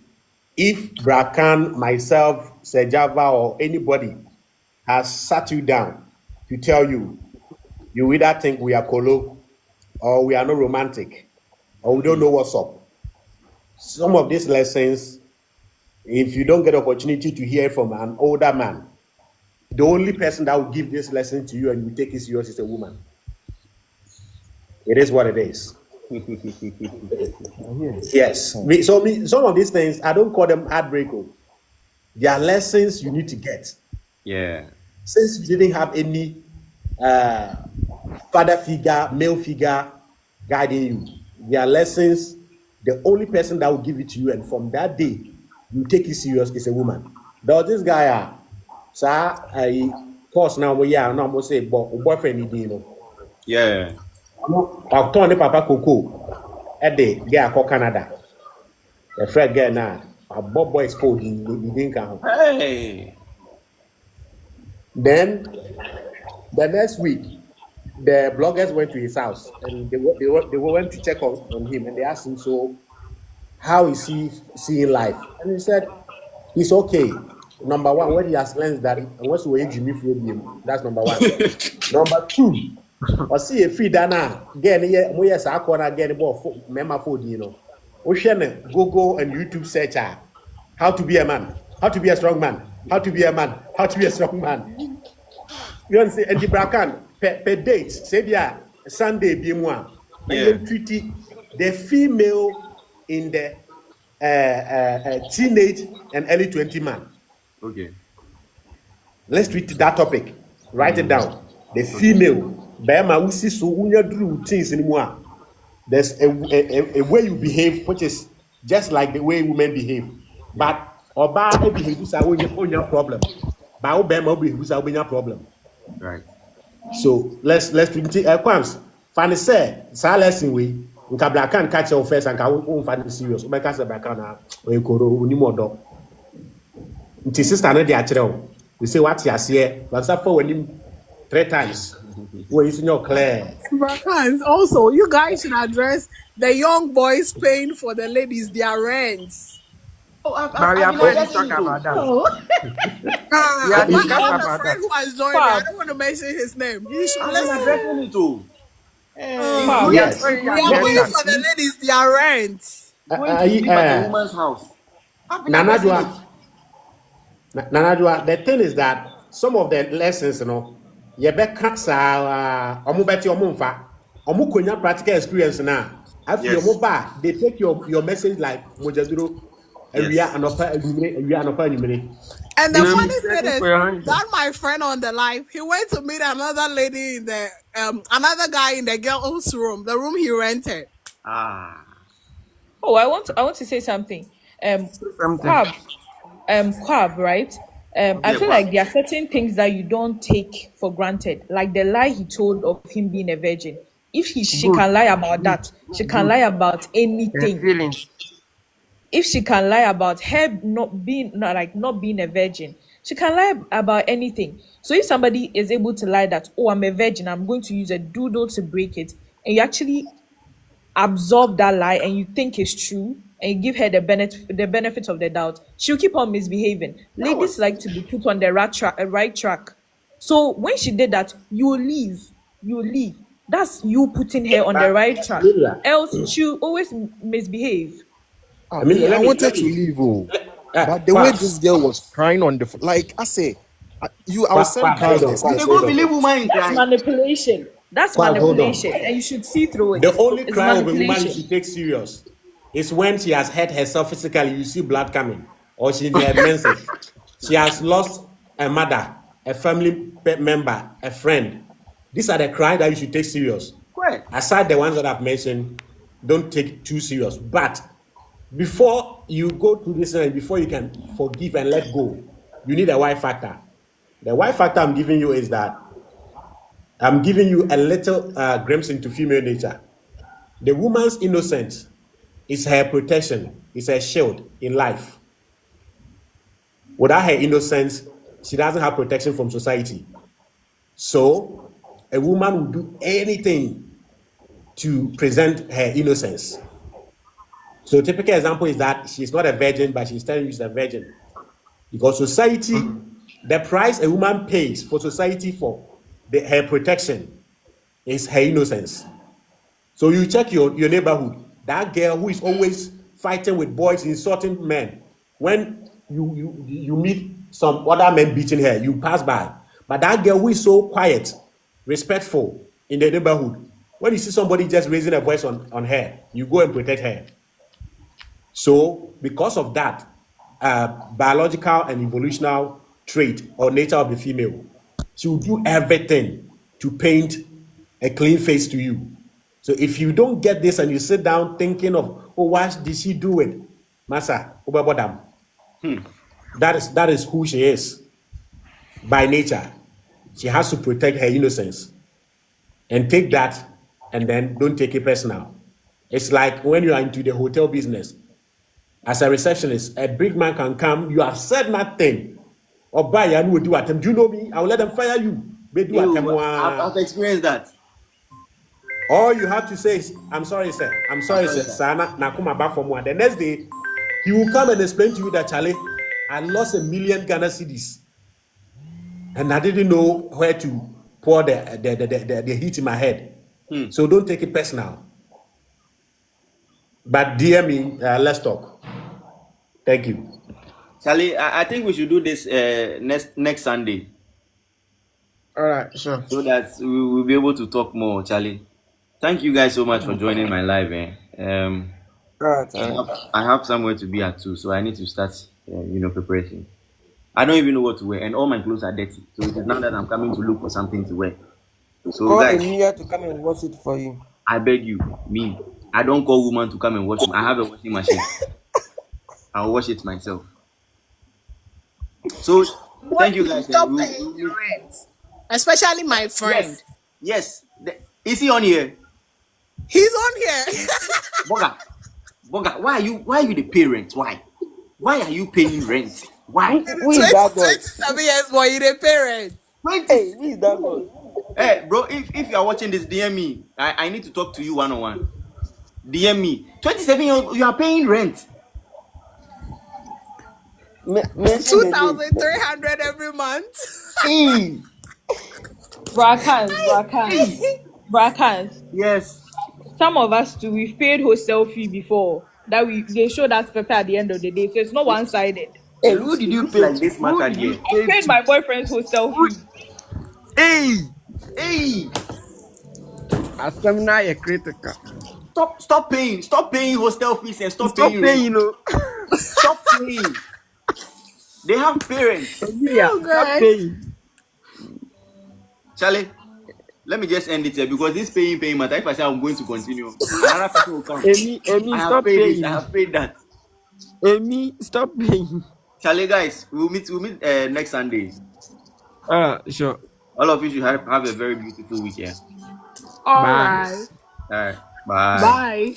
if Brakan, myself, Sejava, or anybody has sat you down to tell you, you either think we are colo or we are not romantic or we don't know what's up. Some of these lessons, if you don't get opportunity to hear from an older man, the only person that will give this lesson to you and you take it serious is a woman. It is what it is. Yes. Some of these things, I don't call them heartbreak. They are lessons you need to get. Yeah. Since you didn't have any father figure, male figure guiding you, there are lessons the only person that will give it to you, and from that day, you take it serious, is a woman. There was this guy, sir, I course now we are now almost say, but boyfriend, you know. Yeah. I've told the papa Coco at the guy called Canada. The friend girl now, a Bob boy is called, he didn't come. Hey. Then the next week, the bloggers went to his house and they went to check on him, and they asked him, so how is he seeing life? And he said he's okay. Number one, when he has learned that once we Jimmy him, that's number one. Number two, I see a feed now again here we yes corner again about mema food, you know. Ocean Google and YouTube search how to be a man, how to be a strong man, how to be a man, how to be a strong man. You understand? And the brakan per date, say Sunday be more. And treat the female in the teenage and early 20 man. Okay. Let's treat that topic. Write it down. The female. Bema we see so when you do things anymore. There's a way you behave which is just like the way women behave. But oba behave is a problem. But obema behave is a problem. Right. So let's treat it. Quams. Fanny say, lesson we black can catch your face and can find serious. We can say black can we koro unimodo. Nti sister no dey achire. We say what you say, but for when him 3 times. Well, it's not clear. Brackens, also, you guys should address the young boys paying for the ladies their rents. We are going to talk about that. We are I discussing have a about friend that. who has joined me. I don't want to mention his name. You should listen. addressing it too. Yes. We are paying for the ladies their rent. Going to sleep at a woman's house. Nanadua, the thing is that some of the lessons, you know, you better practical experience now. After your mobile, they take your message like Mojaduro, and we are an And the funny thing is that my friend on the live, he went to meet another lady in the another guy in the girl's room, the room he rented. Oh, I want to say something. Quab, right? I feel like there are certain things that you don't take for granted, like the lie he told of him being a virgin. If she can lie about that, she can lie about anything. Feelings. If she can lie about her not being a virgin, she can lie about anything. So if somebody is able to lie that, oh, I'm a virgin, I'm going to use a doodle to break it, and you actually absorb that lie and you think it's true, and you give her the benefit of the doubt, she'll keep on misbehaving. Ladies like to be put on the right track. So when she did that, you leave. That's you putting her on the right track. Else she'll always misbehave. I wanted to leave, but the way this girl was crying on the like I say, I was sending girls. They don't believe woman That's manipulation. That's manipulation, and you should see through it. The only It's cry of a woman manipulation. she takes serious is when she has hurt herself physically. You see blood coming, or she in her menses. She has lost a mother, a family member, a friend. These are the cries that you should take serious. Correct. Aside the ones that I've mentioned, don't take too serious. But before you go to this and before you can forgive and let go, you need a why factor. The why factor I'm giving you is that I'm giving you a little glimpse into female nature. The woman's innocence is her protection, is her shield in life. Without her innocence, she doesn't have protection from society. So, a woman will do anything to present her innocence. So, a typical example is that she's not a virgin, but she's telling you she's a virgin. Because society, the price a woman pays for society for her protection is her innocence. So you check your neighborhood, that girl who is always fighting with boys, insulting men, when you meet some other men beating her, you pass by. But that girl who is so quiet, respectful in the neighborhood, when you see somebody just raising a voice on her, you go and protect her. So because of that, biological and evolutional trait or nature of the female, she will do everything to paint a clean face to you. So So if you don't get this and you sit down thinking of, oh, why did she do it? Masa, ubabodam. That is who she is by nature. She has to protect her innocence. And take that and then don't take it personal. It's like when you are into the hotel business. As a receptionist, a big man can come, you have said nothing. Or buy and will do at them. Do you know me? I will let them fire you. I've experienced that. All you have to say is, I'm sorry, sir. I'm sorry, sir. Sana nakuma back for more. The next day, he will come and explain to you that, Charlie, I lost 1 million Ghana cedis. And I didn't know where to pour the heat in my head. So don't take it personal. But dear me, let's talk. Thank you. Charlie, I think we should do this next Sunday. All right, sure. So that we will be able to talk more, Charlie. Thank you guys so much for joining my live. I have somewhere to be at too, so I need to start, preparation. I don't even know what to wear, and all my clothes are dirty. So it is now that I'm coming to look for something to wear. So Call guys, Emilia to come and wash it for you. I beg you, me. I don't call woman to come and wash me. I have a washing machine. I'll wash it myself. So thank you guys. Stop paying your rent, especially my friend. Yes. Is he on here? He's on here. Boga, why are you the parent? Why are you paying rent? Why? Who is that boy? 27 years boy, you the parent. Hey, who is that boy? Hey, bro, if you are watching this, DM me. I need to talk to you one-on-one. DM me. 27 years old, you are paying rent. 2,300 every month. Brakans. Yes. Some of us too, we've paid hostel fee before. They showed us paper at the end of the day, so it's not one-sided. Hey, who did you pay? Like this matter here. I paid my boyfriend's hostel fee. Hey. Astamina is critical. Stop paying hostel fees and stop paying. Stop paying. They have parents. Stop paying. Charlie, let me just end it here because this paying matter. If I say I'm going to continue, another person will come. Amy, stop paying. I have paid that. Amy, stop paying. Charlie, guys, we'll meet next Sunday. Sure. All of you should have a very beautiful weekend. All right. All right. Bye. Bye.